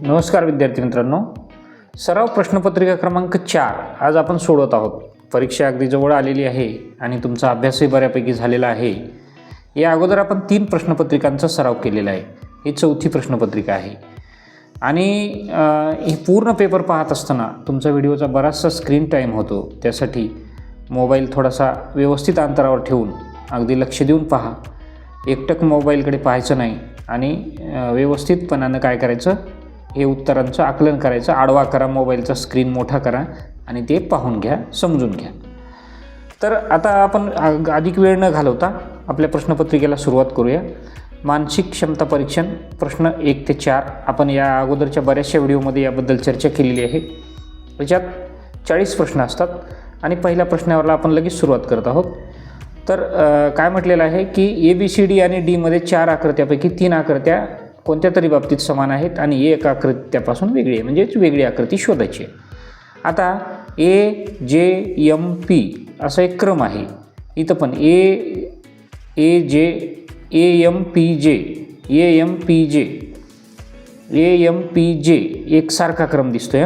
नमस्कार विद्यार्थी मित्रांनो, सराव प्रश्नपत्रिका क्रमांक 4 आज आपण सोडवत आहोत। परीक्षा अगदी जवळ आलेली आहे आणि तुमचा अभ्यासही बऱ्यापैकी झालेला आहे। या अगोदर आपण 3 प्रश्नपत्रिकांचा सराव केलेला आहे। ही चौथी प्रश्नपत्रिका आहे आणि ही पूर्ण पेपर पाहत असताना तुमचा व्हिडिओचा बराचसा स्क्रीन टाईम होतो। त्यासाठी मोबाईल थोडासा व्यवस्थित अंतरावर ठेवून अगदी लक्ष देऊन पहा। एकटक मोबाईलकडे पाहायचं नाही आणि व्यवस्थितपणाने काय करायचं, हे उत्तरांचं आकलन करायचं। आडवा करा, मोबाईलचा स्क्रीन मोठा करा आणि ते पाहून घ्या, समजून घ्या। तर आता आपण अधिक वेळ न घालवता आपल्या प्रश्नपत्रिकेला सुरुवात करूया। मानसिक क्षमता परीक्षण प्रश्न 1 ते 4 आपण या अगोदरच्या बऱ्याचशा व्हिडिओमध्ये याबद्दल चर्चा केलेली आहे। याच्यात 40 प्रश्न असतात आणि पहिल्या प्रश्नावरला आपण लगेच सुरुवात करत आहोत। तर काय म्हटलेलं आहे की ABCD आणि D मध्ये 4 आकृत्यापैकी 3 आकृत्या कोणत्या तरी बाबतीत समान आहेत आणि एक आकृती त्यापासून वेगळी आहे, म्हणजेच वेगळी आकृती शोधायची आहे। आता AJMP असा एक क्रम आहे। इथं पण AMPJ एकसारखा क्रम दिसतोय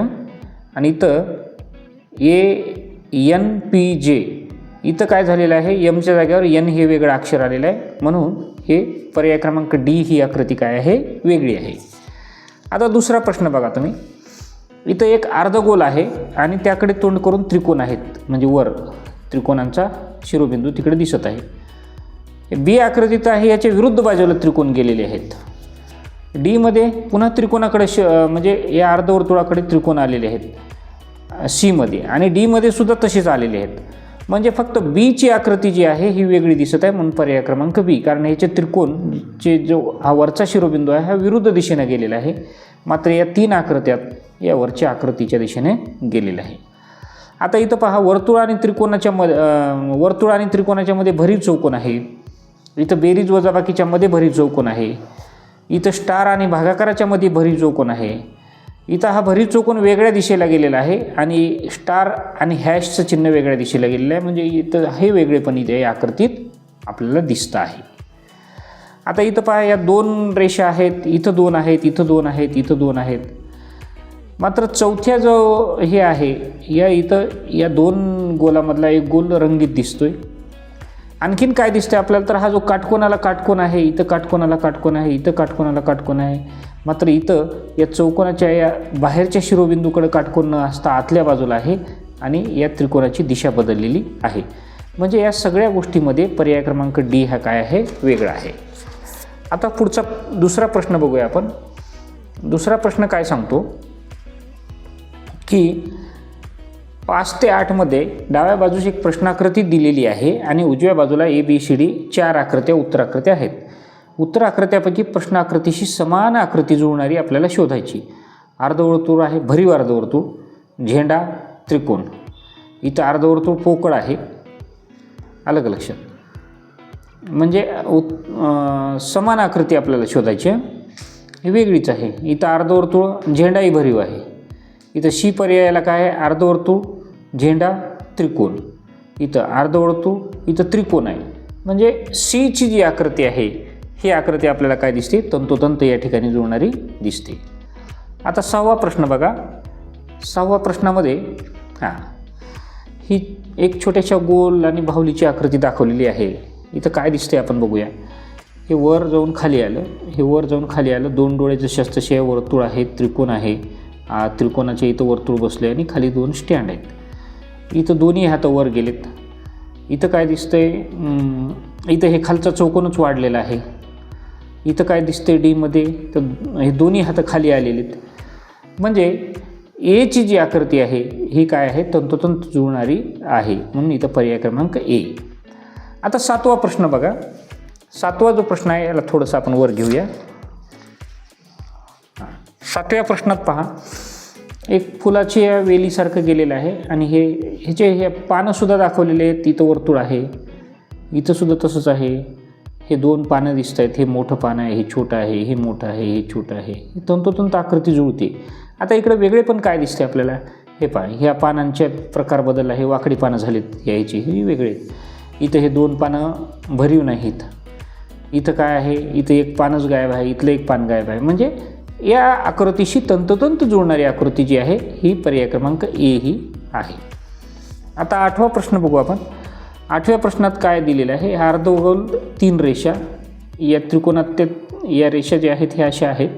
आणि इथं ANPJ इथं काय झालेलं आहे, यमच्या जागेवर N हे वेगळं अक्षर आलेलं आहे, म्हणून हे पर्याय क्रमांक D ही आकृती काय आहे, वेगळी आहे। आता दुसरा प्रश्न बघा तुम्ही। इथं एक अर्धगोल आहे आणि त्याकडे तोंड करून त्रिकोण आहेत, म्हणजे वर त्रिकोणांचा शिरोबिंदू तिकडे दिसत आहे। B आकृतीत आहे, याच्या विरुद्ध बाजूला त्रिकोण गेलेले आहेत। D मध्ये पुन्हा त्रिकोणाकडे म्हणजे या अर्धवर्तुळाकडे त्रिकोण आलेले आहेत C मध्ये, आणि D मध्ये सुद्धा तसेच आलेले आहेत। म्हणजे फक्त B ची आकृती जी आहे ही वेगळी दिसत आहे, म्हणून पर्याय क्रमांक B। कारण ह्याचे त्रिकोणचे जो हा वरचा शिरोबिंदू आहे हा विरुद्ध दिशेने गेलेला आहे, मात्र या 3 आकृत्यात या वरच्या आकृतीच्या दिशेने गेलेला आहे। आता इथं पहा, वर्तुळ आणि त्रिकोणाच्या मध्ये भरीव चौकोन आहे। इथं बेरीज वजाबाकीच्या मध्ये भरीव चौकोन आहे। इथं स्टार आणि भागाकाराच्या मध्ये भरीव चौकोन आहे। इथं हा भरीव चौकोन वेगळ्या दिशेला गेलेला आहे आणि स्टार आणि हॅशचं चिन्ह वेगळ्या दिशेला गेलेलं आहे, म्हणजे इथं हे वेगळेपण इथे या आकृतीत आपल्याला दिसतं आहे। आता इथं पहा, या 2 रेषा आहेत, इथं 2 आहेत, इथं 2 आहेत, इथं 2 आहेत, मात्र चौथ्या जो हे आहे या 2 गोलामधला एक गोल रंगीत दिसतोय। आणखीन काय दिसतंय आपल्याला, तर हा जो काटकोनाला काटकोन आहे, इथं काटकोनाला काटकोन आहे, इथं काटकोनाला काटकोन आहे, मात्र इथं या चौकोनाच्या या बाहेरच्या शिरोबिंदूकडे काटकोन न असता आतल्या बाजूला आहे आणि या त्रिकोणाची दिशा बदललेली आहे। म्हणजे या सगळ्या गोष्टीमध्ये पर्याय क्रमांक D हा काय आहे, वेगळा आहे। आता पुढचा दुसरा प्रश्न बघूया आपण। दुसरा प्रश्न काय सांगतो की 5 ते 8 मध्ये डाव्या बाजूस एक प्रश्नाकृती दिलेली आहे आणि उजव्या बाजूला ABCD 4 आकृत्या उत्तराकृत्या आहेत। उत्तर आकृत्यापैकी प्रश्नाकृतीशी समान आकृती जुळणारी आपल्याला शोधायची। अर्धवर्तुळ आहे, भरीव अर्धवर्तुळ, झेंडा, त्रिकोण। इथं अर्धवर्तुळ पोकळ आहे, अलग लक्षात, म्हणजे समान आकृती आपल्याला शोधायची, ही वेगळीच आहे। इथं अर्धवर्तुळ, झेंडाही भरीव आहे। इथं C पर्यायाला काय आहे, अर्धवर्तुळ, झेंडा, त्रिकोण। इथं अर्धवर्तुळ, इथं त्रिकोण आहे, म्हणजे C ची जी आकृती आहे ही आकृती आपल्याला काय दिसते, तंतोतंत या ठिकाणी जुळणारी दिसते। आता 6वा प्रश्न बघा। 6व्या प्रश्नामध्ये ही एक छोट्याशा गोल आणि बाहुलीची आकृती दाखवलेली आहे। इथं काय दिसते आपण बघूया। हे वर जाऊन खाली आलं, हे वर जाऊन खाली आलं, 2 डोळ्याचं शस्त्रशय वर्तुळ आहे, त्रिकोण आहे, त्रिकोणाच्या इथं वर्तुळ बसले आणि खाली 2 स्टँड आहेत। इथं दोन्ही हात वर गेलेत। इथं काय दिसतंय, इथं हे खालचा चौकोनच वाढलेला आहे। इथं काय दिसतंय D मध्ये, तर हे दोन्ही हात खाली आलेलेत, म्हणजे A ची जी आकृती आहे ही काय आहे, तंतोतंत जुळणारी आहे, म्हणून इथं पर्याय क्रमांक A। आता 7वा प्रश्न बघा। 7वा जो प्रश्न आहे याला थोडंसं आपण वर घेऊया। 7व्या प्रश्नात पहा, एक फुलाची या वेलीसारखं गेलेलं आहे आणि हे पानंसुद्धा दाखवलेले आहेत। इथं वर्तुळ आहे, इथं सुद्धा तसंच आहे। हे 2 पानं दिसत आहेत, हे मोठं पानं आहे, हे छोटं आहे, हे मोठं आहे, हे छोटं आहे, हे तंतोतंत आकृती जुळते। आता इकडे वेगळे पण काय दिसते आपल्याला, हे पहा, ह्या पानांचे प्रकार बदलला, हे वाकडी पानं झालीत यायची, हे वेगळे। इथं हे 2 पानं भरीव नाहीत, इथं काय आहे, इथं एक पानच गायब आहे, इथलं एक पान गायब आहे, म्हणजे या आकृतीशी तंतोतंत जुळणारी आकृती जी आहे ही पर्याय क्रमांक ए ही आहे. आता 8वा प्रश्न बघू आपण. 8व्या प्रश्नात काय दिलेलं आहे, हा अर्धगोल 3 रेषा, या त्रिकोणात या रेषा ज्या आहेत ह्या अशा आहेत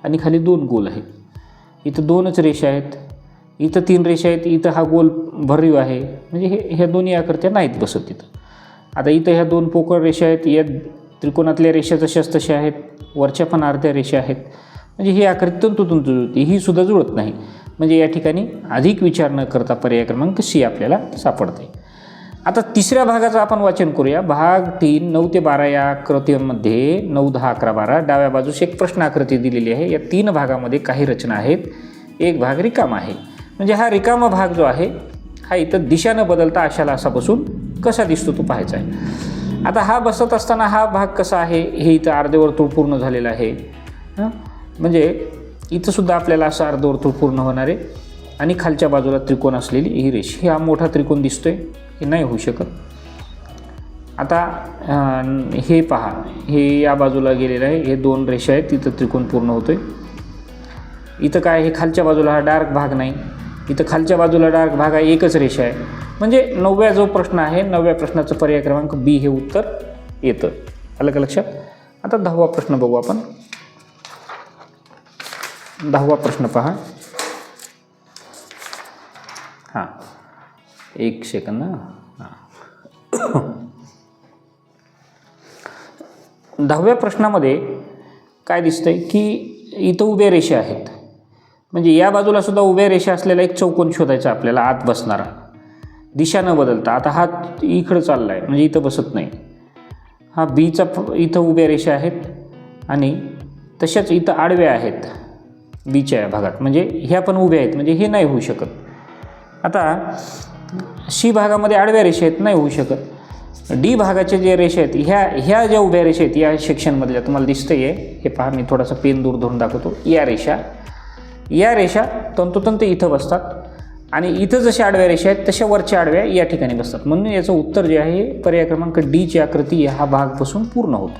आणि खाली 2 गोल आहेत. इथं 2च रेषा आहेत, इथं 3 रेषा आहेत, इथं हा गोल भरीव आहे, म्हणजे ह्या दोन्ही आकृत्या नाहीत बसत तिथं. आता इथं ह्या 2 पोकळ रेषा आहेत, या त्रिकोणातल्या रेषा जशाच तशा आहेत, वरच्या पण अर्ध्या रेषा आहेत, म्हणजे ही आकृती तंतोतंत जुळते, ही सुद्धा जुळत नाही. म्हणजे या ठिकाणी अधिक विचार न करता पर्याय क्रमांक सी आपल्याला सापडते. आता तिसऱ्या भागाचं आपण वाचन करूया. भाग 3 9 ते 12 या आकृतीमध्ये 9, 10, 11, 12 डाव्या बाजूस एक प्रश्न आकृती दिलेली आहे. या 3 भागामध्ये काही रचना आहेत, एक भाग रिकामा आहे. म्हणजे हा रिकामा भाग जो आहे हा इथं दिशा न बदलता अशाला असा बसून कसा दिसतो तो पाहायचा आहे. आता हा बसत असताना हा भाग कसा आहे, हे इथं अर्धवर्तुळ पूर्ण झालेलं आहे. म्हणजे इथं सुद्धा आपल्याला असं अर्धवर्तुळ पूर्ण होणार आहे आणि खालच्या बाजूला त्रिकोण असलेली ही रेषा, हा मोठा त्रिकोण दिसतोय, हे नाही होऊ शकत. आता हे पहा, हे या बाजूला गेलेलं आहे, हे 2 रेषा आहेत, तिथं त्रिकोण पूर्ण होतोय. इथं काय, हे खालच्या बाजूला हा डार्क भाग नाही, इथं खालच्या बाजूला डार्क भाग आहे, एकच रेषा आहे. म्हणजे 9व्या जो प्रश्न आहे, 9व्या प्रश्नाचं पर्याय क्रमांक बी हे उत्तर येतं. आलं का लक्षात? आता 10वा प्रश्न बघू आपण. 10वा प्रश्न पहा. हां, एक सेकंद. हां, 10व्या प्रश्नामध्ये काय दिसतंय की इथं उभ्या रेषा आहेत, म्हणजे या बाजूला सुद्धा उभ्या रेषा असलेला एक चौकोन शोधायचा आपल्याला, आत बसणारा, दिशा न बदलता. आता हा इकडं चालला आहे, म्हणजे इथं बसत नाही. हा बीचा इथं उभ्या रेषा आहेत आणि तशाच इथं आडव्या आहेत बीच्या या भागात, म्हणजे ह्या पण उभ्या आहेत, म्हणजे हे नाही होऊ शकत. आता सी भागामध्ये आडव्या रेषा आहेत, नाही होऊ शकत. डी भागाच्या ज्या रेषा आहेत ह्या ज्या उभ्या रेषा आहेत या सेक्शनमधल्या तुम्हाला दिसतंय, हे पहा, मी थोडासा पेन दूर धरून दाखवतो. या रेषा तंतोतंत इथं बसतात आणि इथं जशा आडव्या रेषा आहेत तशा वरच्या आडव्या या ठिकाणी बसतात. म्हणून याचं उत्तर जे आहे पर्याय क्रमांक डीची आकृती हा भागपासून पूर्ण होतो.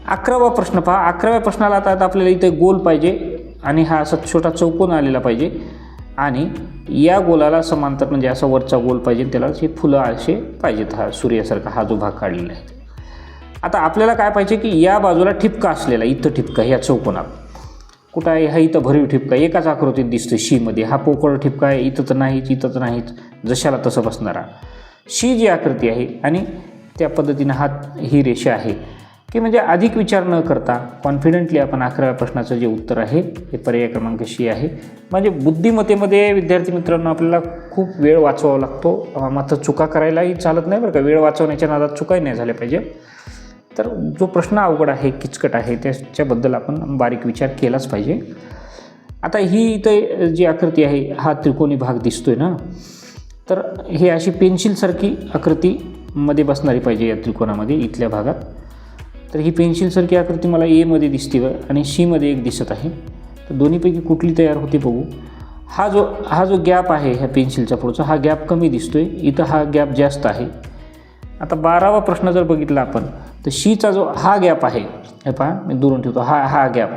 11वा प्रश्न पहा. 11व्या प्रश्नाला आता आपल्याला इथे गोल पाहिजे आणि हा असा छोटा चौकोन आलेला पाहिजे आणि या गोलाला समांतर म्हणजे असा वरचा गोल पाहिजे, त्याला हे फुलं असे पाहिजेत, हा सूर्यासारखा हा जो भाग काढलेला आहे. आता आपल्याला काय पाहिजे की या बाजूला ठिपका असलेला, इथं ठिपका, ह्या चौकोनात कुठं आहे, हा इथं भरीव ठिपका एकाच आकृतीत दिसतो शीमध्ये. हा पोकळ ठिपका आहे, इथं तर नाहीच, इथं तर नाहीच, जशाला तसं बसणारा शी जी आकृती आहे आणि त्या पद्धतीनं ही रेषा आहे की म्हणजे अधिक विचार न करता कॉन्फिडेंटली आपण 11व्या प्रश्नाचं जे उत्तर आहे हे पर्याय क्रमांक शी आहे. म्हणजे बुद्धिमत्तेमध्ये विद्यार्थी मित्रांनो आपल्याला खूप वेळ वाचवावा लागतो, मात्र चुका करायलाही चालत नाही बरं का. वेळ वाचवण्याच्या नादात चुकाही नाही झाल्या पाहिजे. तर जो प्रश्न अवघड आहे, किचकट आहे, त्याच्याबद्दल आपण बारीक विचार केलाच पाहिजे. आता ही इथं जी आकृती आहे हा त्रिकोणी भाग दिसतोय ना, तर हे अशी पेन्सिलसारखी आकृतीमध्ये बसणारी पाहिजे या त्रिकोणामध्ये इथल्या भागात. तर ही पेन्सिलसारखी आकृती मला एमध्ये दिसते आणि सीमध्ये एक दिसत आहे. तर दोन्हीपैकी कुठली तयार होते बघू. हा जो गॅप आहे ह्या पेन्सिलच्या पुढचा, हा गॅप कमी दिसतोय, इथं हा गॅप जास्त आहे. आता 12वा प्रश्न जर बघितला आपण तर शीचा जो हा गॅप आहे, हे पहा मी दुरून ठेवतो, हा गॅप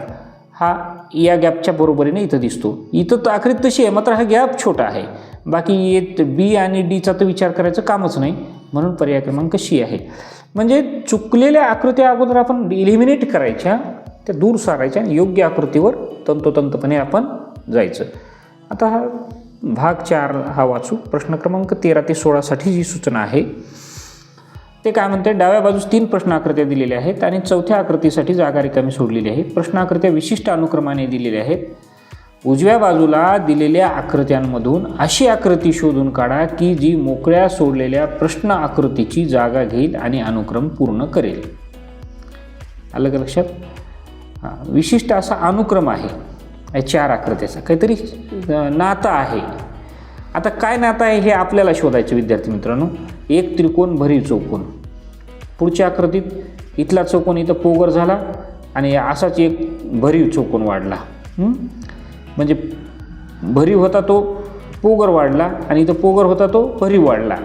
हा या गॅपच्या बरोबरीने इथं दिसतो. इथं तर आकृती तशी आहे, मात्र हा गॅप छोटा आहे. बाकी बी आणि डीचा तर विचार करायचं कामच नाही, म्हणून पर्याय क्रमांक सी आहे. म्हणजे चुकलेल्या आकृत्या अगोदर आपण इलिमिनेट करायच्या, त्या दूर सारायच्या आणि योग्य आकृतीवर तंतोतंतपणे आपण जायचं. आता हा भाग 4 हा वाचू. प्रश्न क्रमांक 13 ते 16साठी जी सूचना आहे ते काय म्हणते, डाव्या बाजूस 3 प्रश्न आकृत्या दिलेल्या आहेत आणि चौथ्या आकृतीसाठी जागा रिकामी सोडलेली आहे. प्रश्न आकृत्या विशिष्ट अनुक्रमाने दिलेल्या आहेत. उजव्या बाजूला दिलेल्या आकृत्यांमधून अशी आकृती शोधून काढा की जी मोकळ्या सोडलेल्या प्रश्न आकृतीची जागा घेईल आणि अनुक्रम पूर्ण करेल. आलं का लक्षात? विशिष्ट असा अनुक्रम आहे या 4 आकृत्याचा, काहीतरी नातं आहे. आता काय नातं आहे हे आपल्याला शोधायचं विद्यार्थी मित्रांनो. एक त्रिकोण भरीव चौकोन, पुढच्या आकृतीत इथला चौकोन इथं पोगर झाला आणि असाच एक भरीव चौकोन वाढला. म्हणजे भरीव होता तो पोगर वाढला आणि इथं पोगर होता तो भरीव वाढला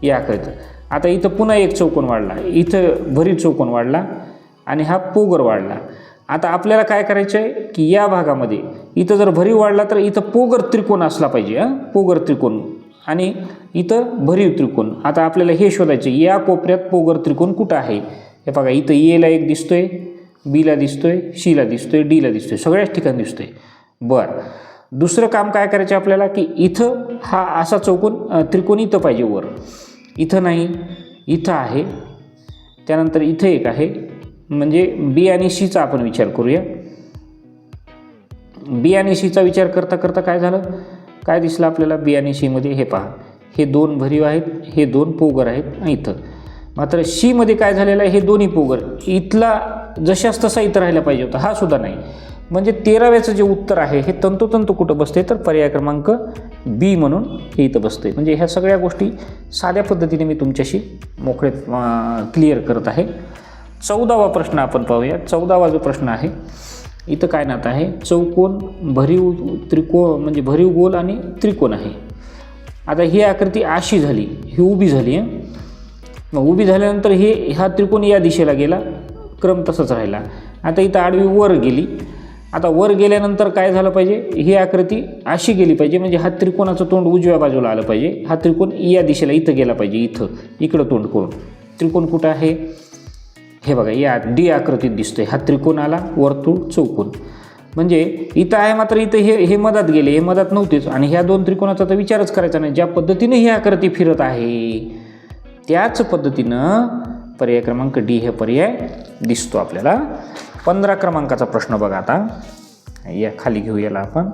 या आकृतीत. आता इथं पुन्हा एक चौकोन वाढला, इथं भरीव चौकोन वाढला आणि हा पोगर वाढला. आता आपल्याला काय करायचं आहे की या भागामध्ये इथं जर भरीव वाढला तर इथं पोगर त्रिकोण असला पाहिजे, पोगर त्रिकोण, आणि इथं भरीव त्रिकोण. आता आपल्याला हे शोधायचं या कोपऱ्यात पोगर त्रिकोण कुठं आहे. हे बघा इथं एला एक दिसतोय, बीला दिसतोय, सीला दिसतोय, डीला दिसतोय, सगळ्याच ठिकाणी दिसतोय. बरं, दुसरं काम काय करायचं आपल्याला की इथं हा असा चौकोन त्रिकोण इथं पाहिजे वर, इथं नाही, इथं आहे, त्यानंतर इथं एक आहे. म्हणजे बी आणि सीचा आपण विचार करूया. बी आणि सीचा विचार करता करता काय झालं, काय दिसलं आपल्याला बी आणि सीमध्ये, हे पहा हे दोन भरीव आहेत, हे दोन पोगर आहेत इथं. मात्र सीमध्ये काय झालेलं आहे, हे दोन्ही पोगर इथला जशास तसा इथं राहायला पाहिजे होता, हा सुद्धा नाही. म्हणजे 13व्याचं जे उत्तर आहे हे तंतोतंत कुठं बसते तर पर्याय क्रमांक बी म्हणून हे इथं बसते. म्हणजे ह्या सगळ्या गोष्टी साध्या पद्धतीने मी तुमच्याशी मोकळे क्लिअर करत आहे. 14वा प्रश्न आपण पाहूया. 14वा जो प्रश्न आहे इथं काय नातं आहे, चौकोन, भरीव त्रिकोण म्हणजे भरीव गोल आणि त्रिकोण आहे. आता ही आकृती अशी झाली, ही उभी झाली आहे. मग उभी झाल्यानंतर हा त्रिकोण या दिशेला गेला, क्रम तसाच राहिला. आता इथं आडवी वर गेली. आता वर गेल्यानंतर काय झालं पाहिजे, ही आकृती अशी गेली पाहिजे, म्हणजे हा त्रिकोणाचं तोंड उजव्या बाजूला आलं पाहिजे. हा त्रिकोण या दिशेला इथं गेला पाहिजे, इकडं तोंड करून. त्रिकोण कुठं आहे, हे बघा या डी आकृतीत दिसतोय. हा त्रिकोण आला, वर्तुळ, चौकोन. म्हणजे इथं आहे, मात्र इथं हे मधात गेले, हे मधात नव्हतेच. आणि ह्या दोन त्रिकोणाचा तर विचारच करायचा नाही. ज्या पद्धतीने ही आकृती फिरत आहे त्याच पद्धतीनं पर्याय क्रमांक डी हे पर्याय दिसतो आपल्याला. 15 क्रमांकाचा प्रश्न बघा. आता या खाली घेऊ याला आपण.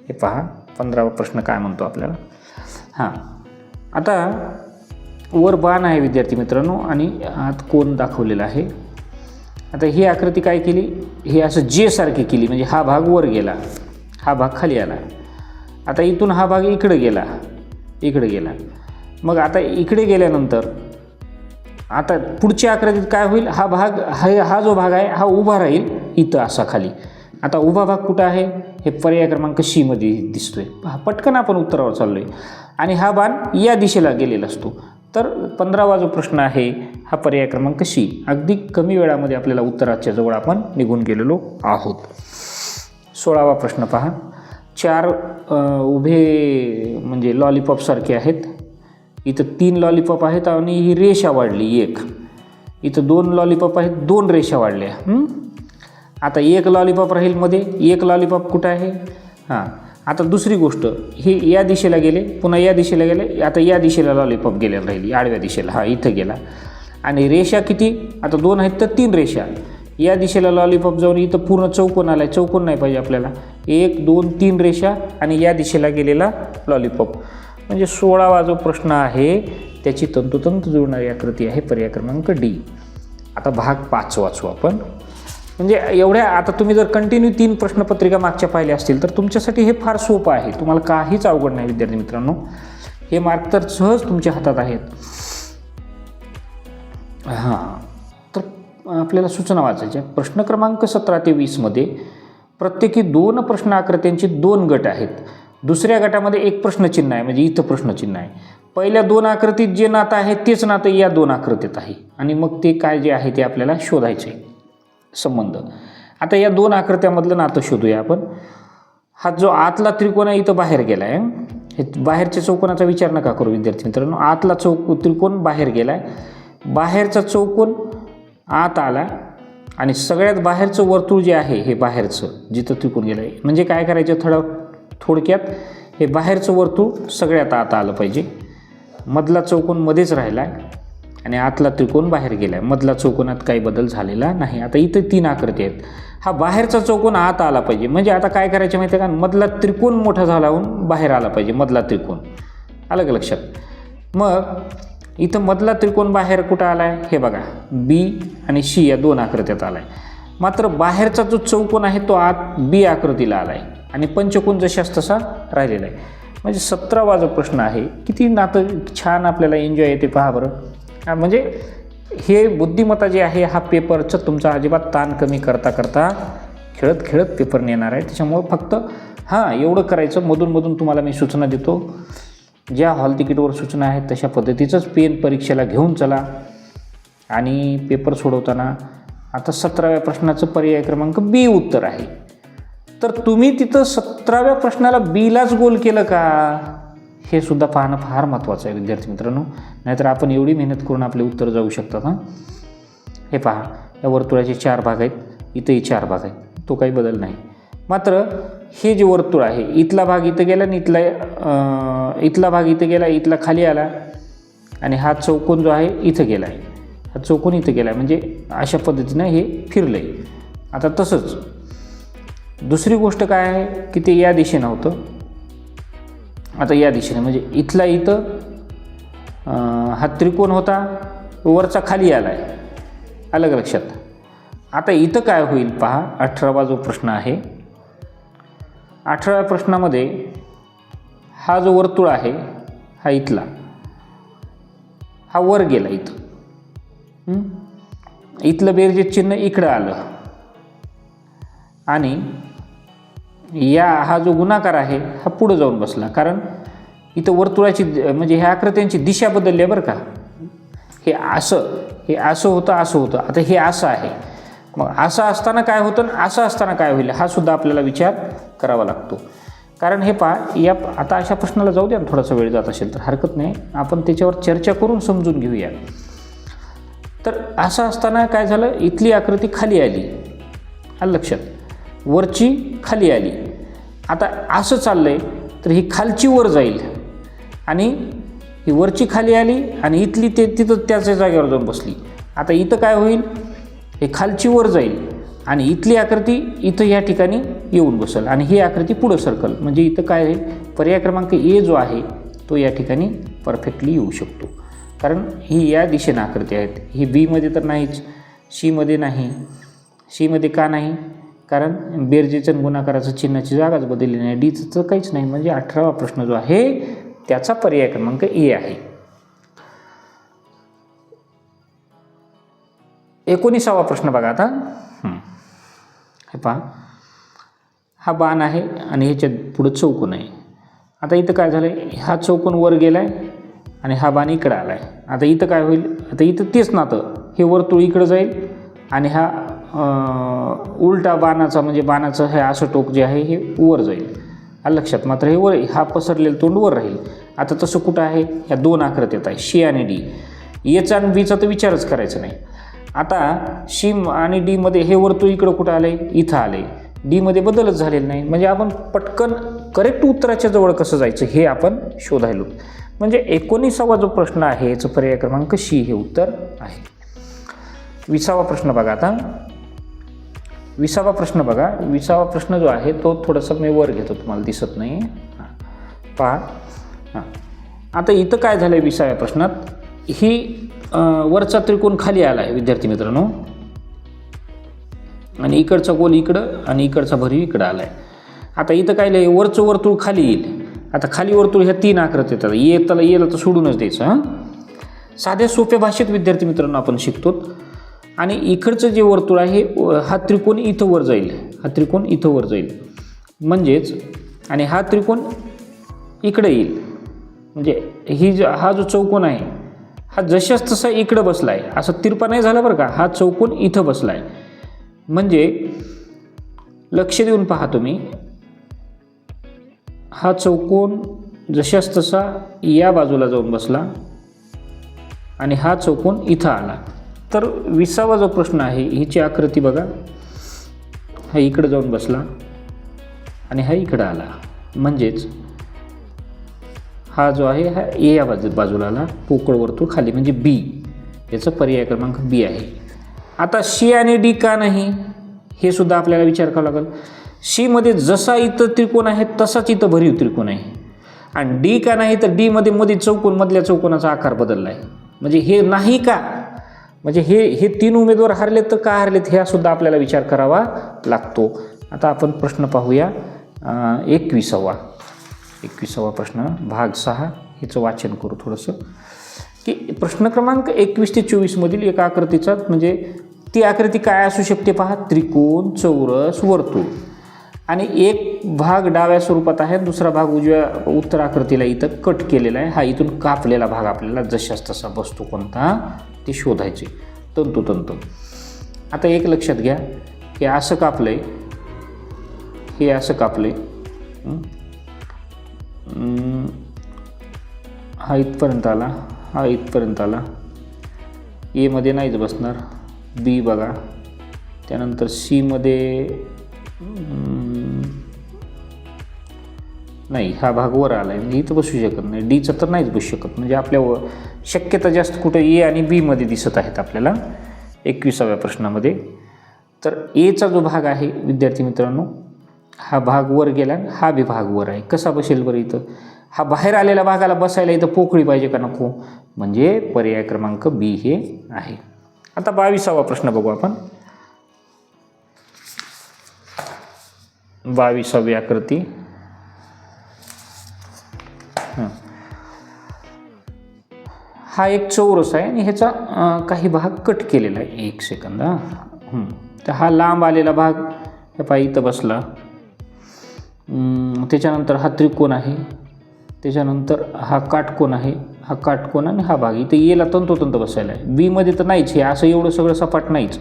हे पहा 15वा प्रश्न काय म्हणतो आपल्याला. हां, आता वर बाण आहे विद्यार्थी मित्रांनो आणि आत कोण दाखवलेला आहे. आता ही आकृती काय केली, हे असं जे सारखी केली, म्हणजे हा भाग वर गेला, हा भाग खाली आला. आता इथून हा भाग इकडे गेला. मग आता इकडे गेल्यानंतर आता पुढच्या आकृतीत काय होईल, हा जो भाग आहे हा उभा राहील इथं असा खाली. आता उभा भाग कुठं आहे, हे पर्याय क्रमांक सी मध्ये दिसतोय. पटकन आपण उत्तरावर चाललोय आणि हा बाण या दिशेला गेलेला असतो. तर 15वा जो प्रश्न आहे हा पर्याय क्रमांक सी. अगदी कमी वेळामध्ये आपल्याला उत्तराच्या जवळ आपण निघून गेलेलो आहोत. 16वा प्रश्न पहा. 4 उभे म्हणजे लॉलीपॉप सारखे आहेत. इथं 3 लॉलीपॉप आहेत आणि ही रेषा वाढली 1. इथं 2 लॉलीपॉप आहेत, 2 रेषा वाढल्या. आता 1 लॉलीपॉप राहील मध्ये. 1 लॉलीपॉप कुठं आहे, हां. आता दुसरी गोष्ट, हे या दिशेला गेले, पुन्हा या दिशेला गेले. आता या दिशेला लॉलीपॉप गेलेला राहिली, आडव्या दिशेला, हा इथं गेला. आणि रेषा किती, आता 2 आहेत तर 3 रेषा. या दिशेला लॉलीपॉप जाऊन इथं पूर्ण चौकोन आला आहे. चौकोन नाही पाहिजे आपल्याला. 1 2 3 रेषा आणि या दिशेला गेलेला लॉलीपॉप. म्हणजे 16वा जो प्रश्न आहे त्याची तंतोतंत जुळणारी आकृती आहे पर्याय क्रमांक डी. आता भाग 5 वाचू आपण. म्हणजे एवढ्या, आता तुम्ही जर कंटिन्यू 3 प्रश्नपत्रिका मागच्या पाहिल्या असतील तर तुमच्यासाठी हे फार सोपं आहे. तुम्हाला काहीच अवघड नाही विद्यार्थी मित्रांनो. हे मार्क तर सहज तुमच्या हातात आहेत. हां, तर आपल्याला सूचना वाचायच्या. प्रश्न क्रमांक 17 ते 20 मध्ये प्रत्येकी 2 प्रश्न आकृत्यांचे 2 गट आहेत. दुसऱ्या गटामध्ये 1 प्रश्नचिन्ह आहे, म्हणजे इथं प्रश्नचिन्ह आहे. पहिल्या 2 आकृतीत जे नातं आहे तेच नातं या 2 आकृतीत आहे. आणि मग ते काय जे आहे ते आपल्याला शोधायचे संबंध. आता या 2 आकृत्यामधलं नातं शोधूया आपण. हा जो आतला त्रिकोण आहे इथं बाहेर गेला आहे. हे बाहेरच्या चौकोनाचा विचार नका करू विद्यार्थी मित्रांनो. आतला त्रिकोण बाहेर गेला आहे. बाहेरचा चौकोन आत आला आणि सगळ्यात बाहेरचं वर्तुळ जे आहे हे बाहेरचं जिथं त्रिकोण गेलं आहे. म्हणजे काय करायचं, थोडक्यात हे बाहेरचं वर्तुळ सगळ्यात आत आलं पाहिजे. मधला चौकोन मध्येच राहिला आहे आणि आतला त्रिकोण बाहेर गेला आहे. मधला चौकोनात काही बदल झालेला नाही. आता इथे 3 आकृती आहेत. हा बाहेरचा चौकोन आत आला पाहिजे. म्हणजे आता काय करायचं माहिती आहे का, मधला त्रिकोण मोठा झालाहून बाहेर आला पाहिजे. मधला त्रिकोण आलं का लक्षात. मग इथं मधला त्रिकोण बाहेर कुठं आला आहे, हे बघा बी आणि सी या 2 आकृत्यात आला आहे. मात्र बाहेरचा जो चौकोन आहे तो आत बी आकृतीला आला आहे आणि पंचकोन जशास तसा राहिलेला आहे. म्हणजे 17वा जो प्रश्न आहे, किती नातं छान आपल्याला एन्जॉय येते पहा बरं. म्हणजे हे बुद्धिमत्ता जे आहे हा पेपरचं तुमचा अजिबात ताण कमी करता करता खेळत खेळत पेपर नेणार आहे. त्याच्यामुळं फक्त एवढं करायचं, मधून तुम्हाला मी सूचना देतो. ज्या हॉल तिकीटवर सूचना आहेत तशा पद्धतीचंच पेन परीक्षेला घेऊन चला आणि पेपर सोडवताना आता 17व्या प्रश्नाचं पर्याय क्रमांक बी उत्तर आहे. तर तुम्ही तिथं 17व्या प्रश्नाला बीलाच गोल केलं का, हे सुद्धा पाहणं फार महत्त्वाचं आहे विद्यार्थी मित्रांनो. नाहीतर आपण एवढी मेहनत करून आपले उत्तर जाऊ शकतात. हां, हे पहा, या वर्तुळाचे 4 भाग आहेत, इथंही 4 भाग आहेत, तो काही बदल नाही. मात्र हे जे वर्तुळ आहे, इथला भाग इथं गेला आणि इथला भाग इथं गेला, इथला खाली आला, आणि हा चौकोन जो आहे इथं गेला आहे, हा चौकोन इथं गेला आहे, म्हणजे अशा पद्धतीनं हे फिरलं आहे. आता तसंच दुसरी गोष्ट काय आहे की ते या दिशेनं होतं, आता या दिशेने म्हणजे इथला इथं हा त्रिकोण होता, वरचा खाली आला आहे, अलग लक्षात. आता इथं काय होईल पहा, 18वा जो प्रश्न आहे, 18व्या प्रश्नामध्ये हा जो वर्तुळ आहे हा इथला, हा वर गेला, इथलं बेरजेचं चिन्ह इकडं आलं, आणि हा जो गुणाकार आहे हा पुढं जाऊन बसला, कारण इथं वर्तुळाची म्हणजे ह्या आकृत्यांची दिशा बदलली आहे बरं का. हे असं होतं, आता हे असं आहे. मग असं असताना काय होतं आणि असं असताना काय होईल, हा सुद्धा आपल्याला विचार करावा लागतो. कारण हे पहा, आता अशा प्रश्नाला जाऊ द्या, थोडासा वेळ जात असेल तर हरकत नाही, आपण त्याच्यावर चर्चा करून समजून घेऊया. तर असं असताना काय झालं, इथली आकृती खाली आली, आलं लक्षात, वरची खाली आली. आता असं चाललंय तर ही खालची वर जाईल, आणि ही वरची खाली आली, आणि इथली तिथं त्याच्या जागेवर जाऊन बसली. आता इथं काय होईल, हे खालची वर जाईल, आणि इथली आकृती इथं या ठिकाणी येऊन बसेल, आणि ही आकृती पुढं सरकल. म्हणजे इथं काय आहे, पर्याय क्रमांक ए जो आहे तो या ठिकाणी परफेक्टली येऊ शकतो. कारण ही या दिशेनं आकृती आहेत, ही बीमध्ये तर नाहीच, सीमध्ये नाही. सीमध्ये का नाही, कारण बेरजेचं गुणाकाराचं चिन्हाची जागाच बदलली नाही, डीचं तर काहीच नाही. म्हणजे 18वा प्रश्न जो आहे त्याचा पर्याय क्रमांक ए आहे. 19वा प्रश्न बघा आता. हे पहा, हा बाण आहे आणि ह्याच्यात पुढं चौकोन आहे. आता इथं काय झालं आहे, हा चौकोन वर गेला आहे आणि हा बाण इकडं आला आहे. आता इथं काय होईल, आता इथं तेच नातं, हे वर्तुळ इकडं जाईल आणि हा उलटा बाणाचा म्हणजे बाणाचं हे असं टोक जे आहे हे वर जाईल, आलं लक्षात. मात्र हे वर, हा पसरलेलं तोंड वर राहील. आता तसं कुठं आहे, ह्या 2 आकृत्यात आहे, सी आणि डी. एचा आणि बीचा तर विचारच करायचा नाही. आता सी आणि डीमध्ये हे वर्तुळ इकडं कुठं आलं आहे, इथं आलं आहे, डीमध्ये बदलच झालेला नाही. म्हणजे आपण पटकन करेक्ट उत्तराच्या जवळ कसं जायचं हे आपण शोधायलो. म्हणजे 19वा जो प्रश्न आहे याचं पर्याय क्रमांक सी हे उत्तर आहे. 20वा प्रश्न बघा आता. 20वा प्रश्न बघा. 20वा प्रश्न जो आहे तो थोडासा मी वर घेतो, तुम्हाला दिसत नाही, पहा. हां, आता इथं काय झालं आहे 20व्या प्रश्नात, ही वरचा त्रिकोण खाली आला आहे विद्यार्थी मित्रांनो, आणि इकडचा गोल इकडं आणि इकडचा भरीव इकडं आला आहे. आता इथं काय लिहिलं, वरचं वर्तुळ खाली येईल. आता खाली वर्तुळ ह्या 3 आकृती येतात, येला तर सोडूनच द्यायचं. हां, साध्या सोप्या भाषेत विद्यार्थी मित्रांनो आपण शिकतो. आणि इकडचं जे वर्तुळ आहे हा त्रिकोण इथं वर जाईल, हा त्रिकोण इथं वर जाईल म्हणजेच, आणि हा त्रिकोण इकडे येईल. म्हणजे हा जो चौकोन आहे हा जशाच तसा इकडं बसला आहे, असं तिरपा नाही झाला बरं का, हा चौकोन इथं बसला आहे. म्हणजे लक्ष देऊन पहा तुम्ही, हा चौकोन जशाच तसा या बाजूला जाऊन बसला आणि हा चौकोन इथं आला. तर 20वा जो प्रश्न आहे हिची आकृती बघा, हा इकडं जाऊन बसला आणि हा इकडं आला. म्हणजेच हा जो आहे हा ए या बाजूला आला, पोकळ वर्तुळ खाली, म्हणजे बी, याचा पर्याय क्रमांक बी आहे. आता सी आणि डी का नाही हे सुद्धा आपल्याला विचार करावा लागेल. सीमध्ये जसा इथं त्रिकोण आहे तसाच इथं भरीव त्रिकोण आहे, आणि डी का नाही तर डीमध्ये मध्ये चौकोन, मधल्या चौकोनाचा आकार बदलला आहे. म्हणजे हे नाही का, म्हणजे हे 3 उमेदवार हरलेत तर का हरलेत हे सुद्धा आपल्याला विचार करावा लागतो. आता आपण प्रश्न पाहूया 21वा प्रश्न भाग 6, ह्याचं वाचन करू थोडंसं. की प्रश्न क्रमांक 21 ते 24 मधील एका आकृतीचा, म्हणजे ती आकृती काय असू शकते पहा, त्रिकोण, चौरस, वर्तुळ, आणि एक भाग डाव्या स्वरूपात आहे, दुसरा भाग उजव्या उत्तर आकृतीला इथं कट केलेला आहे. हा इथून कापलेला भाग आपल्याला जशाच तसा बसतो कोणता ते शोधायचे तंतोतंत. आता एक लक्षात घ्या, हे असं कापलं आहे, हे असं कापलं आहे, हा इथपर्यंत आला, हा इथपर्यंत आला, एमध्ये नाहीच बसणार, बी बघा, त्यानंतर सीमध्ये नाही, हा भाग वर आला आहे, इथं बसू शकत नाही, डीचं तर नाहीच बसू शकत, म्हणजे आपल्या शक्यता जास्त कुठं ए आणि बीमध्ये दिसत आहेत आपल्याला 21व्या प्रश्नामध्ये. तर एचा जो भाग आहे विद्यार्थी मित्रांनो, हा भाग वर गेला, हा बी भाग वर आहे, कसा बसेल बरं इथं? हा बाहेर आलेल्या भागाला बसायला इथं पोकळी पाहिजे का नको? म्हणजे पर्याय क्रमांक बी हे आहे. आता 22वा प्रश्न बघू आपण. 22वी आकृती. हा एक चौरस आहे आणि ह्याचा काही भाग कट केलेला आहे. एक सेकंद. तर हा लांब आलेला भाग हे पाय इथं बसला, त्याच्यानंतर हा त्रिकोण आहे, त्याच्यानंतर हा काटकोन आहे, हा काटकोन आणि हा भाग इथं एला तंतोतंत बसायला आहे. बीमध्ये तर नाहीच, हे असं एवढं सगळं सपाट नाहीच.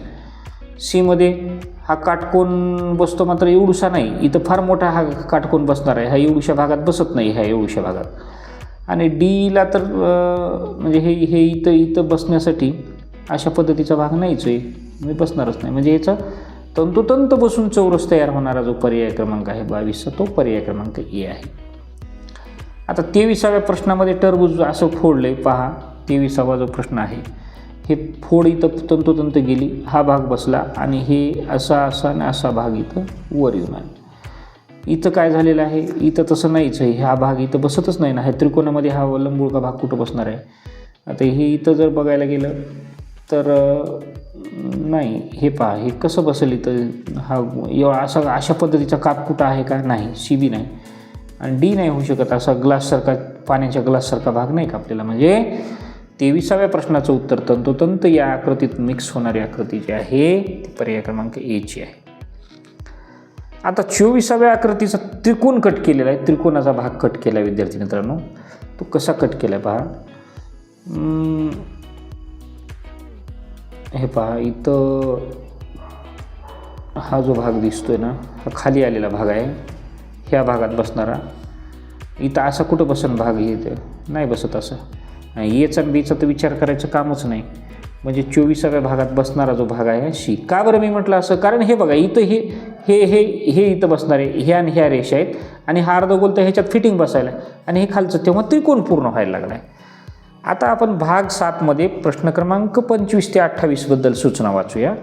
सीमध्ये हा काटकोन बसतो, मात्र एवढूसा नाही, इथं फार मोठा हा काटकोन बसणार आहे, हा एवढूशा भागात बसत नाही, ह्या एवढूशा भागात. आणि डीला तर म्हणजे हे इथं बसण्यासाठी अशा पद्धतीचा भाग नाहीच आहे, म्हणजे बसणारच नाही. म्हणजे याचा तंतोतंत बसून चौरस तयार होणारा जो पर्याय क्रमांक आहे 22चा, तो पर्याय क्रमांक ए आहे. आता 23व्या प्रश्नामध्ये टरबूज असं फोडलंय पहा. 23वा जो प्रश्न आहे, हे फोड इथं तंतोतंत गेली, हा भाग बसला आणि हे असा आणि असा भाग इथं वर येऊन आला. इथं काय झालेलं आहे, इथं तसं नाहीच आहे, हा भाग इथं बसतच नाही ना. हे त्रिकोणामध्ये हा लंबगोल भाग कुठं बसणार आहे? आता हे इथं जर बघायला गेलं तर नाही, हे पहा हे कसं बसेल इथं, हा अशा पद्धतीचा काप कुठं आहे का? नाही. सी बी नाही आणि डी नाही होऊ शकत. असा ग्लाससारखा, पाण्याच्या ग्लाससारखा भाग नाही का आपल्याला. म्हणजे 23व्या प्रश्नाचं उत्तर तंतोतंत या आकृतीत मिक्स होणारी आकृती जी आहे ती पर्याय क्रमांक ए ची आहे. आता 24व्या आकृतीचा त्रिकोण कट केलेला आहे, त्रिकोणाचा भाग कट केला आहे विद्यार्थी मित्रांनो. तो कसा कट केला आहे पहा. हे पहा इथं हा जो भाग दिसतोय ना, हा खाली आलेला भाग आहे, ह्या भागात बसणारा. इथं असा कुठं बसन भाग, इथे नाही बसत असं. एचा आणि बीचा तर विचार करायचं कामच नाही. म्हणजे 24व्या भागात बसणारा जो भाग आहे सी. का बरं मी म्हटलं असं? कारण हे बघा इथं हे इथं बसणारे ह्या आणि ह्या रेषा आहेत आणि हा अर्धगोल तर ह्याच्यात फिटिंग बसायला आणि हे खालचं, तेव्हा त्रिकोण पूर्ण व्हायला लागला आहे. आता आपण भाग 7मध्ये प्रश्न क्रमांक 25 ते 28 बद्दल सूचना वाचूया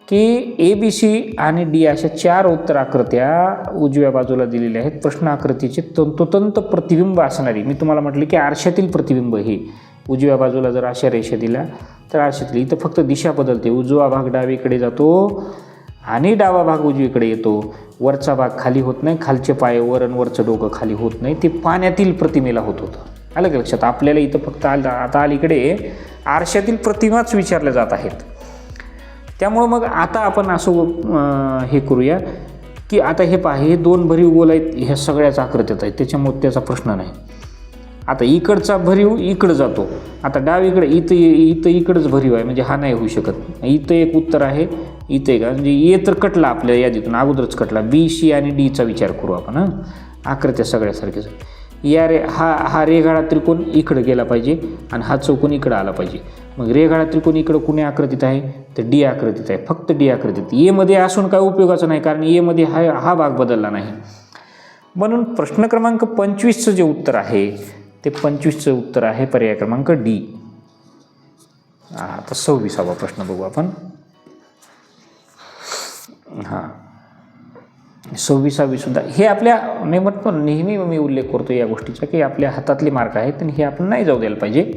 की ए बी सी आणि डी अशा 4 उत्तर आकृत्या उजव्या बाजूला दिलेल्या आहेत. प्रश्न आकृतीचे तंतोतंत प्रतिबिंब असणारी, मी तुम्हाला म्हटले की आरशातील प्रतिबिंब हे उजव्या बाजूला जर अशा रेषा दिल्या तर आरशातली इथं फक्त दिशा बदलते. उजवा भाग डावीकडे जातो आणि डावा भाग उजवीकडे येतो. वरचा भाग खाली होत नाही, खालचे पाय वर आणि वरचं डोकं खाली होत नाही. ते पाण्यातील प्रतिमेला होत होतं. आलं का लक्षात? आपल्याला इथं फक्त आता अलीकडे आरशातील प्रतिमाच विचारल्या जात आहेत. त्यामुळं मग आता आपण असं हे करूया की आता हे पहा, हे 2 भरीव गोल आहेत, ह्या सगळ्याच आकृत्यात आहेत, त्याच्यामुळे त्याचा प्रश्न नाही. आता इकडचा भरीव इकडं जातो, आता डावीकडे इथं इकडंच भरीव आहे, म्हणजे हा नाही होऊ शकत. इथं एक उत्तर आहे, इथं एक, म्हणजे ए तर कटला आपल्या यादीतून अगोदरच कटला. बी सी आणि डीचा विचार करू आपण. आकृत्या सगळ्यासारख्याच. हा रेघाळा त्रिकोण इकडं गेला पाहिजे आणि हा चौकोन इकडं आला पाहिजे. मग रेघाळा त्रिकोण इकडं कुणी आकृतीत आहे तर डी आकृतीत आहे, फक्त डी आकृतीत. एमध्ये असून काय उपयोगाचं नाही, कारण एमध्ये हा भाग बदलला नाही. म्हणून प्रश्न क्रमांक 25चं जे उत्तर आहे ते 25चं उत्तर आहे पर्याय क्रमांक डी. आता 26वा प्रश्न बघू आपण. 26वी सुद्धा हे आपल्या, मी म्हणतो नेहमी मी उल्लेख करतो या गोष्टीचा की आपल्या हातातले मार्क आहेत आणि हे आपण नाही जाऊ द्यायला पाहिजे.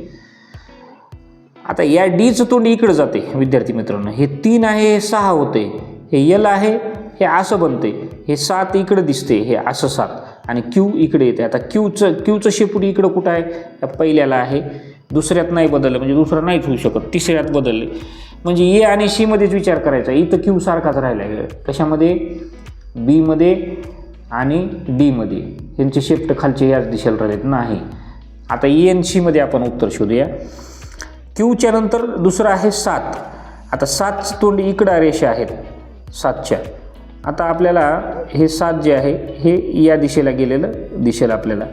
आता या डीचं तोंड इकडं जाते विद्यार्थी मित्रांनो, हे 3 आहे, हे 6 होते, हे यल आहे, हे असं बनते, हे 7 इकडं दिसते, हे असं 7 आणि क्यू इकडे येते. आता क्यूचं शेपूट इकडं कुठं आहे? या पहिल्याला आहे, दुसऱ्यात नाही बदललं म्हणजे दुसरा नाहीच होऊ शकत, तिसऱ्यात बदलले. म्हणजे ए आणि सी मध्येच विचार करायचा. इथं क्यू सारखाच राहिला आहे, कशामध्ये? बीमध्ये आणि डीमध्ये. यांचे शेफ्ट खालचे याच दिशेला राहिलेत नाही. आता ए आणि सीमध्ये आपण उत्तर शोधूया. क्यूच्या नंतर दुसरं आहे 7 आता 7 तोंड इकडं रेषा आहेत 7च्या. आता आपल्याला हे 7 जे आहे हे या दिशेला गेलेलं दिसेल आपल्याला,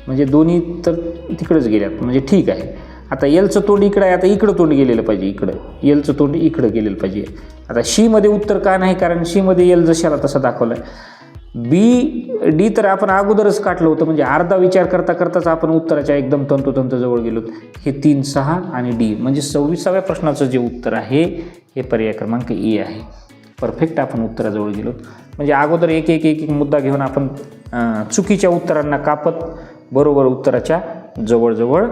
म्हणजे दोन्ही तर तिकडंच गेल्यात, म्हणजे ठीक आहे. आता एलचं तोंड इकडं आहे, आता इकडं तोंड गेलेलं पाहिजे, इकडं एलचं तोंड इकडं गेलेलं पाहिजे. आता शीमध्ये उत्तर का नाही, कारण शीमध्ये एल जशाला तसा दाखवला आहे. बी डी तर आपण अगोदरच काढलं होतं, म्हणजे अर्धा विचार करता करताच आपण उत्तराच्या एकदम तंतोतंत जवळ गेलो. हे 3, 6 आणि डी, म्हणजे 26व्या प्रश्नाचं जे उत्तर आहे हे पर्याय क्रमांक ए आहे. परफेक्ट आपण उत्तराजवळ गेलो. म्हणजे अगोदर एक एक एक एक मुद्दा घेऊन आपण चुकीच्या उत्तरांना कापत बरोबर उत्तराच्या जवळजवळ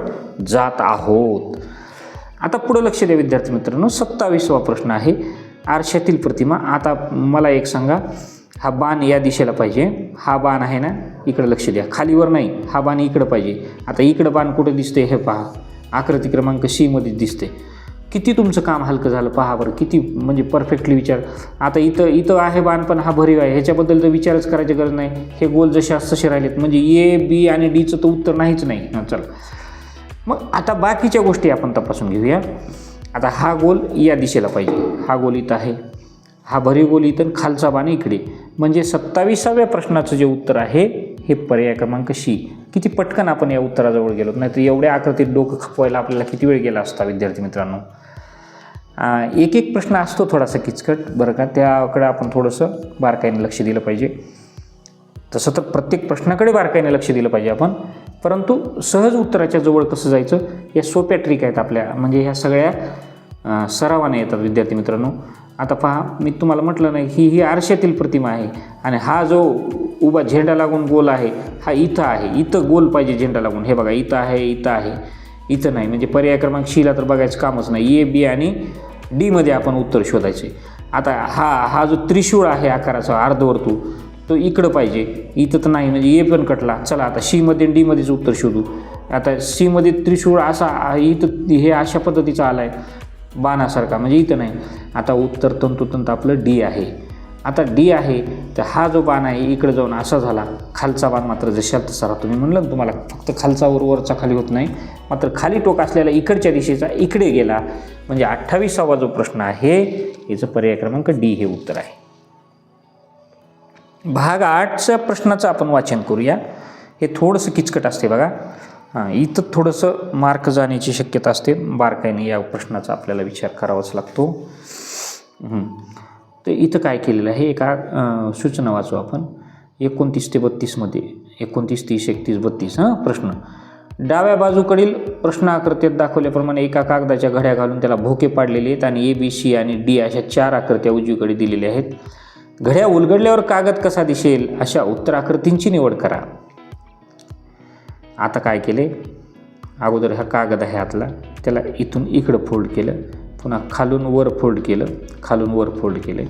जात आहोत. आता पुढं लक्ष द्या विद्यार्थी मित्रांनो, 27वा प्रश्न आहे आरशातील प्रतिमा. आता मला एक सांगा, हा बाण या दिशेला पाहिजे, हा बाण आहे ना इकडं, लक्ष द्या, खालीवर नाही, हा बाण इकडं पाहिजे. आता इकडं बाण कुठं दिसते हे पहा, आकृती क्रमांक सी मध्ये दिसते. किती तुमचं काम हलकं झालं पहा बरं, किती म्हणजे परफेक्टली विचार. आता इथं आहे बाण, पण हा भरीव आहे, ह्याच्याबद्दल तर विचारच करायची गरज नाही. हे गोल जसे तसे राहिलेत, म्हणजे ए बी आणि डीचं तर उत्तर नाहीच नाही. चला मग आता बाकीच्या गोष्टी आपण तपासून घेऊया. आता हा गोल या दिशेला पाहिजे, हा गोल इथं आहे, हा भरीव गोल इथं, खालचा बाण इकडे. म्हणजे 27व्या प्रश्नाचं जे उत्तर आहे हे पर्याय क्रमांक सी. किती पटकन आपण या उत्तराजवळ गेलो, नाही तर एवढ्या आकृतीत डोकं खपवायला आपल्याला किती वेळ गेला असता विद्यार्थी मित्रांनो. एक एक प्रश्न असतो थोडासा किचकट बरं का, त्याकडे आपण थोडंसं बारकाईने लक्ष दिलं पाहिजे. तसं तर प्रत्येक प्रश्नाकडे बारकाईने लक्ष दिलं पाहिजे आपण, परंतु सहज उत्तराच्या जवळ कसं जायचं या सोप्या ट्रिक आहेत आपल्या, म्हणजे ह्या सगळ्या सरावाने येतात विद्यार्थी मित्रांनो. आता पहा, मी तुम्हाला म्हटलं नाही ही आरशातील प्रतिमा आहे, आणि हा जो उभा झेंडा लागून गोल आहे हा इथं आहे, इथं गोल पाहिजे झेंडा लागून. हे बघा इथं आहे, इथं आहे, इथं नाही, म्हणजे पर्याय क्रमांक शीला तर बघायचं कामच नाही. ए बी आणि डीमध्ये आपण उत्तर शोधायचे. आता हा जो त्रिशूळ आहे आकाराचा अर्धवर्तुळ तो इकडं पाहिजे, इथं तर नाही, म्हणजे ए पण कटला. चला आता शीमध्ये डीमध्येच उत्तर शोधू. आता सीमध्ये त्रिशूळ असा इथं हे अशा पद्धतीचा आला आहे बाणासारखा, म्हणजे इथं नाही. आता उत्तर तंतोतंत आपलं डी आहे. आता डी आहे तर हा जो बाण आहे इकडे जाऊन असा झाला, खालचा बाण मात्र जशा तसा राहतो. मी म्हणलं ना तुम्हाला, फक्त खालचा वरचा खाली होत नाही, मात्र खाली टोक असलेला इकडच्या दिशेचा इकडे गेला. म्हणजे 28वा जो प्रश्न आहे याचं पर्याय क्रमांक डी हे उत्तर आहे. भाग 8च्या प्रश्नाचं आपण वाचन करूया. हे थोडंसं किचकट असते बघा. इथं थोडंसं मार्क जाण्याची शक्यता असते, बारकाईने या प्रश्नाचा आपल्याला विचार करावाच लागतो. तर इथं काय केलेलं आहे, एका सूचना वाचू आपण. 29 ते 32मध्ये 29, 30, 31, 32 प्रश्न. डाव्या बाजूकडील प्रश्न आकृतीत दाखवल्याप्रमाणे एका कागदाच्या घड्या घालून त्याला भोके पाडलेले आहेत आणि ए बी सी आणि डी अशा 4 आकृत्या उजवीकडे दिलेल्या आहेत. घड्या उलगडल्यावर कागद कसा दिसेल अशा उत्तर आकृतींची निवड करा. आता काय केले, अगोदर हा कागद आहे आतला, त्याला इथून इकडं फोल्ड केलं, पुन्हा खालून वर फोल्ड केलं, खालून वर फोल्ड केले,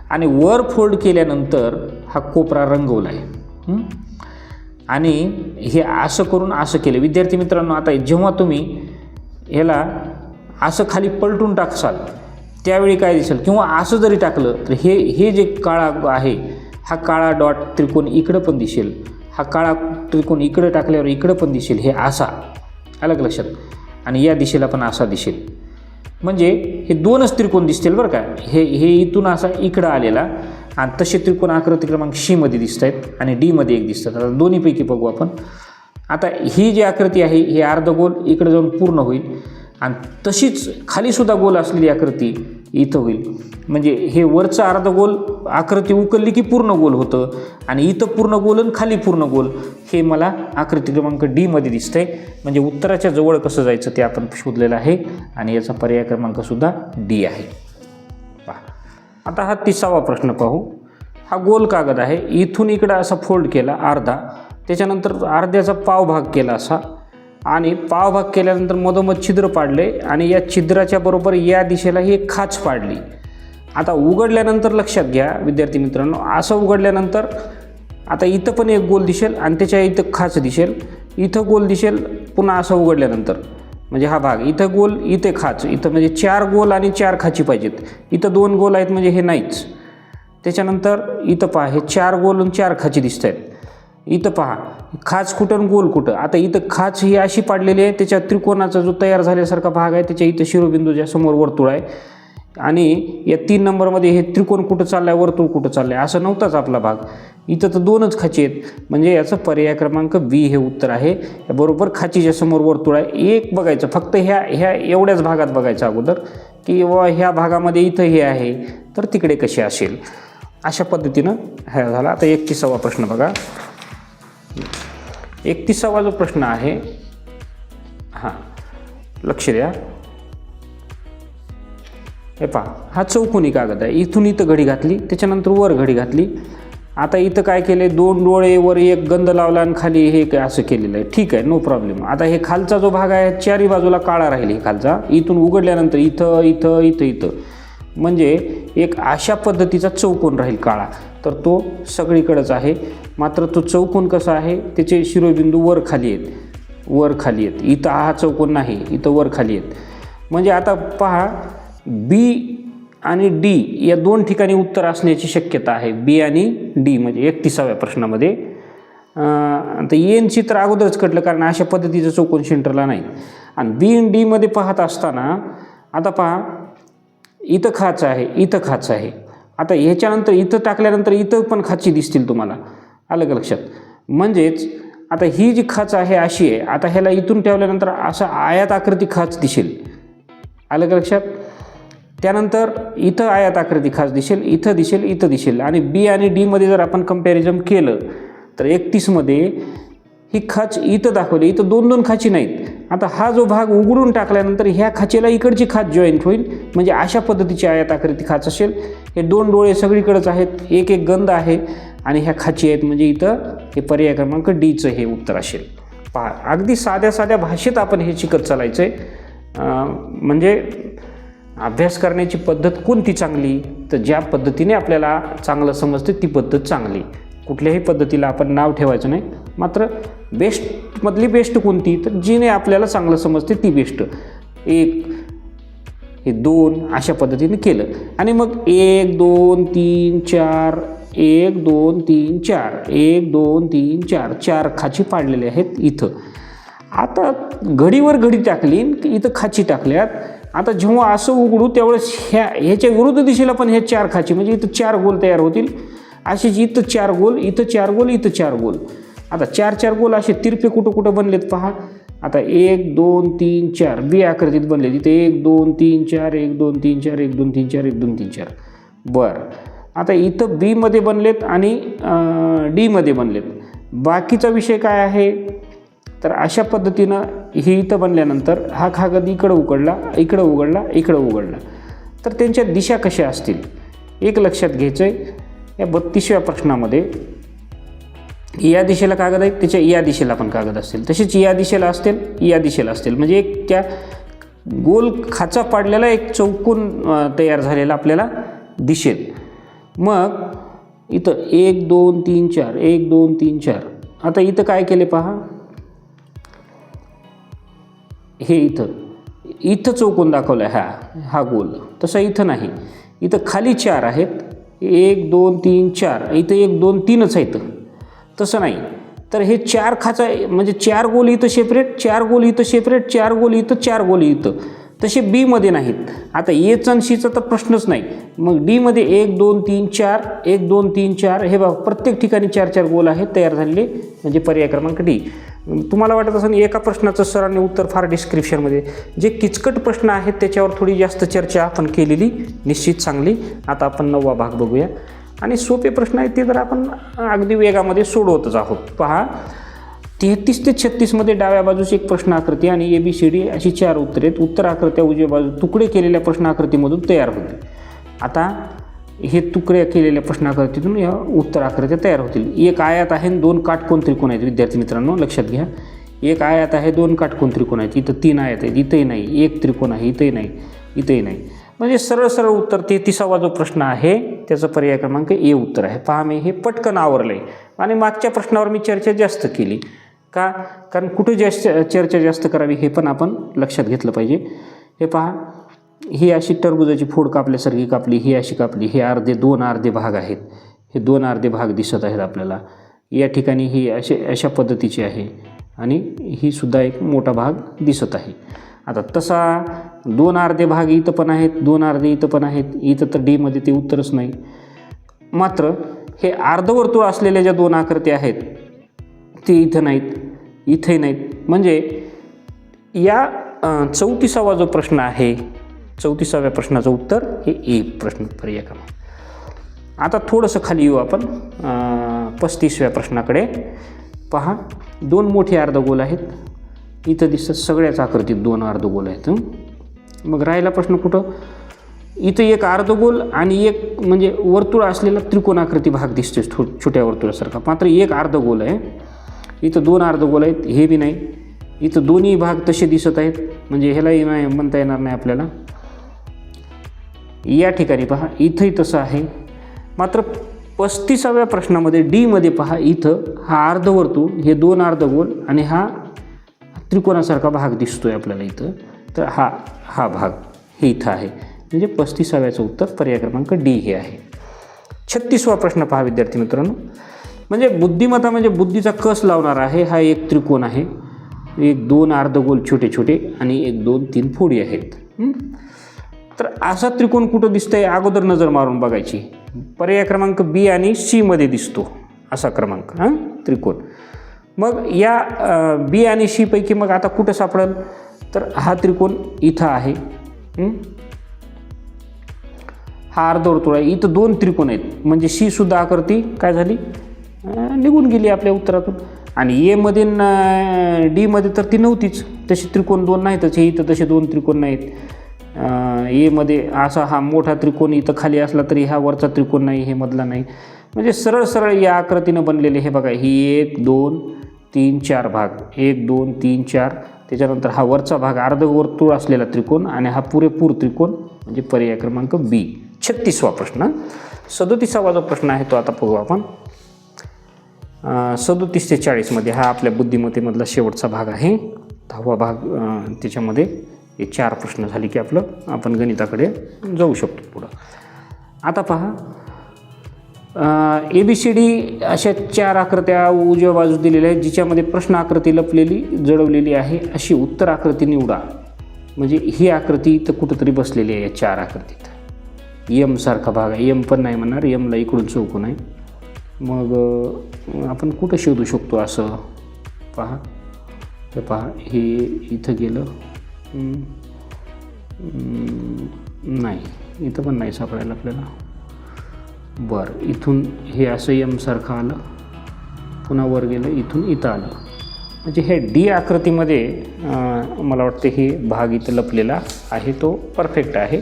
आणि वर फोल्ड केल्यानंतर हा कोपरा रंगवला आहे. आणि हे असं करून असं केलं. विद्यार्थी मित्रांनो, आता जेव्हा तुम्ही ह्याला असं खाली पलटून टाकसाल त्यावेळी काय दिसेल, किंवा असं जरी टाकलं तर हे जे काळा आहे हा काळा डॉट त्रिकोण इकडं पण दिसेल, हा काळा त्रिकोण इकडं टाकल्यावर इकडं पण दिसेल, हे असा अलग लक्षात, आणि या दिशेला पण असा दिसेल. म्हणजे हे 2च त्रिकोण दिसतील बरं का. हे इथून असा इकडं आलेला, आणि तसे त्रिकोण आकृती क्रमांक शीमध्ये दिसत आहेत आणि डीमध्ये एक दिसतात. आता दोन्हीपैकी बघू आपण. आता ही जी आकृती आहे हे अर्धगोल इकडे जाऊन पूर्ण होईल, आणि तशीच खालीसुद्धा गोल असलेली आकृती इथं होईल. म्हणजे हे वरचं अर्धगोल आकृती उकलली की पूर्ण गोल होतं, आणि इथं पूर्ण गोल आणि खाली पूर्ण गोल हे मला आकृती क्रमांक डीमध्ये दिसतंय. म्हणजे उत्तराच्या जवळ कसं जायचं ते आपण शोधलेलं आहे, आणि याचा पर्याय क्रमांकसुद्धा डी आहे. पहा आता हा 30वा प्रश्न पाहू. हा गोल कागद आहे, इथून इकडं असा फोल्ड केला अर्धा, त्याच्यानंतर अर्ध्याचा पाव भाग केला असा, आणि पाव भाग केल्यानंतर मधोमध छिद्र पाडले, आणि या छिद्राच्या बरोबर या दिशेला ही एक खाच पाडली. आता उघडल्यानंतर लक्षात घ्या विद्यार्थी मित्रांनो, असं उघडल्यानंतर आता इथं पण एक गोल दिसेल आणि त्याच्या इथं खाच दिसेल, इथं गोल दिसेल, पुन्हा असं उघडल्यानंतर म्हणजे हा भाग इथं गोल इथे खाच, इथं म्हणजे 4 गोल आणि 4 खाची पाहिजेत. इथं 2 गोल आहेत म्हणजे हे नाहीच. त्याच्यानंतर इथं पहा हे 4 गोल आणि 4 खाची दिसत आहेत. इथं पहा खाच कुठं आणि गोल कुठं. आता इथं खाच ही अशी पाडलेली आहे, त्याच्या त्रिकोणाचा जो तयार झाल्यासारखा भाग आहे त्याच्या इथं शिरोबिंदूच्या समोर वर्तुळ आहे, आणि या 3 नंबरमध्ये हे त्रिकोण कुठं चाललं आहे, वर्तुळ कुठं चाललं आहे, असं नव्हताच आपला भाग. इथं तर 2च खाची आहेत, म्हणजे याचं पर्याय क्रमांक बी हे उत्तर आहे. बरोबर खाचीच्या समोर वर्तुळ आहे. एक बघायचं फक्त ह्या एवढ्याच भागात बघायचं अगोदर की ह्या भागामध्ये इथं हे आहे तर तिकडे कसे असेल, अशा पद्धतीनं हा झाला. आता 31वा प्रश्न बघा. 31वा जो प्रश्न आहे, हां लक्ष द्या. हे पहा, हा चौकोनी कागद आहे. इथून इथं घडी घातली, त्याच्यानंतर वर घडी घातली. आता इथं काय केलं आहे, 2 डोळे वर एक गंध लावला आणि खाली हे काय असं केलेलं आहे. ठीक आहे, नो प्रॉब्लेम. आता हे खालचा जो भाग आहे चारही बाजूला काळा राहील. हे खालचा इथून उघडल्यानंतर इथं इथं इथं इथं म्हणजे एक अशा पद्धतीचा चौकोन राहील काळा. तर तो सगळीकडेच आहे. मात्र तो चौकोन कसा आहे, त्याचे शिरोबिंदू वर खाली आहेत, वर खाली आहेत. इथं हा चौकोन नाही, इथं वर खाली आहेत. म्हणजे आता पहा, बी आणि डी या 2 ठिकाणी उत्तर असण्याची शक्यता आहे. बी आणि डी म्हणजे 31व्या प्रश्नामध्ये. आता एन चित्र अगोदरच कटलं, कारण अशा पद्धतीचं चौकोन सेंटरला नाही. आणि बी आणि डीमध्ये पाहत असताना आता पहा, इथं खाच आहे, इथं खाच आहे. आता ह्याच्यानंतर इथं टाकल्यानंतर इथं पण खाची दिसतील तुम्हाला, आलं का लक्षात. म्हणजेच आता ही जी खाच आहे अशी आहे. आता ह्याला इथून ठेवल्यानंतर असं आयत आकृती खाच दिसेल, आलं का लक्षात. त्यानंतर इथं आयत आकृती खाच दिसेल, इथं दिसेल, इथं दिसेल. आणि बी आणि डीमध्ये जर आपण कंपॅरिझन केलं तर 31मध्ये ही खाच इथं दाखवली, इथं 2-2 खाची नाहीत. आता हा जो भाग उघडून टाकल्यानंतर ह्या खाचेला इकडची खाच जॉईंट होईल, म्हणजे अशा पद्धतीची आयत आकृती खाच असेल. हे 2 डोळे सगळीकडेच आहेत, एक एक गंध आहे आणि ह्या खाची आहेत, म्हणजे इथं हे पर्याय क्रमांक डीचं हे उत्तर असेल. पहा, अगदी साध्या साध्या भाषेत आपण हे शिकत चालायचं आहे. म्हणजे अभ्यास करण्याची पद्धत कोणती चांगली, तर ज्या पद्धतीने आपल्याला चांगलं समजते ती पद्धत चांगली. कुठल्याही पद्धतीला आपण नाव ठेवायचं नाही. मात्र बेस्टमधली बेस्ट कोणती, तर जिने आपल्याला चांगलं समजते ती बेस्ट. 1 हे 2 अशा पद्धतीने केलं आणि मग 1 2 3 4 1 2 3 4 1 2 3 4 4 खाची पाडलेले आहेत इथं. आता घडीवर घडी टाकली, इथं खाची टाकल्यात. आता जेव्हा असं उघडू त्यावेळेस ह्याच्या विरुद्ध दिशेला पण ह्या 4 खाची, म्हणजे इथं 4 गोल तयार होतील. असेच इथं 4 गोल, इथं 4 गोल, इथं 4 गोल. आता 4-4 गोल असे तिरपे कुठं कुठं बनलेत पहा. आता 1 2 3 4 बी आकृतीत बनले. इथे 1 2 3 4 1 2 3 4 1 2 3 4 1 2 3 4. बरं, आता इथं बीमध्ये बनलेत आणि डीमध्ये बनलेत. बाकीचा विषय काय आहे, तर अशा पद्धतीनं ही इथं बनल्यानंतर हा कागद इकडं उघडला, इकडं उघडला, इकडं उघडला. तर त्यांच्या दिशा कशा असतील एक लक्षात घ्यायचं आहे. या 32व्या प्रश्नामध्ये या दिशेला कागद आहे, त्याच्या या दिशेला पण कागद असतील, तसेच या दिशेला असतील, या दिशेला असतील. म्हणजे एक त्या गोल खाचा पाडलेला एक चौकोन तयार झालेला आपल्याला दिसेल. मग इथं 1 2 3 4 1 2 3 4. आता इथं काय केले पहा, हे इथं चौकोन दाखवला आहे, हा गोल. तसं इथं नाही, इथं खाली 4 आहेत. 1 2 3 4. इथं 1 2 3च आहेत. तसं नाही, तर हे 4 खाचा म्हणजे 4 गोल इथं सेपरेट, 4 गोल इथं सेपरेट, 4 गोल इथं, 4 गोल इथं. तसे बीमध्ये नाहीत. आता एच आणि सीचा तर प्रश्नच नाही. मग डीमध्ये 1 2 3 4 1 2 3 4 हे बघा, प्रत्येक ठिकाणी 4-4 गोल आहेत तयार झालेले, म्हणजे पर्याय क्रमांक डी. तुम्हाला वाटत असेल एका प्रश्नाचं सरांनी उत्तर फार डिस्क्रिप्शनमध्ये, जे किचकट प्रश्न आहेत त्याच्यावर थोडी जास्त चर्चा आपण केलेली निश्चित चांगली. आता आपण 9वा भाग बघूया. आणि सोपे प्रश्न आहेत ते तर आपण अगदी वेगामध्ये सोडवतच आहोत. पहा, 33 ते 36मध्ये डाव्या बाजूस एक प्रश्न आकृती आणि ABCD अशी 4 उत्तरे आहेत. उत्तर आकृत्या उजव्या बाजू तुकडे केलेल्या प्रश्न आकृतीमधून तयार होतील. आता हे तुकड्या केलेल्या प्रश्न आकृतीतून या उत्तर आकृत्या तयार होतील. एक आयत आहे आणि 2 काटकोन त्रिकोण आहेत. विद्यार्थी मित्रांनो लक्षात घ्या, एक आयत आहे, 2 काटकोन त्रिकोण आहेत. इथं 3 आयत आहेत, इथंही नाही. एक त्रिकोण आहे, इथंही नाही, इथंही नाही. म्हणजे सरळ सरळ उत्तर 33वा जो प्रश्न आहे त्याचं पर्याय क्रमांक ए उत्तर आहे. पहा, मी हे पटकन आवरलं आहे आणि मागच्या प्रश्नावर मी चर्चा जास्त केली का, कारण कुठे चर्चा जास्त करावी हे पण आपण लक्षात घेतलं पाहिजे. हे पहा, ही अशी टरबुजाची फोड कापल्यासारखी कापली, ही अशी कापली. हे 2 अर्धे भाग आहेत. हे 2 अर्धे भाग दिसत आहेत आपल्याला. या ठिकाणी ही अशा पद्धतीची आहे आणि ही सुद्धा एक मोठा भाग दिसत आहे. आता तसा 2 अर्धे भाग इथं पण आहेत, 2 अर्धे इथं पण आहेत, इथं तर डीमध्ये ते उत्तरच नाही. मात्र हे अर्धवर्तुळ असलेल्या ज्या 2 आकृत्या आहेत ते इथं नाहीत, इथंही नाहीत. म्हणजे या 34वा जो प्रश्न आहे, 34व्या प्रश्नाचं उत्तर हे ए प्रश्न पर्याय क्रमांक. आता थोडंसं खाली येऊ आपण 35व्या प्रश्नाकडे. पहा 2 मोठे अर्धगोल आहेत, इथं दिसतं सगळ्याच आकृतीत 2 अर्धगोल आहेत. मग राहिला प्रश्न कुठं, इथं एक अर्धगोल आणि एक म्हणजे वर्तुळ असलेला त्रिकोणाकृती भाग दिसते छोट्या वर्तुळासारखा. मात्र एक अर्धगोल आहे, इथं 2 अर्धगोल आहेत, हे बी नाही. इथं दोन्ही भाग तसे दिसत आहेत, म्हणजे ह्यालाही नाही म्हणता येणार नाही आपल्याला. या ठिकाणी पहा इथंही तसं आहे. मात्र 35व्या प्रश्नामध्ये डीमध्ये पहा, इथं हा अर्धवर्तुळ, हे 2 अर्धगोल आणि हा त्रिकोणासारखा भाग दिसतोय आपल्याला इथं. तर हा भाग हे इथं आहे. म्हणजे 35व्याचं उत्तर पर्याय क्रमांक डी हे आहे. 36वा प्रश्न पहा विद्यार्थी मित्रांनो. म्हणजे बुद्धिमत्ता म्हणजे बुद्धीचा कस लावणारा आहे. हा एक त्रिकोण आहे, एक 2 अर्धगोल छोटे छोटे आणि 1 2 3 फोडी आहेत. तर असा त्रिकोण कुठं दिसतंय अगोदर नजर मारून बघायची. पर्याय क्रमांक बी आणि सी मध्ये दिसतो असा क्रमांक त्रिकोण. मग या बी आणि सी पैकी मग आता कुठं सापडेल, तर हा त्रिकोण इथं आहे. हा अर्धवर्तुळ आहे, इथं 2 त्रिकोण आहेत. म्हणजे सी सुद्धा आकृती काय झाली, निघून गेली आपल्या उत्तरातून. आणि एमध्ये डीमध्ये तर ती नव्हतीच, तशी त्रिकोण 2 नाहीतच. हे इथं तसे 2 त्रिकोण नाहीत. एमध्ये असा हा मोठा त्रिकोण इथं खाली असला तरी हा वरचा त्रिकोण नाही, हे मधला नाही. म्हणजे सरळ सरळ या आकृतीनं बनलेले हे बघा, ही 1 2 3 4 भाग, 1 2 3 4. त्याच्यानंतर हा वरचा भाग अर्धवर्तुळ असलेला त्रिकोण आणि हा पुरेपूर त्रिकोण, म्हणजे पर्याय क्रमांक बी. 36वा प्रश्न. 37वा जो प्रश्न आहे तो आता बघू आपण. 37 ते 40 मध्ये हा आपल्या बुद्धिमत्तेमधला शेवटचा भाग आहे, 10वा भाग. त्याच्यामध्ये हे 4 प्रश्न झाले की आपण गणिताकडे जाऊ शकतो पुढं. आता पहा ABCD अशा 4 आकृत्या उजव्या बाजूस दिलेल्या आहेत, जिच्यामध्ये प्रश्न आकृती लपलेली जडवलेली आहे. अशी उत्तर आकृती निवडा. म्हणजे ही आकृती इथं कुठंतरी बसलेली आहे या 4 आकृतीत. एम सारखा भाग आहे, एम पण नाही म्हणणार, एमला इकडून चौकोन आहे. मग आपण कुठं शोधू शकतो असं पहा. हे पहा, हे इथं गेलं, नाही, इथं पण नाही सापडायला आपल्याला. बरं, इथून हे असं एम सारखं आलं, पुन्हा वर गेलं, इथून इथं आलं. म्हणजे हे डी आकृतीमध्ये मला वाटतं हे भाग इथं लपलेला आहे, तो परफेक्ट आहे.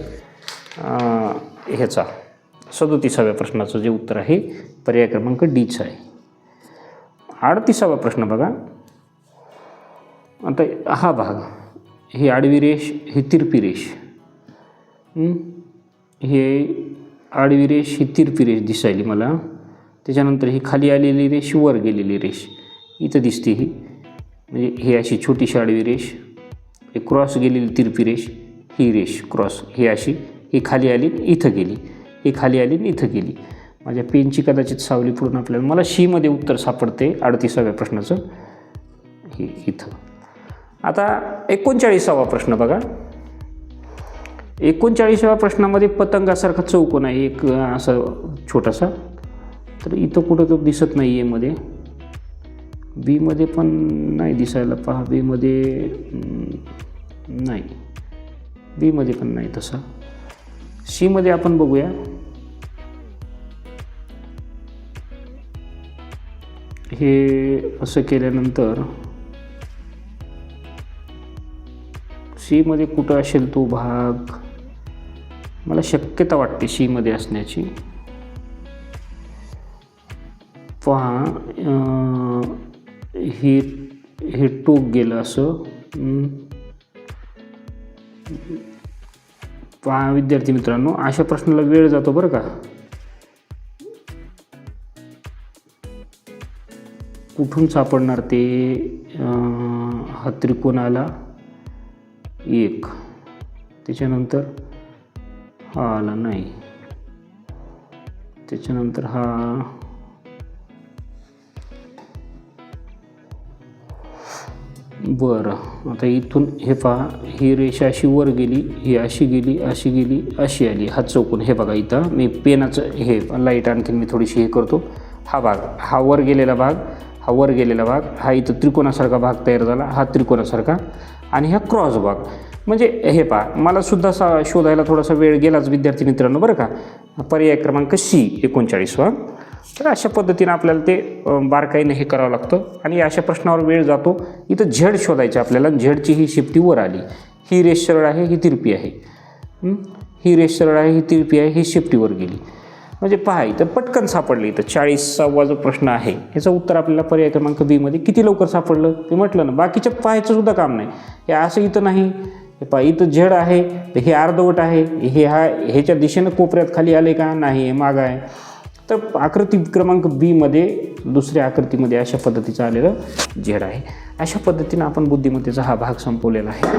ह्याचा 37व्या प्रश्नाचं जे उत्तर आहे पर्याय क्रमांक डीचं आहे. 38वा प्रश्न बघा. आता हा भाग, ही आडवी रेष, ही तिरपी रेष, हे आडवी रेष, ही तिरपी रेष दिसायली मला. त्याच्यानंतर ही खाली आलेली रेष, वर गेलेली रेष इथं दिसते. ही म्हणजे ही अशी छोटीशी आडवी रेष, हे क्रॉस गेलेली तिरपी रेष, ही रेष क्रॉस, ही अशी, ही खाली आली इथं गेली, ही खाली आली इथं गेली. माझ्या पेनची कदाचित सावली पडून आपल्याला मला शीमध्ये उत्तर सापडते 38व्या प्रश्नाचं, हे इथं. आता 39वा प्रश्न बघा. 39व्या प्रश्नामध्ये पतंगासारखा चौकोन आहे एक असा छोटासा. तर इथं कुठं तो दिसत नाही. एमध्ये, बीमध्ये पण नाही दिसायला. पहा, बीमध्ये नाही, बीमध्ये पण नाही तसा. सीमध्ये आपण बघूया. हे असं केल्यानंतर सीमध्ये कुठं असेल तो भाग, मला शक्यता वाटते सीमध्ये असण्याची. पहा, हे टोक गेलं असं. पहा विद्यार्थी मित्रांनो, अशा प्रश्नाला वेळ जातो बरं का. कुठून सापडणार ते. हा त्रिकोण आला एक, त्याच्यानंतर हा आला नाही, त्याच्यानंतर हा, बरं, आता इथून हे पहा, ही रेषा अशी वर गेली, ही अशी गेली, अशी गेली, अशी आली, हा चौकोन. हे बघा इथं मी पेनाचं हे लाईट आणखीन मी थोडीशी हे करतो. हा भाग, हा वर गेलेला भाग, हा वर गेलेला भाग, हा इथं त्रिकोणासारखा भाग तयार झाला, हा त्रिकोणासारखा, आणि हा क्रॉस भाग. म्हणजे हे पहा, मला सुद्धा शोधायला थोडासा वेळ गेलाच विद्यार्थी मित्रांनो बरं का. पर्याय क्रमांक सी 39. तर अशा पद्धतीनं आपल्याला ते बारकाईने हे करावं लागतं आणि अशा प्रश्नावर वेळ जातो. इथं झेड शोधायचं आपल्याला. झेडची ही शिफ्टी वर आली, ही रेष सरळ आहे, ही तिरपी आहे, ही रेष सरळ आहे, ही तिरपी आहे, ही शिफ्टीवर गेली. म्हणजे पहा इथं पटकन सापडलं. इथं 40वा जो प्रश्न आहे ह्याचं उत्तर आपल्याला पर्याय क्रमांक बी मध्ये किती लवकर सापडलं ते म्हटलं ना. बाकीच्या पाहायचं सुद्धा काम नाही. हे असं इथं नाही. हे पहा इथं झेड आहे, हे अर्धवट आहे, हे ह्याच्या दिशेनं कोपऱ्यात खाली आले का नाही, हे मागं आहे. तर आकृती क्रमांक बी मध्ये दुसऱ्या आकृतीमध्ये अशा पद्धतीचं आलेलं झेड आहे. अशा पद्धतीनं आपण बुद्धिमत्तेचा हा भाग संपवलेला आहे.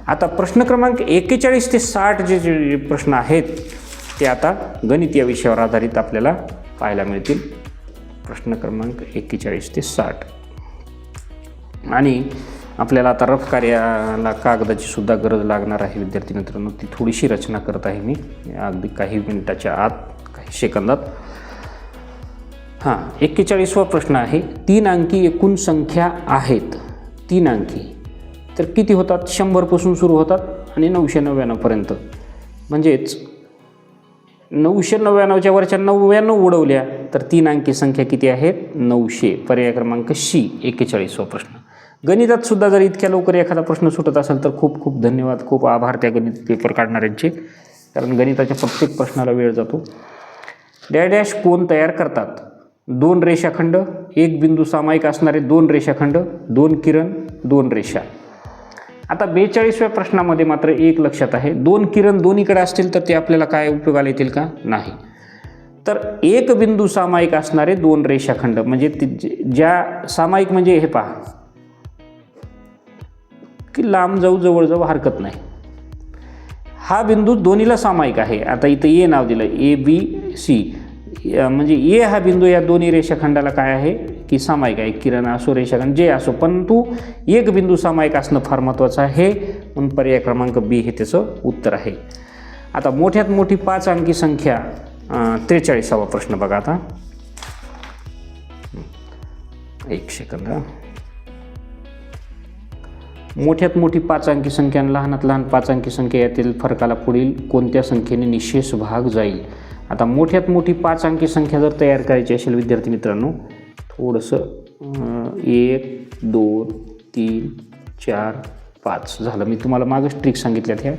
आता प्रश्न क्रमांक 41 ते 60 जे प्रश्न आहेत ते आता गणित या विषयावर आधारित आपल्याला पाहायला मिळतील. प्रश्न क्रमांक 41 ते 60. आणि आपल्याला आता रफ कार्याला कागदाची सुद्धा गरज लागणार आहे विद्यार्थी मित्रांनो. ती थोडीशी रचना करत आहे मी अगदी काही मिनिटाच्या आत, काही सेकंदात. हां, 41वा प्रश्न आहे. 3 अंकी एकूण संख्या आहेत. 3 अंकी तर किती होतात? 100पासून सुरू होतात आणि 999पर्यंत. म्हणजेच 999च्या वरच्या 99 उडवल्या तर 3 अंकी संख्या किती आहेत? 900. पर्याय क्रमांक सी 41वा प्रश्न. गणितात सुद्धा जर इतक्या लवकर एखादा प्रश्न सुटत असेल तर खूप खूप धन्यवाद, खूप आभार त्या गणित पेपर काढणाऱ्यांचे. कारण गणिताच्या प्रत्येक प्रश्नाला वेळ जातो. डॅश कोण तयार करतात? 2 रेषाखंड, 1 बिंदू सामायिक असणारे 2 रेषाखंड, 2 किरण, 2 रेषा. आता 42व्या प्रश्नामध्ये मात्र एक लक्षात आहे, 2 किरण दोन्हीकडे असतील तर ते आपल्याला काय उपयोगाला येतील का? नाही. तर 1 बिंदू सामायिक असणारे 2 रेषाखंड म्हणजे ज्या सामायिक म्हणजे हे पहा की लांब जाऊ जवळ जाऊ हरकत नाही. हा बिंदू दोन्हीला सामायिक आहे. आता इथं ए नाव दिलं, ABC, म्हणजे ए हा बिंदू या दोन्ही रेषाखंडाला काय आहे की सामायिक आहे. किरण असो, रेषाखंड जे असो, परंतु एक बिंदू सामायिक असणं फार महत्त्वाचं आहे. म्हणून पर्याय क्रमांक बी हे त्याचं उत्तर आहे. आता मोठ्यात मोठी 5 अंकी संख्या 43वा प्रश्न बघा. आता एक सेकंद. मोठ्यात मोठी 5 अंकी संख्या आणि लहानात लहान 5 अंकी संख्या यातील फरकाला पुढील कोणत्या संख्येने निशेष भाग जाईल? आता मोठ्यात मोठी 5 अंकी संख्या जर तयार करायची असेल विद्यार्थी मित्रांनो, थोडंसं 1 2 3 4 5 झालं. मी तुम्हाला मागच ट्रिक सांगितल्यात ह्या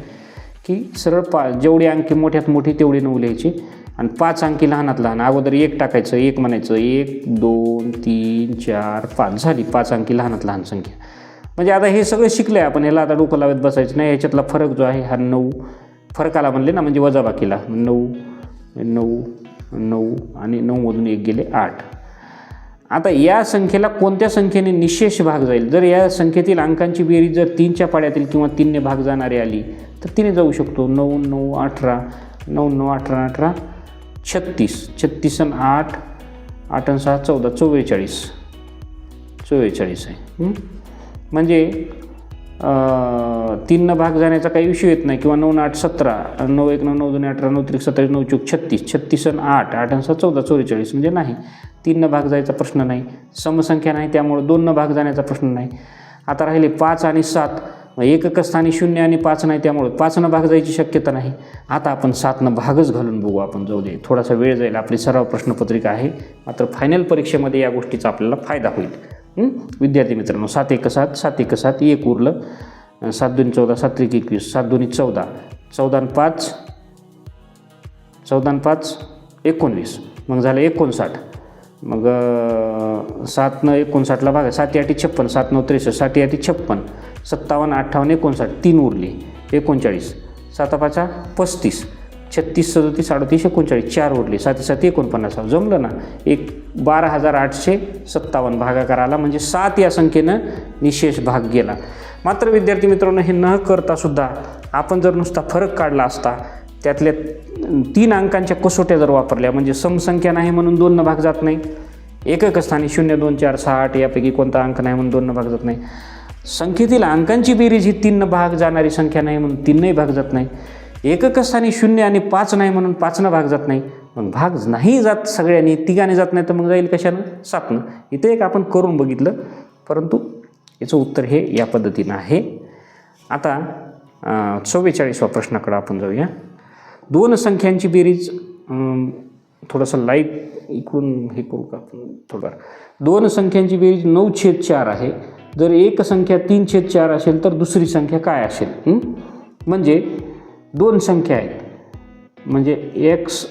की सरळ जेवढी अंकी मोठ्यात मोठी तेवढी 9 लिहायची आणि 5 अंकी लहानात लहान. अगोदर 1 टाकायचं, 1 म्हणायचं, 1 2 3 4 5 झाली 5 अंकी लहानात लहान संख्या. म्हणजे आता हे सगळं शिकलं आहे आपण, ह्याला आता डोकं लावत बसायचं नाही. ह्याच्यातला फरक जो आहे हा 9 फरकाला म्हणले ना, म्हणजे वजाबाकीला 9 9 9 आणि 9मधून 1 गेले 8. आता या संख्येला कोणत्या संख्येने निशेष भाग जाईल? जर या संख्येतील अंकांची बेरीज जर 3च्या पाड्यातील किंवा 3ने भाग जाणारी आली तर 3ने जाऊ शकतो. 9 9 18 9 9 18 18 36 36 आणि 8 8 आणि 6 14 44 44 आहे. म्हणजे 3 भाग जाण्याचा काही विषय येत नाही. किंवा 9 8 17 9 1 9 9 2 18 9 3 27 9 4 36 36 आणि 8 8 आणि 6 14 44 म्हणजे नाही. 3 भाग जायचा प्रश्न नाही. समसंख्या नाही त्यामुळे 2 भाग जाण्याचा प्रश्न नाही. आता राहिले 5 आणि 7, एकक स्थानी 0 आणि 5 नाही त्यामुळे 5 भाग जायची शक्यता नाही. आता आपण 7 भागच घालून बघू आपण. जाऊ दे, थोडासा वेळ जाईल. आपली सराव प्रश्नपत्रिका आहे, मात्र फायनल परीक्षेमध्ये या गोष्टीचा आपल्याला फायदा होईल. विद्यार्थी मित्रांनो, 7 1 7 7 1 7 1 उरलं. 7 2 14 7 1 21 7 2 14 14 5 14 5 19 मग झालं 59. मग 7 न 59ला भागा 7 8 56 7 9 63 7 8 56 57 58 59 3 उरले 39 7 5 35 36 37 38 39 4 उरले 7 7 49. जमलं ना. 12,857 भागाकार आला. म्हणजे 7 या संख्येनं निशेष भाग गेला. मात्र विद्यार्थी मित्रांनो, हे न करता सुद्धा आपण जर नुसता फरक काढला असता, त्यातल्या 3 अंकांच्या कसोट्या जर वापरल्या, म्हणजे समसंख्या नाही म्हणून 2 भाग जात नाही, एकक स्थानी 0 2 4 6 8 यापैकी कोणता अंक नाही म्हणून 2 भाग जात नाही, संख्येतील अंकांची बेरीज ही 3 भाग जाणारी संख्या नाही म्हणून 3 भाग जात नाही. एकक स्थानी 0 आणि 5 नाही म्हणून 5 भाग जात नाही. मग भाग नाही जात सगळ्यांनी, 3 जात नाही तर मग जाईल कशानं? 7. इथे एक आपण करून बघितलं, परंतु याचं उत्तर हे या पद्धतीनं आहे. आता 44वा प्रश्नाकडे आपण जाऊया. 2 संख्यांची बेरीज, थोडंसं लाईट इकडून हे करू का आपण थोडं. 2 संख्यांची बेरीज 9/4 आहे. जर एक संख्या 3/4 असेल तर दुसरी संख्या काय असेल? म्हणजे 2 संख्या आहेत, म्हणजे x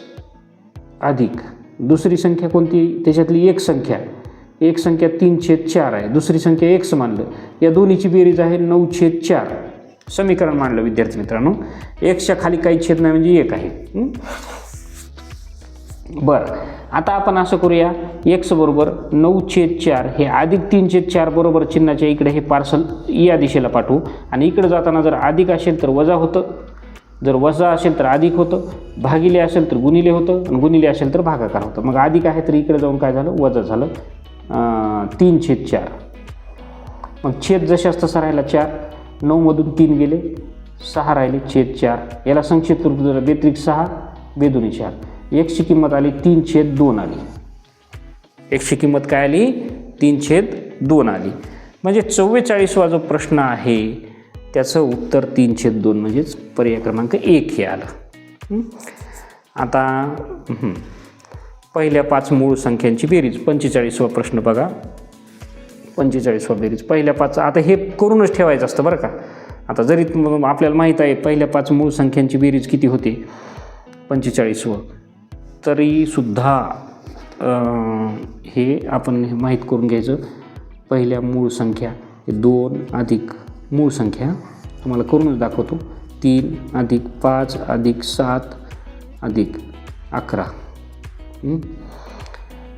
अधिक दुसरी संख्या कोणती, त्याच्यातली एक संख्या 3/4 आहे, दुसरी संख्या x मानलं, या दोन्हीची बेरीज आहे 9/4. समीकरण मांडलं विद्यार्थी मित्रांनो. एक्सच्या खाली काही छेद नाही म्हणजे 1 आहे. बरं, आता आपण असं करूया, x बरोबर 9/4 हे अधिक 3/4 बरोबर चिन्हाच्या इकडे हे पार्सल या दिशेला पाठवू, आणि इकडे जाताना जर अधिक असेल तर वजा होतं, जर वजा असेल तर अधिक होतं, भागिले असेल तर गुणिले होतं, आणि गुणिले असेल तर भागाकार होतं. मग अधिक आहे तर इकडे जाऊन काय झालं? वजा झालं. 3/4. मग छेद जशाच तसा राहिला 4, 9मधून 3 गेले, 6 राहिले, छेद 4. याला संक्षिप्त रूप दिलं, बेत्रिक 6 बेदुनी 4. एक्सची किंमत आली 3/2 आली. एक्सची किंमत काय आली? 3/2 आली. म्हणजे 44वा जो प्रश्न आहे त्याचं उत्तर 3/2 म्हणजेच पर्याय क्रमांक 1 हे आलं. आता पहिल्या 5 मूळ संख्यांची बेरीज, 45वा प्रश्न बघा. 45वा बेरीज पहिल्या 5, आता हे करूनच ठेवायचं असतं बरं का. आता जरी आपल्याला माहीत आहे पहिल्या 5 मूळ संख्यांची बेरीज किती होते 45व, तरीसुद्धा हे आपण माहीत करून घ्यायचं. पहिल्या मूळ संख्या 2 अधिक मूळ संख्या तुम्हाला करूनच दाखवतो, 3 अधिक 5 अधिक 7 अधिक 11,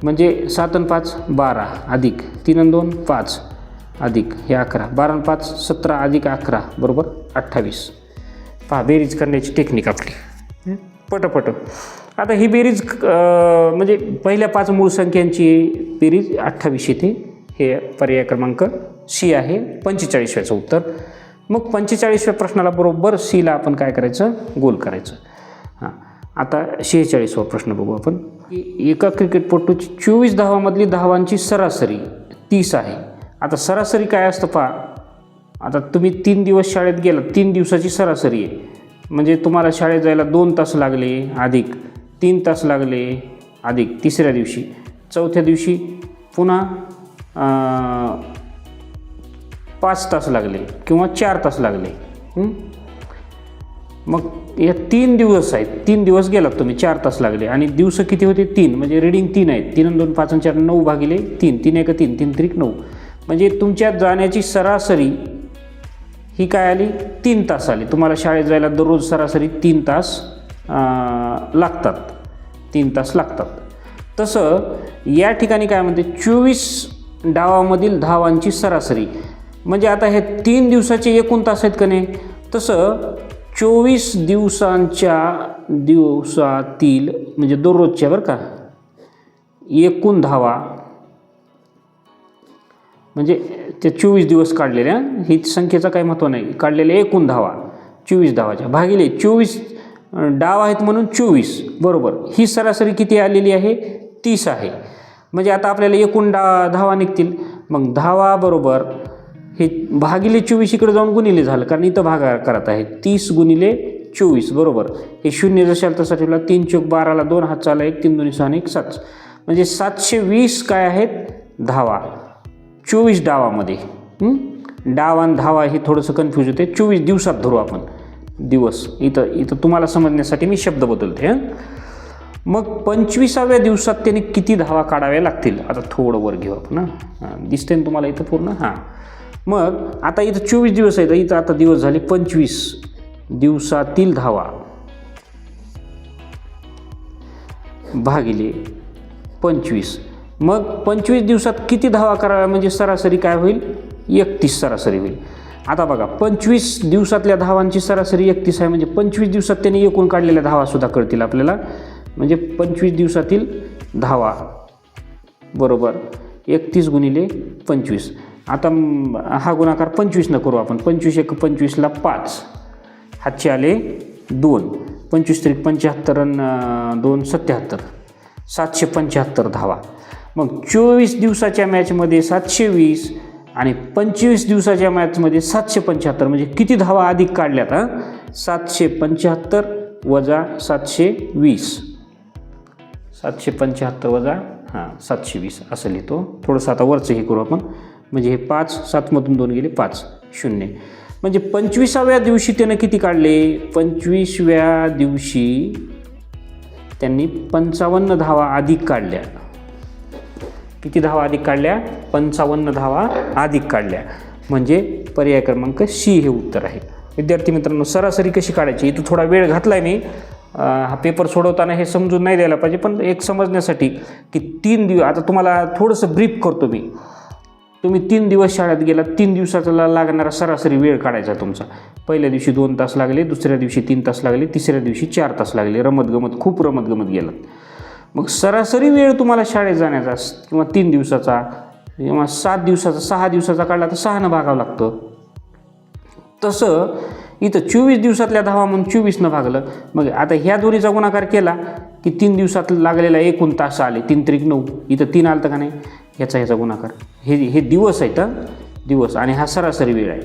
म्हणजे 7 आणि 5 12 अधिक 3 आणि 2 5 अधिक हे 11, 12 आणि 5 17 अधिक 11 बरोबर 28. पहा बेरीज करण्याची टेक्निक आपली पटपट. आता ही बेरीज म्हणजे पहिल्या 5 मूळ संख्यांची बेरीज 28 येते. हे पर्याय क्रमांक सी आहे 45व्याचं उत्तर. मग 45व्या प्रश्नाला बरोबर सीला आपण काय करायचं? गोल करायचं. हां, आता 46वा प्रश्न बघू आपण. एका क्रिकेटपटूची 24 धावांमधली धावांची सरासरी 30 आहे. आता सरासरी काय असतं पहा. आता तुम्ही 3 दिवस शाळेत गेलात, 3 दिवसाची सरासरी आहे, म्हणजे तुम्हाला शाळेत जायला 2 तास लागले अधिक 3 तास लागले अधिक तिसऱ्या दिवशी, चौथ्या दिवशी पुन्हा 5 तास लागले किंवा 4 तास लागले. मग या 3 दिवस आहेत, 3 दिवस गेलात तुम्ही, 4 तास लागले आणि दिवस किती होते? 3, म्हणजे रीडिंग 3 आहेत. 3 आणि 2 5 आणि 4 9 भागिले 3, 3 1 3, 3 3 9, म्हणजे तुमच्या जाण्याची सरासरी ही काय आली? 3 तास आली. तुम्हाला शाळेत जायला दररोज सरासरी 3 तास लागतात, 3 तास लागतात. तसं या ठिकाणी काय म्हणते? 24 डावामधील धावांची सरासरी, म्हणजे आता हे 3 दिवसाचे एकूण तास आहेत का नाही, तसं 24 दिवसातील म्हणजे दररोजच्या बरं का एकूण धावा, म्हणजे ते 24 दिवस काढलेल्या, ही संख्येचं काही महत्त्व नाही, काढलेल्या एकूण धावा 24 धावाच्या भागिले 24 डाव आहेत म्हणून 24 बरोबर ही सरासरी किती आलेली आहे? 30 आहे. म्हणजे आता आपल्याला एकूण धावा निघतील. मग धावा बरोबर हे भागिले 24 इकडे जाऊन गुणिले झालं, कारण इथं भागाकारात आहे. 30 गुणिले 24 बरोबर हे 0 जशाला तसा ठेवला, 3 चोक 12ला 2 हात चाला 1, 3 2 6 1 7, म्हणजे 720 काय आहेत धावा 24 डावामध्ये. डाव आणि धावा हे थोडंसं कन्फ्यूज होते. 24 दिवसात धरू आपण दिवस, इथं तुम्हाला समजण्यासाठी मी शब्द बदलते. मग 25व्या दिवसात त्याने किती धावा काढाव्या लागतील? आता थोडं वर घेऊ आपण. दिसते ना तुम्हाला इथं पूर्ण? हां, मग आता इथं 24 दिवस आहेत, इथं आता दिवस झाले 25 दिवसातील धावा भागिले 25. मग 25 दिवसात किती धावा कराव्या म्हणजे सरासरी काय होईल? 31 सरासरी होईल. आता बघा 25 दिवसातल्या धावांची सरासरी 31 आहे, म्हणजे 25 दिवसात त्यांनी एकूण काढलेल्या धावासुद्धा कळतील आपल्याला. म्हणजे 25 दिवसातील धावा बरोबर 31 गुणिले 25. आता हा गुणाकार 25 न करू आपण. 25 × 25 = 5, हातचे आले 2, 25 × 3 = 75 आणि 2 = 77, 775 धावा. मग 24 दिवसाच्या मॅचमध्ये 720 आणि 25 दिवसाच्या मॅचमध्ये 775, म्हणजे किती धावा अधिक काढल्यात? 775 वजा 720, 775 वजा 720 असं लिहितो. थोडंसं आता वरचं हे करू आपण. म्हणजे हे 5, 7 मधून 2 गेले 5, 0. म्हणजे 25व्या दिवशी त्यानं किती काढले? 25व्या दिवशी त्यांनी 55 धावा अधिक काढल्या. किती धावा अधिक काढल्या? 55 धावा अधिक काढल्या. म्हणजे पर्याय क्रमांक सी हे उत्तर आहे. विद्यार्थी मित्रांनो, सरासरी कशी काढायची? इथं थोडा वेळ घातलाय मी. हा पेपर सोडवताना हे समजून नाही द्यायला पाहिजे, पण एक समजण्यासाठी की 3 दिवस, आता तुम्हाला थोडंसं ब्रीफ करतो मी. तुम्ही 3 दिवस शाळेत गेला, 3 दिवसाचा लागणारा सरासरी वेळ काढायचा तुमचा. पहिल्या दिवशी 2 तास लागले, दुसऱ्या दिवशी 3 तास लागले, तिसऱ्या दिवशी 4 तास लागले. खूप रमतगमत गेलात. मग सरासरी वेळ तुम्हाला शाळेत जाण्याचा किंवा 3 दिवसाचा किंवा 7 दिवसाचा, 6 दिवसाचा काढला तर 6 न भागावं लागतं. तसं इथं 24 दिवसातल्या धावा म्हणून 24 न भागलं. मग आता ह्या दोन्हीचा गुणाकार केला की 3 दिवसात लागलेला एकूण तास आले, 3 त्रिक 9. इथं 3 आलं का नाही? ह्याचा गुणाकार. हे दिवस आहेत, दिवस, आणि हा सरासरी वेळ आहे.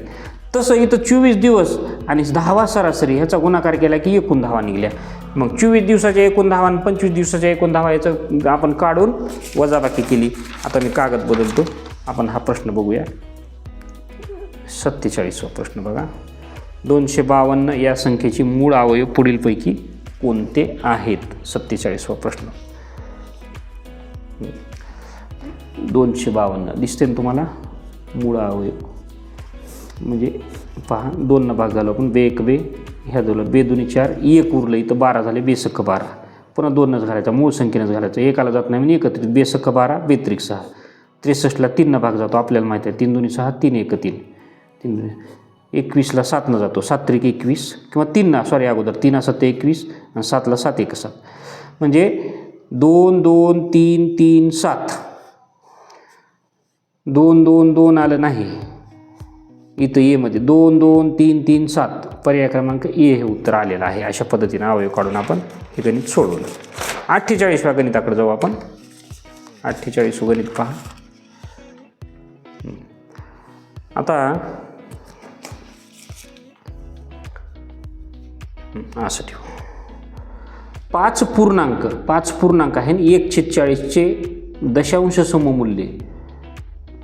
तसं इथं 24 दिवस आणि 10 सरासरी ह्याचा गुणाकार केला की एकूण धावा निघल्या. मग 24 दिवसाच्या एकूण धावा आणि 25 दिवसाच्या एकूण धावा याचं आपण काढून वजाबाकी केली. आता मी कागद बदलतो. आपण हा प्रश्न बघूया. 47वा प्रश्न बघा. 252 या संख्येची मूळ अवयव पुढीलपैकी कोणते आहेत? 47वा प्रश्न. 252 दिसते ना तुम्हाला? मूळ अवयव म्हणजे पहा, 2 भाग झालो आपण. बे 1 बे, ह्या झालं बे 2 4, 1 उरलं. इथं 12 झाले, बेसक्क 12. पुन्हा 2नच घालायचा, मूळ संख्येनंच घालायचं. एकाला जात नाही म्हणजे एकत्रित. बेसक्क 12, बेत्रिक 6. 63ला 3 भाग जातो, आपल्याला माहिती आहे. 3 2 6, 3 1 3. 21ला 7 न जातो, 7 त्रिक 21 किंवा 3 सॉरी अगोदर 3 7 21 आणि 7ला 7 1 7. म्हणजे 2 2 3 3 7. 2 2 2 आलं नाही इथं ए मध्ये. 2 2 3 3 7. पर्याय क्रमांक ए हे उत्तर आलेलं आहे. अशा पद्धतीनं अवयव काढून आपण हे गणित सोडवलं. 48व्या गणिताकडे जाऊ आपण. 48 गणित पहा. आता असं ठेवू. 5 पूर्णांक आहे. 1/40चे दशांश सममूल्य.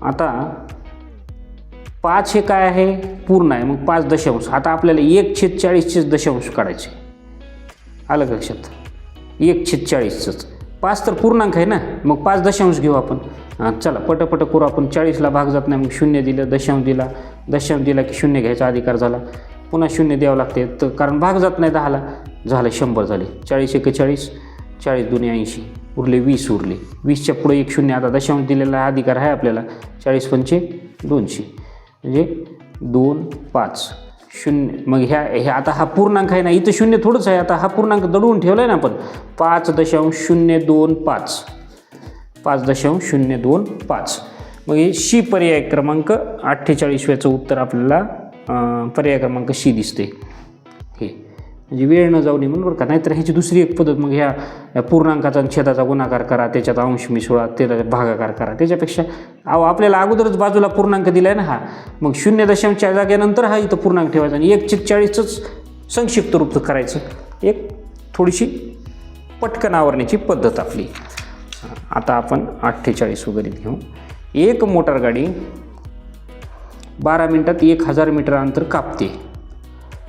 आता 5 हे काय आहे? पूर्ण आहे. मग 5 दशांश. आता आपल्याला 1/40चे दशांश काढायचे. आलं का लक्षात? 1/40च. 5 तर पूर्णांक आहे ना, मग 5 दशांश घेऊ आपण. चला पटपट करू आपण. 40ला भाग जात नाही, मग 0 दिलं, दशांश दिला की 0 घ्यायचा अधिकार झाला. पुन्हा 0 द्यावं लागते तर, कारण भाग जात नाही 10ला. झालं 100 झाले. 40 1 40, 40 2 80, उरले 20 उरले. 20च्या पुढे 1 0. आता दशांश दिलेला अधिकार आहे आपल्याला. 40 पंचे 200 म्हणजे 2 5 0. मग ह्या आता हा पूर्णांक आहे ना, इथं 0 थोडंच आहे. आता हा पूर्णांक दडवून ठेवला आहे ना आपण. 5.025. 5.025. मग हे शी पर्याय क्रमांक 48व्याचं उत्तर आपल्याला पर्याय क्रमांक सी दिसते. हे म्हणजे वेळ न जाऊ नये म्हणून बरं का. नाहीतर ह्याची दुसरी एक पद्धत, मग ह्या पूर्णांकाचा आणि छेदाचा गुणाकार करा, त्याच्यात अंश मिसळा, त्याला भागाकार करा. त्याच्यापेक्षा आपल्याला अगोदरच बाजूला पूर्णांक दिला आहे ना हा, मग 0.च्या जागेनंतर हा इथं पूर्णांक ठेवायचा आणि 1/40च संक्षिप्त रूप करायचं. एक थोडीशी पटकन आवरण्याची पद्धत आपली. आता आपण 48 वगैरे घेऊ. एक मोटार गाडी 12 मिनिटात 1000 मीटर अंतर कापते.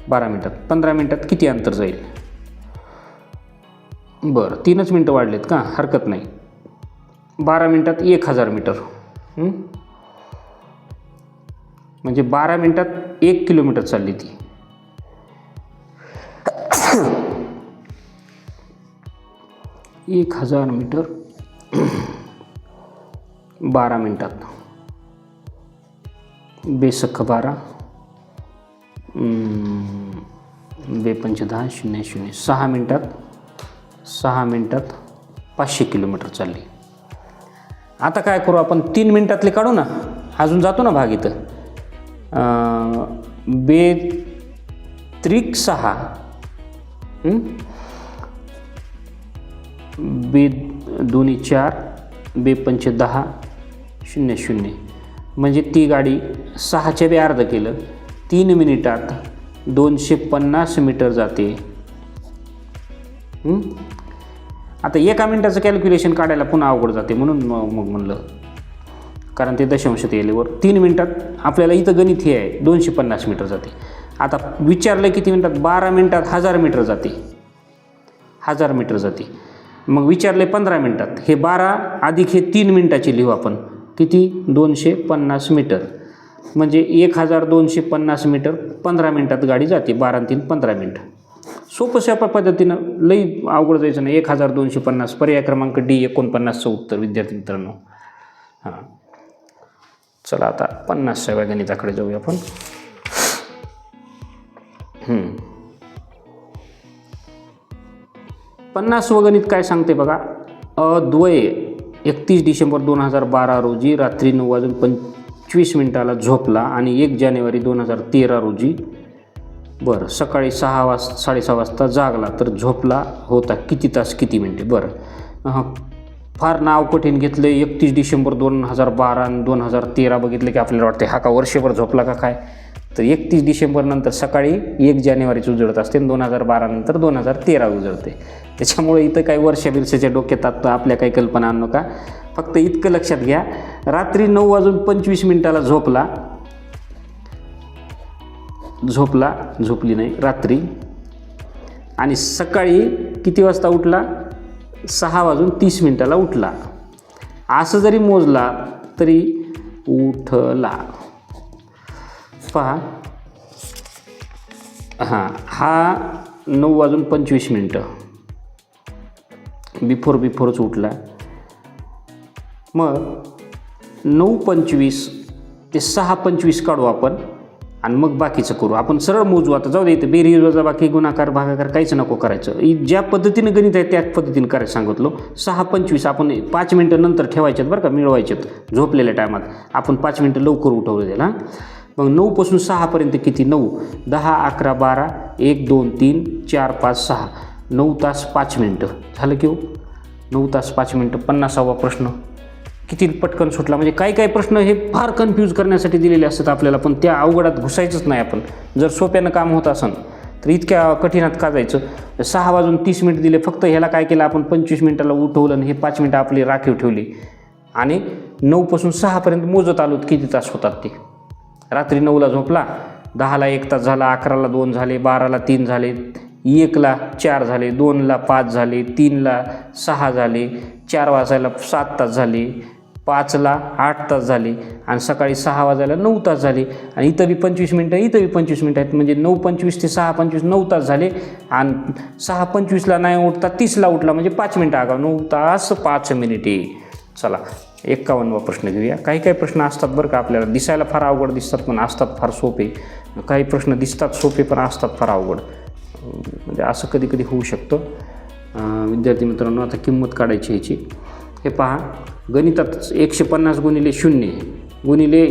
12 मिनिटात 15 मिनिटात किती अंतर जाईल? बरं 3च मिनटं वाढलेत का? हरकत नाही. 12 मिनिटात 1000 मीटर म्हणजे 12 मिनिटात 1 किलोमीटर चालली ती. एक 1000 मीटर 12 मिनिटात. बेसक्क 12 बेपंच 10 0 0. 6 मिनिटात 500 किलोमीटर चालली. आता काय करू आपण? 3 मिनिटातले काढू ना. अजून जातो ना भाग इथं. बेत्रिक 6 बे 2 4 बे 5 10 0 0 म्हणजे ती गाडी 6च्या बे अर्ध केलं 3 मिनिटात 250 मीटर जाते. आता 1 मिनिटाचं कॅल्क्युलेशन काढायला पुन्हा अवघड जाते म्हणून मग म्हणलं, कारण ते दशांशात येल्यावर 3 मिनिटात आपल्याला इथं गणित हे आहे 250 मीटर जाते. आता विचारलं किती मिनिटात, 12 मिनिटात 1000 मीटर जाते, 1000 मीटर जाते. मग विचारले 15 मिनिटात, हे 12 अधिक हे 3 मिनिटाचे लिहू आपण, किती 250 मीटर म्हणजे 1250 मीटर 15 मिनिटात गाडी जाते. 12 आणि 3 15 मिनिटं. सोप्या पद्धतीनं लई अवघड जायचं नाही. 1250 पर्याय क्रमांक डी 49चं उत्तर विद्यार्थी मित्रांनो. हां, चला आता 50व्या गणिताकडे जाऊया आपण. 50वं गणित काय सांगते बघा. अद्वय 31 डिसेंबर 2012 रोजी रात्री 9:25 झोपला आणि 1 जानेवारी 2013 रोजी सकाळी 6:30 वाजता जागला, तर झोपला होता किती तास किती मिनिटे. फार नाव कठीण घेतलं. 31 डिसेंबर 2012 आणि 2013 बघितलं की आपल्याला वाटते हा का वर्षभर झोपला का काय. तर 31 डिसेंबर नंतर सकाळी 1 जानेवारीची उजळत असते, 2012 नंतर 2013 उजळते. त्याच्यामुळे इथं काही वर्षाबिरशाच्या डोक्यात आपल्या काही कल्पना आणू नका. फक्त इतकं लक्षात घ्या, रात्री 9:25 झोपली नाही रात्री, आणि सकाळी किती वाजता उठला, 6:30 उठला. असं जरी मोजला तरी उठला. पहा, हा 9:25 बिफोरच उठला. मग 9:25 ते 6:25 काढू आपण आणि मग बाकीचं करू. आपण सरळ मोजू. आता जाऊ दे, इथं बेरीज वजाबाकी गुणाकार भागाकार काहीच नको करायचं. ज्या पद्धतीनं गणित आहे त्याच पद्धतीनं करायचं सांगितलं. 6:25 आपण 5 मिनटं नंतर ठेवायच्यात बरं का, मिळवायच्यात झोपलेल्या टायमात. आपण 5 मिनटं लवकर उठवलं त्याला. मग 9 पासून 6 पर्यंत किती, 9 10 11 12 1 2 3 4 5 6 9 तास 5 मिनटं झालं की हो. 9 तास 5 मिनटं. 50वा प्रश्न किती पटकन सुटला. म्हणजे काही प्रश्न हे फार कन्फ्यूज करण्यासाठी दिलेले असतात आपल्याला, पण त्या अवघडात घुसायचंच नाही आपण. जर सोप्यानं काम होत असेल तर इतक्या कठीणात का जायचं. 6:30 दिले फक्त. ह्याला काय केलं आपण, 25 मिनिटाला उठवलं आणि हे 5 मिनटं आपली राखीव ठेवली आणि 9 पासून 6 पर्यंत मोजत आलो किती तास होतात ते. रात्री 9ला झोपला, 10ला 1 तास झाला, 11ला 2 झाले, 12ला 3 झाले, 1ला 4 झाले, 2ला 5 झाले, 3ला 6 झाले, 4 वाजायला 7 तास झाले, 5ला 8 तास झाले आणि सकाळी 6 वाजायला 9 तास झाले. आणि इथं बी 25 मिनटं, इथं बी 25 मिनटं आहेत. म्हणजे 9:25 ते 6:25 9 तास झाले. आणि 6:25ला नाही उठता 30ला उठला म्हणजे 5 मिनटं आगाव, 9 तास 5 मिनिटे. चला 51वा प्रश्न घेऊया. काही प्रश्न असतात बरं का, आपल्याला दिसायला फार अवघड दिसतात पण असतात फार सोपे. काही प्रश्न दिसतात सोपे पण असतात फार अवघड. म्हणजे असं कधी होऊ शकतं. विद्यार्थी मित्रांनो, आता किंमत काढायची ह्याची. हे पहा, गणितात 150 गुणिले 0 गुणिले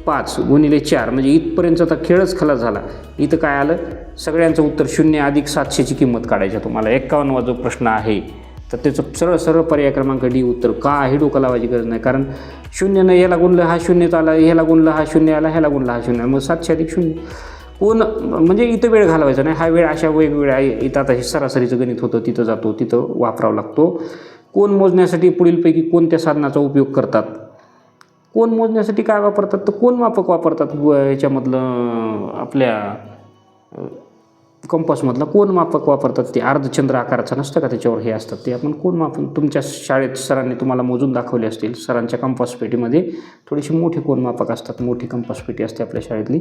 5 गुणिले 4 म्हणजे इथपर्यंत आता खेळच खलास झाला. इथं काय आलं, सगळ्यांचं उत्तर 0 अधिक 700ची किंमत काढायची. तुम्हाला 51वा जो प्रश्न आहे तर त्याचं सरळ पर्याय क्रमांक डी उत्तर. काही डोकं लावायची गरज नाही, कारण 0 ह्याला गुणलं हा 0 आला, ह्याला गुणलं हा 0 आला, ह्याला गुणलं हा 0, मग 700 अधिक 0. कोण म्हणजे इथं वेळ घालवायचा नाही. हा वेळ अशा वेगवेगळ्या इथं आता हे सरासरीचं गणित होतं तिथं जातो, तिथं वापरावा लागतो. कोण मोजण्यासाठी पुढीलपैकी कोणत्या साधनाचा उपयोग करतात. कोण मोजण्यासाठी काय वापरतात, तर कोण मापक वापरतात. याच्यामधलं आपल्या कंपासमधला कोण मापक वापरतात. ते अर्धचंद्र आकाराचा नसतं का, त्याच्यावर हे असतात ते. आपण कोण मापक तुमच्या शाळेत सरांनी तुम्हाला मोजून दाखवले असतील. सरांच्या कंपास पेटीमध्ये थोडीशी मोठी कोण मापक असतात. मोठी कंपास पेटी असते आपल्या शाळेतली.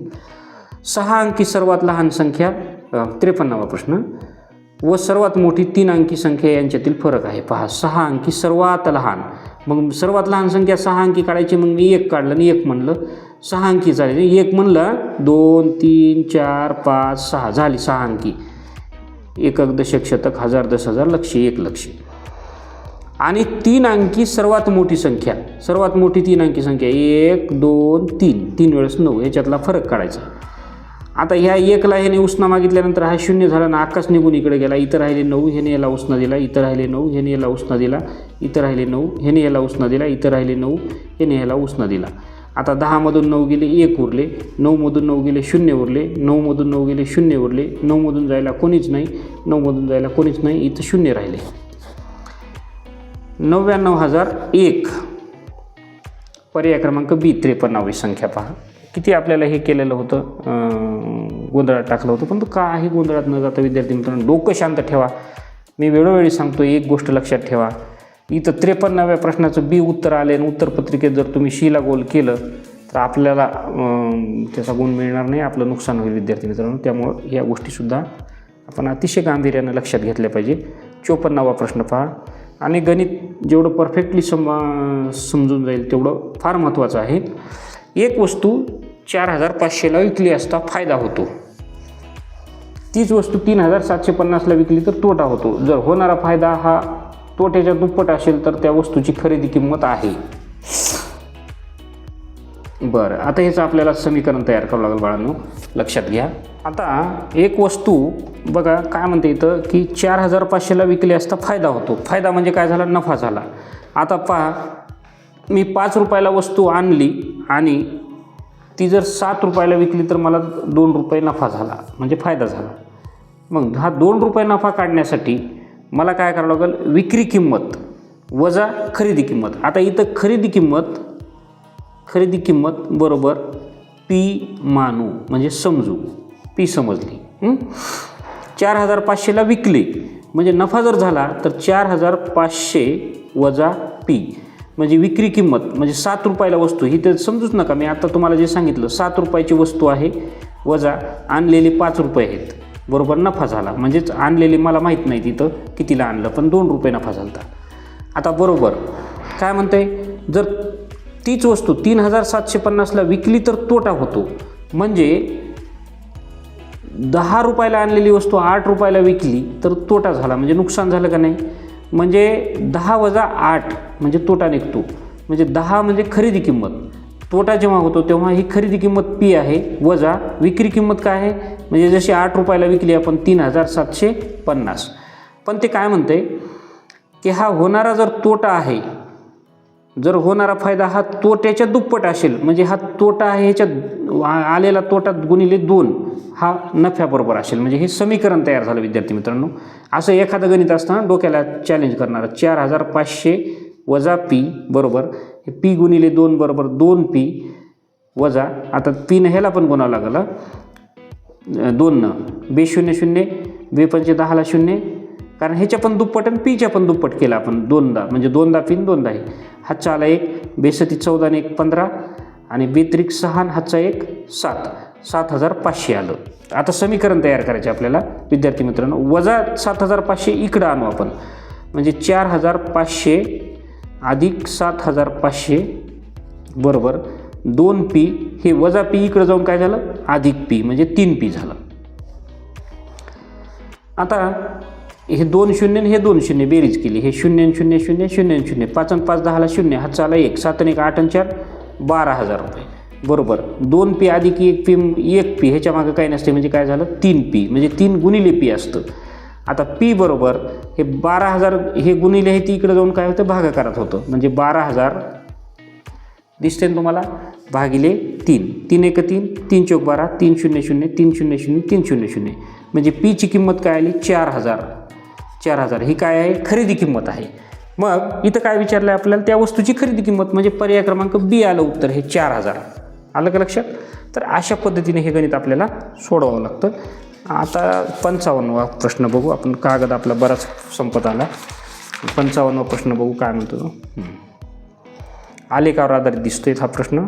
6 अंकी सर्वात लहान संख्या, 53वा प्रश्न, व सर्वात मोठी 3 अंकी संख्या यांच्यातील फरक आहे. पहा, 6 अंकी सर्वात लहान. मग सर्वात लहान संख्या 6 अंकी काढायची. मग मी 1 काढलं आणि 1 म्हणलं, 6 अंकी झाले. 1 म्हणलं, 2 3 4 5 6 झाली 6 अंकी. एकक, दशक, शतक, हजार, 10,000, लक्ष, 1 लक्ष. आणि 3 अंकी सर्वात मोठी संख्या, सर्वात मोठी 3 अंकी संख्या 1 2 3, 3 वेळेस 9, याच्यातला फरक काढायचा. आता ह्या 1ला ह्याने उसना मागितल्यानंतर हा 0 झाला ना, आकाश निघून इकडे गेला. इथं राहिले 9, ह्याने याला उसना दिला. इथं राहिले 9, ह्याने याला उसना दिला. इथं राहिले 9, ह्याने याला उसना दिला. इथं राहिले 9, ह्याने याला उसना दिला. आता 10मधून 9 गेले 1 उरले, 9मधून 9 गेले 0 उरले, 9मधून 9 गेले 0 उरले, 9मधून जायला कोणीच नाही, 9मधून जायला कोणीच नाही, इथं 0 राहिले. 99,001. पर्याय क्रमांक बी 53वी संख्या पहा. किती आपल्याला हे केलेलं होतं, गोंधळात टाकलं होतं, पण तो काही गोंधळात न जाता विद्यार्थी मित्रांनो डोकं शांत ठेवा. मी वेळोवेळी सांगतो, एक गोष्ट लक्षात ठेवा. इथं 53व्या प्रश्नाचं बी उत्तर आले आणि उत्तरपत्रिकेत जर तुम्ही शीला गोल केलं तर आपल्याला त्याचा गुण मिळणार नाही, आपलं नुकसान होईल विद्यार्थी मित्रांनो. त्यामुळं या गोष्टीसुद्धा आपण अतिशय गांभीर्यानं लक्षात घेतल्या पाहिजे. 54वा प्रश्न पहा. आणि गणित जेवढं परफेक्टली समजून जाईल तेवढं फार महत्त्वाचं आहे. एक वस्तू 4,500ला विकली असता फायदा होतो, तीच वस्तू 3,750ला विकली तर तोटा होतो. जर होणारा फायदा हा तोट्याच्या दुप्पट असेल तर त्या वस्तूची खरेदी किंमत आहे. बरं, आता ह्याचं आपल्याला समीकरण तयार करावं लागेल बाळांनो, लक्षात घ्या. आता एक वस्तू बघा काय म्हणते इथं की 4,500ला विकली असता फायदा होतो. फायदा म्हणजे काय झाला, नफा झाला. आता पहा, मी 5 रुपयाला वस्तू आणली आणि ती जर 7 रुपयाला विकली तर मला 2 रुपये नफा झाला, म्हणजे फायदा झाला. मग हा 2 रुपये नफा काढण्यासाठी मला काय करावं लागेल, विक्री किंमत वजा खरेदी किंमत. आता इथं खरेदी किंमत बरोबर पी मानू, म्हणजे समजू, पी समजली. 4,500ला विकले म्हणजे नफा जर झाला तर 4,500 वजा पी म्हणजे विक्री किंमत, म्हणजे 7 रुपयाला वस्तू. ही तर समजूच नका, मी आता तुम्हाला जे सांगितलं 7 रुपयाची वस्तू आहे, वजा आणलेले 5 रुपये आहेत, बरोबर नफा झाला. म्हणजेच आणलेले मला माहीत नाही तिथं कितीला आणलं, पण 2 रुपये नफा झाला. आता बरोबर काय म्हणते, जर तीच वस्तू 3,750ला विकली तर तोटा होतो. म्हणजे 10 रुपयाला आणलेली वस्तू 8 रुपयाला विकली तर तोटा झाला, म्हणजे नुकसान झालं का नाही. म्हणजे 10 वजा 8 म्हणजे तोटा निघतो. म्हणजे 10 म्हणजे खरेदी किंमत, तोटा जेव्हा होतो तेव्हा ही खरेदी किंमत पी आहे, वजा विक्री किंमत काय आहे, म्हणजे जशी 8 रुपयाला विकली आपण 3,750. पण ते काय म्हणते की हा होणारा जर तोटा आहे, जर होणारा फायदा हा तोट्याच्या दुप्पट असेल, म्हणजे हा तोटा आहे ह्याच्यात आलेला तोटा गुणिले 2 हा नफ्याबरोबर असेल. म्हणजे हे समीकरण तयार झालं विद्यार्थी मित्रांनो. असं एखादं गणित असताना डोक्याला चॅलेंज करणारं. 4,500 वजा पी बरोबर पी गुणिले 2 बरोबर 2p वजा, आता पीनं ह्याला पण गुणावं लागलं 2 बे 0 बे 10ला 0, कारण ह्याच्या पण दुप्पट आणि पीच्या पण दुप्पट केलं आपण 2दा, म्हणजे 2दा पीन 2दा आहे. हातचा आला 1, बेसती 14 आणि 1 15 आणि बेत्रिक 6 हातचा 1 7, 7,500 आलं. आता समीकरण तयार करायचे आपल्याला विद्यार्थी मित्रांनो. वजा 7,500 इकडं आणू आपण, म्हणजे 4,500 अधिक 7,500 बरोबर 2p. हे वजा पी इकडं जाऊन काय झालं, अधिक पी म्हणजे 3p झालं. आता हे 2 शून्य हे 2 शून्य बेरीज केली, हे 0 0 0 0 0, 5 आणि 5 10ला 0, हातचा आला 1, 7 आणि 1 8 आणि 4 12,000 रुपये बरोबर 2p अधिक 1p ह्याच्या मागं काही नसते, म्हणजे काय झालं 3p, म्हणजे 3 गुणिले p असतं. आता p बरोबर हे 12,000, हे गुणिले हे ती इकडे जाऊन काय होतं भागाकारात होतं, म्हणजे 12,000 दिसते ना तुम्हाला, भागिले 3, 3 1 3, 3 चौक 12, 3 0 0, 3 0 0, 3 0 0, म्हणजे पीची किंमत काय आली 4,000. ही काय आहे, खरेदी किंमत आहे. मग इथं काय विचारलं आहे आपल्याला, त्या वस्तूची खरेदी किंमत, म्हणजे पर्याय क्रमांक बी आलं उत्तर, हे 4,000 आलं का लक्षात. तर अशा पद्धतीने हे गणित आपल्याला सोडवावं लागतं. आता 55वा प्रश्न बघू आपण, कागद आपला बराच संपत आला. 55वा प्रश्न बघू काय म्हणतो. आलेखावर आधारित दिसतोय हा प्रश्न.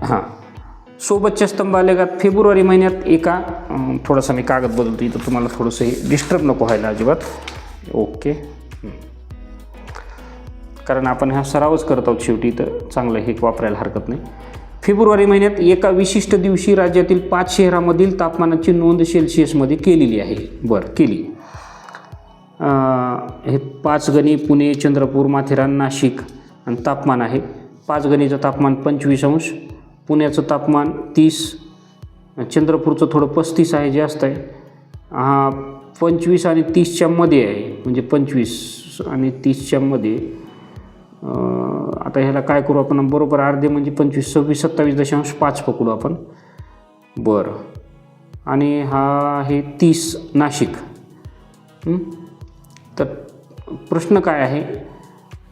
हां, सोबतच्या स्तंभ आलेखात फेब्रुवारी महिन्यात एका, थोडासा मी कागद बदलतो इथं, तुम्हाला थोडंसं हे डिस्टर्ब नको व्हायला अजिबात. ओके, कारण आपण हा सरावच करत आहोत शेवटी, तर चांगलं हे वापरायला हरकत नाही. फेब्रुवारी महिन्यात एका विशिष्ट दिवशी राज्यातील 5 शहरांमधील तापमानाची नोंद सेल्सिअसमध्ये केलेली आहे. बरं, केली. हे 5 गणी पुणे, चंद्रपूर, माथेरान, नाशिक आणि तापमान आहे. 5 गणीचं तापमान 25 अंश, पुण्याचं तापमान 30, चंद्रपूरचं थोडं 35 आहे, जास्त आहे. हा 25 आणि 30च्या मध्ये आहे, म्हणजे 25 आणि 30च्या मध्ये. आता ह्याला काय करू आपण, बरोबर अर्धे म्हणजे 25, 26, 27.5 पकडू आपण. बरं, आणि हा आहे 30 नाशिक. तर प्रश्न काय आहे,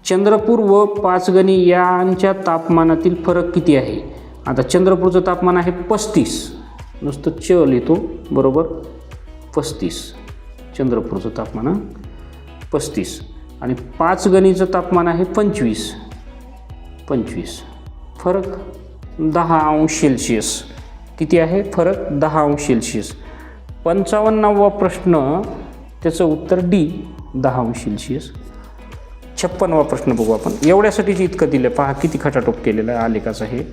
चंद्रपूर व 5 गणी यांच्या तापमानातील फरक किती आहे. आता चंद्रपूरचं तापमान आहे 35, नुसतं च लिहितो, बरोबर 35 चंद्रपूरचं तापमान 35, आणि 5 गणीचं तापमान आहे 25. फरक 10 अंश सेल्सिअस. किती आहे फरक, 10 अंश सेल्सिअस. 55वा प्रश्न, त्याचं उत्तर डी, 10 अंश सेल्सिअस. 56वा प्रश्न बघू आपण. एवढ्यासाठीच इतकं दिलं, पहा किती खटाटोप केलेलं आहे आलेखाचं हे.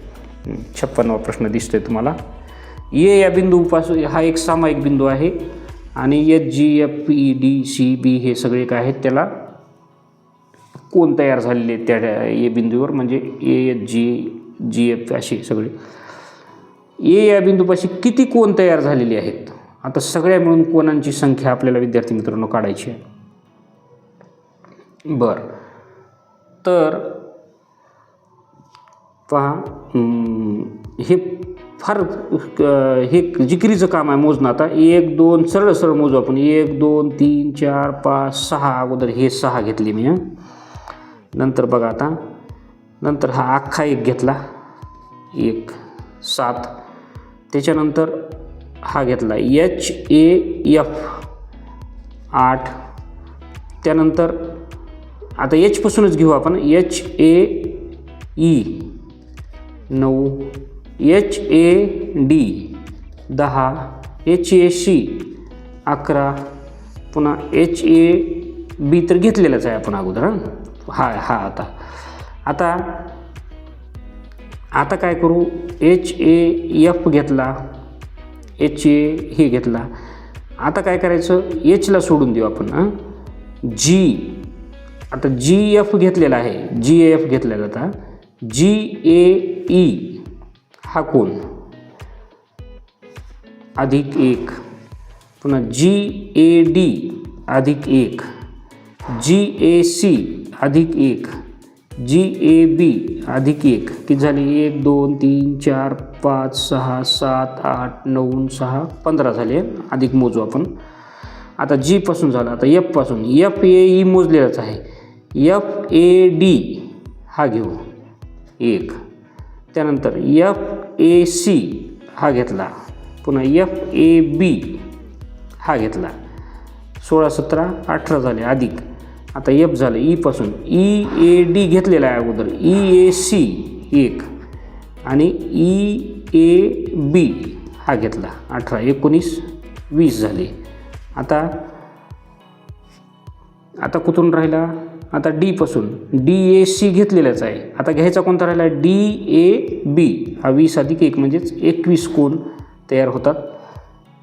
56वा प्रश्न दिसतोय तुम्हाला. ए या बिंदूपासून, हा एक सामायिक बिंदू आहे, आणि H G F E D C B हे सगळे काय आहेत, त्याला कोण तयार झालेले त्या ए बिंदूवर, म्हणजे ए एच जी एफ असे सगळे. ए या बिंदूपाशी किती कोण तयार झालेले आहेत. आता सगळ्या मिळून कोणांची संख्या आपल्याला विद्यार्थी मित्रांनो काढायची आहे. बरं, तर पहा, हे फार हे जिकिरीचं काम आहे मोजणं. आता 1 2 सरळ सरळ मोजू आपण. 1 2 3 4 5 6, अगोदर हे 6 घेतले मी. नंतर बघा आता, नंतर हा अख्खा 1 घेतला, 1 7. त्याच्यानंतर हा घेतला HAF 8. त्यानंतर आता Hपासूनच घेऊ आपण, HAE 9, HAD 10, HAC 11, पुन्हा HAB तर घेतलेलाच आहे आपण अगोदर. हा आता काय करू, HAF घेतला, HA हे घेतला. आता काय करायचं, Hला सोडून देऊ आपण. G, आता GF घेतलेला आहे, GAF घेतलेला. आता GAE हा कोण अधिक 1, पुन्हा GAD अधिक 1, GAC अधिक 1, GAB अधिक 1. किती झाले, 1 2 3 4 5 6 7 8 9 6 15 झाले. अधिक मोजू आपण. आता G पासून झालं. आता F पासून, FAE मोजलेलाच आहे. FAD हा घेऊ 1. त्यानंतर FAC हा घेतला, पुन्हा FAB हा घेतला. 16 17 18 झाले अधिक. आता F झालं. E पासून EAD घेतलेला आहे अगोदर, EAC 1, आणि EAB हा घेतला. 18 19 20 झाले. आता कुठून राहिला, आता D पासून DAC घेतलेलाच आहे. आता घ्यायचा कोणता राहिला, DAB हा 20 अधिक 1 म्हणजेच 21 कोण तयार होतात.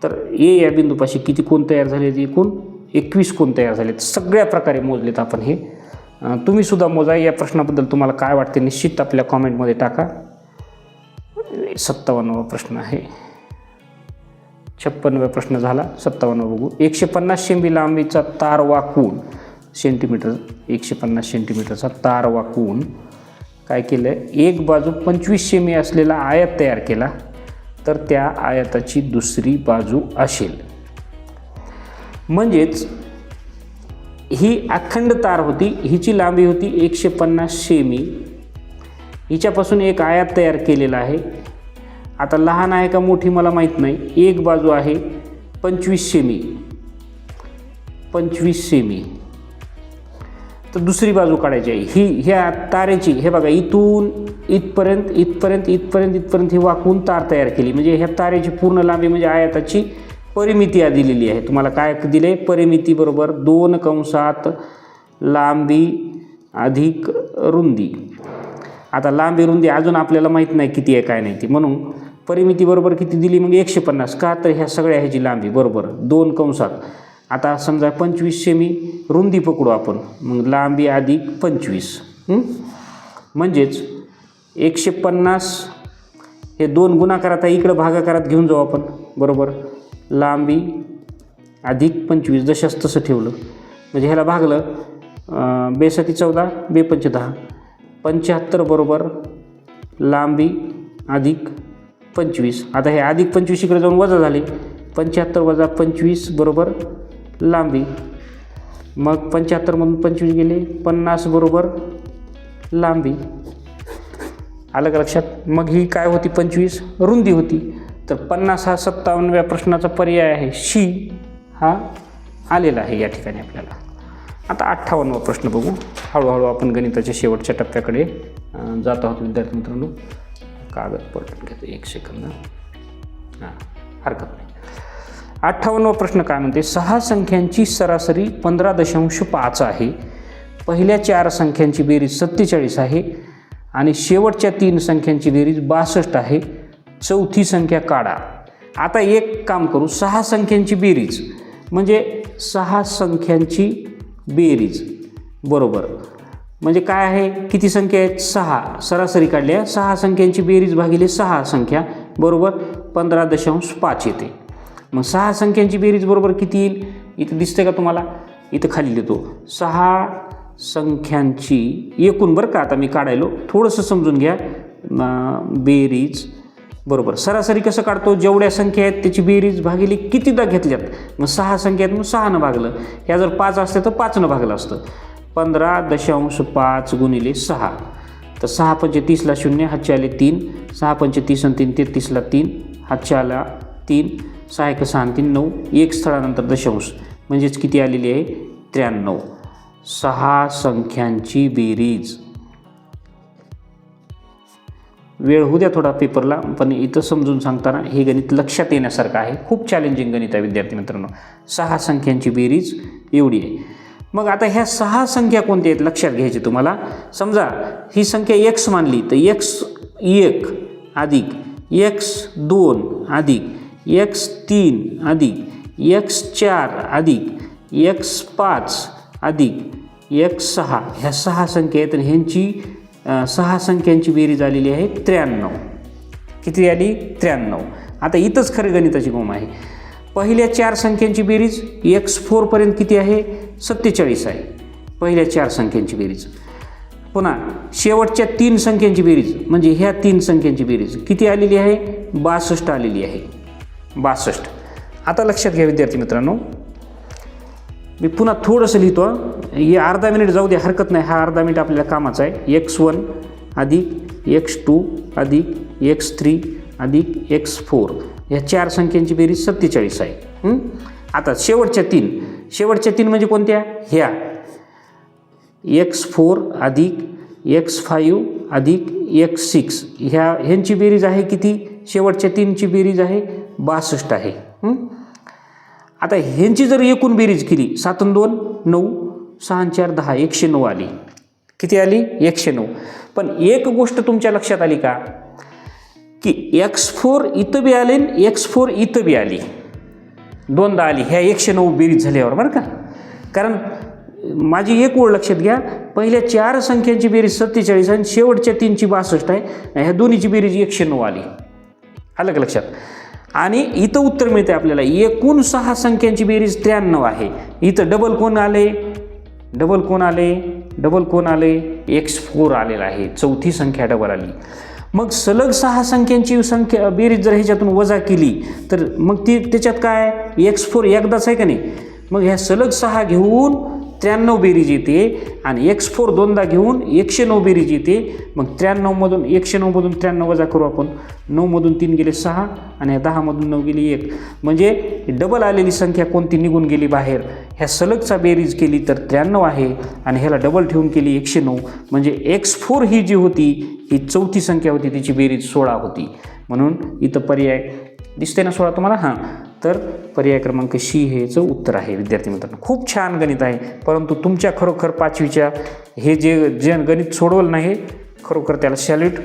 तर ए या बिंदूपाशी किती कोण तयार झाले, एकूण 21 कोण तयार झालेत. सगळ्या प्रकारे मोजलेत आपण हे. तुम्ही सुद्धा मोजा. या प्रश्नाबद्दल तुम्हाला काय वाटते निश्चित आपल्या कॉमेंटमध्ये टाका. 57वा प्रश्न आहे. 56वा प्रश्न झाला. 57वा बघू. 150 सेमी लांबीचा तार वाकवून सेंटीमीटर, 150 सेंटीमीटरचा तार वाकवून काय केलं, एक बाजू 25 सेमी असलेला आयत तयार केला, तर त्या आयताची दुसरी बाजू असेल. म्हणजेच ही अखंड तार होती, हिची लांबी होती 150 सेमी. हिच्यापासून एक आयत तयार केलेला आहे. आता लहान आहे का मोठी मला माहीत नाही. एक बाजू आहे 25 सेमी, 25 सेमी. तर दुसरी बाजू काढायची आहे. ह्या तारेची, हे बघा, इथून इथपर्यंत इथपर्यंत इथपर्यंत इथपर्यंत ही वाकवून तार तयार केली. म्हणजे ह्या तारेची पूर्ण लांबी म्हणजे आयताची परिमिती दिलेली आहे. तुम्हाला काय दिले, परिमिती बरोबर 2 कंसात लांबी अधिक रुंदी. आता लांबी रुंदी अजून आपल्याला माहीत नाही किती आहे काय नाही ती, म्हणून परिमिती बरोबर किती दिली, मग 150. का तर ह्या सगळ्या ह्याची लांबी बरोबर 2 कंसात. आता समजा 25 सेमी रुंदी पकडू आपण, मग लांबी अधिक 25, म्हणजेच 150 हे 2 गुणाकारात आहे, इकडं भागाकारात घेऊन जाऊ आपण, बरोबर. लांबी अधिक 25 जशास तसं ठेवलं म्हणजे ह्याला भागलं, बेसाती 14 बेपंचे 10, 75 बरोबर लांबी अधिक 25. आता हे अधिक 25 इकडे जाऊन वजा झाले, 75 वजा 25 बरोबर लांबी. मग 75मधून 25 गेले, 50 बरोबर लांबी. आलं का लक्षात. मग ही काय होती, 25 रुंदी होती. तर 50 हा 57व्या प्रश्नाचा पर्याय आहे, शी हा आलेला आहे या ठिकाणी आपल्याला. आता 58वा प्रश्न बघू. हळूहळू आपण गणिताच्या शेवटच्या टप्प्याकडे जात आहोत विद्यार्थी मित्रांनो. कागद पलटून घेतो 1 सेकंद. हां, हरकत नाही. 58वा प्रश्न काय म्हणते, 6 संख्यांची सरासरी 15.5 आहे, पहिल्या 4 संख्यांची बेरीज 47 आहे आणि शेवटच्या 3 संख्यांची बेरीज 62 आहे, चौथी संख्या काढा. आता एक काम करू, 6 संख्यांची बेरीज म्हणजे 6 संख्यांची बेरीज बरोबर म्हणजे काय आहे, किती संख्या आहेत, 6. सरासरी काढल्या, 6 संख्यांची बेरीज भागिले 6 संख्या बरोबर 15.5 येते. मग 6 संख्यांची बेरीज बरोबर किती येईल, इथं दिसते का तुम्हाला, इथं खाली लिहितो 6 संख्यांची एकूण, बरं का. आता मी काढायलो, थोडंसं समजून घ्या. बेरीज बरोबर सरासरी कसं काढतो, जेवढ्या संख्या आहेत त्याची बेरीज भागिले कितीदा घेतल्यात. मग 6 संख्या आहेत, मग 6नं भागलं. ह्या जर 5 असते तर 5नं भागलं असतं. 15.5 गुणिले 6, तर 6 पंचे 30ला 0, हातचे आले 3, 6 पंचे 30 आणि 3 33ला 3, हातचे आला 3, 6 1 6 3 9, 1 स्थळानंतर दशांश म्हणजेच किती आलेली आहे, 93. 6 संख्यांची बेरीज. वेळ होऊ द्या थोडा पेपरला, पण इथं समजून सांगताना हे गणित लक्षात येण्यासारखं आहे. खूप चॅलेंजिंग गणित आहे विद्यार्थी मित्रांनो. 6 संख्यांची बेरीज एवढी आहे. मग आता ह्या 6 संख्या कोणत्या आहेत लक्षात घ्यायचे तुम्हाला. समजा ही संख्या x मानली तर x1 अधिक x2 अधिक x3 अधिक x4 अधिक x5 अधिक x6 ह्या 6 संख्या आहेत आणि ह्यांची 6 संख्यांची बेरीज आलेली आहे 93. किती आली, 93. आता इथंच खरं गणिताची गोम आहे. पहिल्या 4 संख्यांची बेरीज x4 पर्यंत किती आहे, 47 आहे पहिल्या 4 संख्यांची बेरीज. पुन्हा शेवटच्या 3 संख्यांची बेरीज म्हणजे ह्या 3 संख्यांची बेरीज किती आलेली आहे, 62 आलेली आहे, 62. आता लक्षात घ्या विद्यार्थी मित्रांनो, मी पुन्हा थोडंसं लिहितो. हे अर्धा मिनिट जाऊ दे, हरकत नाही, हा अर्धा मिनिट आपल्याला कामाचा आहे. x1 अधिक x2 अधिक x3 अधिक x4 ह्या 4 संख्यांची बेरीज 47 आहे. आता शेवटच्या 3 म्हणजे कोणत्या, ह्या x4 अधिक x5 अधिक x6 ह्यांची बेरीज आहे किती, शेवटच्या 3ची बेरीज आहे 62 आहे. आता ह्यांची जर एकूण बेरीज केली 7 आणि 2 9, 6 आणि 4 10, 109 आली. किती आली, 109. पण एक गोष्ट तुमच्या लक्षात आली का, की x4 इथं बी आले आणि x4 इथं बी आली, दोनदा आली ह्या 109 बेरीज झाल्यावर, बरं का. कारण माझी एक ओळ लक्षात घ्या, पहिल्या 4 संख्यांची बेरीज 47 आणि शेवटच्या 3ची 62 आहे, ह्या दोन्हीची बेरीज 109 आली. आलं का लक्षात. आणि इथं उत्तर मिळते आपल्याला, एकूण 6 संख्यांची बेरीज 93 आहे. इथं डबल कोण आले, डबल कोण आले, x4 आलेला आहे, चौथी संख्या डबल आली. मग सलग 6 संख्यांची संख्या बेरीज जर ह्याच्यातून वजा केली तर मग ती त्याच्यात काय, x4 एकदाच आहे का नाही. मग ह्या सलग 6 घेऊन 93 बेरीज येते आणि x4 दोनदा घेऊन 109 बेरीज येते. मग 93मधून 109मधून 93 वजा करू आपण, 9मधून 3 गेले 6 आणि 10मधून 9 गेली 1, म्हणजे डबल आलेली संख्या कोणती निघून गेली बाहेर. ह्या सलगचा बेरीज केली तर 93 आहे आणि ह्याला डबल ठेवून केली 109, म्हणजे x4 ही जी होती ही चौथी संख्या होती, तिची बेरीज 16 होती. म्हणून इथं पर्याय दिसते ना 16 तुम्हाला. हां, तर पर्याय क्रमांक सी हेचं उत्तर आहे विद्यार्थी मित्रांनो. खूप छान गणित आहे, परंतु तुमच्या खरोखर 5वीच्या हे जे गणित सोडवलं नाही खरोखर त्याला सॅल्यूट,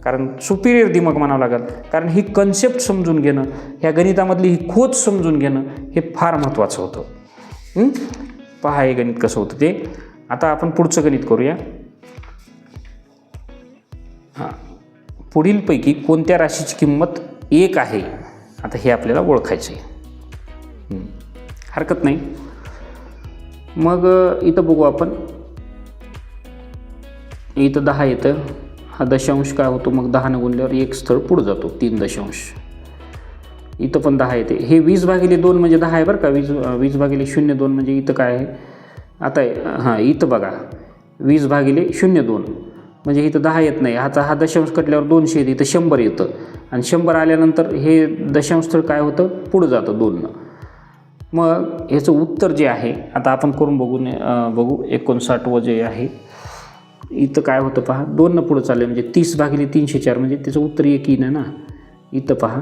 कारण सुपिरियर दिमाग म्हणावं लागेल. कारण ही कन्सेप्ट समजून घेणं, ह्या गणितामधली ही खोच समजून घेणं हे फार महत्त्वाचं होतं. पहा हे गणित कसं होतं ते. आता आपण पुढचं गणित करूया. हां, पुढीलपैकी कोणत्या राशीची किंमत 1 आहे. आता हे आपल्याला ओळखायचं आहे. हरकत नाही. मग इथं बघू आपण. इथं 10 येतं. हा दशांश काय होतो मग 10 गुणल्यावर एक स्थळ पुढं जातो 3 दशांश. इथं पण 10 येते. हे 20/2 म्हणजे 10 आहे बरं का. 20/02 म्हणजे इथं काय आहे आता. हां, इथं बघा 20/02 म्हणजे इथं 10 येत नाही. हा दशांश कटल्यावर 200 येतं. इथं 100 येतं आणि 100 आल्यानंतर हे दशांश स्थळ काय होतं पुढं जातं 2. मग ह्याचं उत्तर जे आहे आता आपण करून बघू 59 जे आहे इथं काय होतं पहा. 2 पुढं चाललं म्हणजे 30/304 म्हणजे त्याचं उत्तर 1 येईन ना. इथं पहा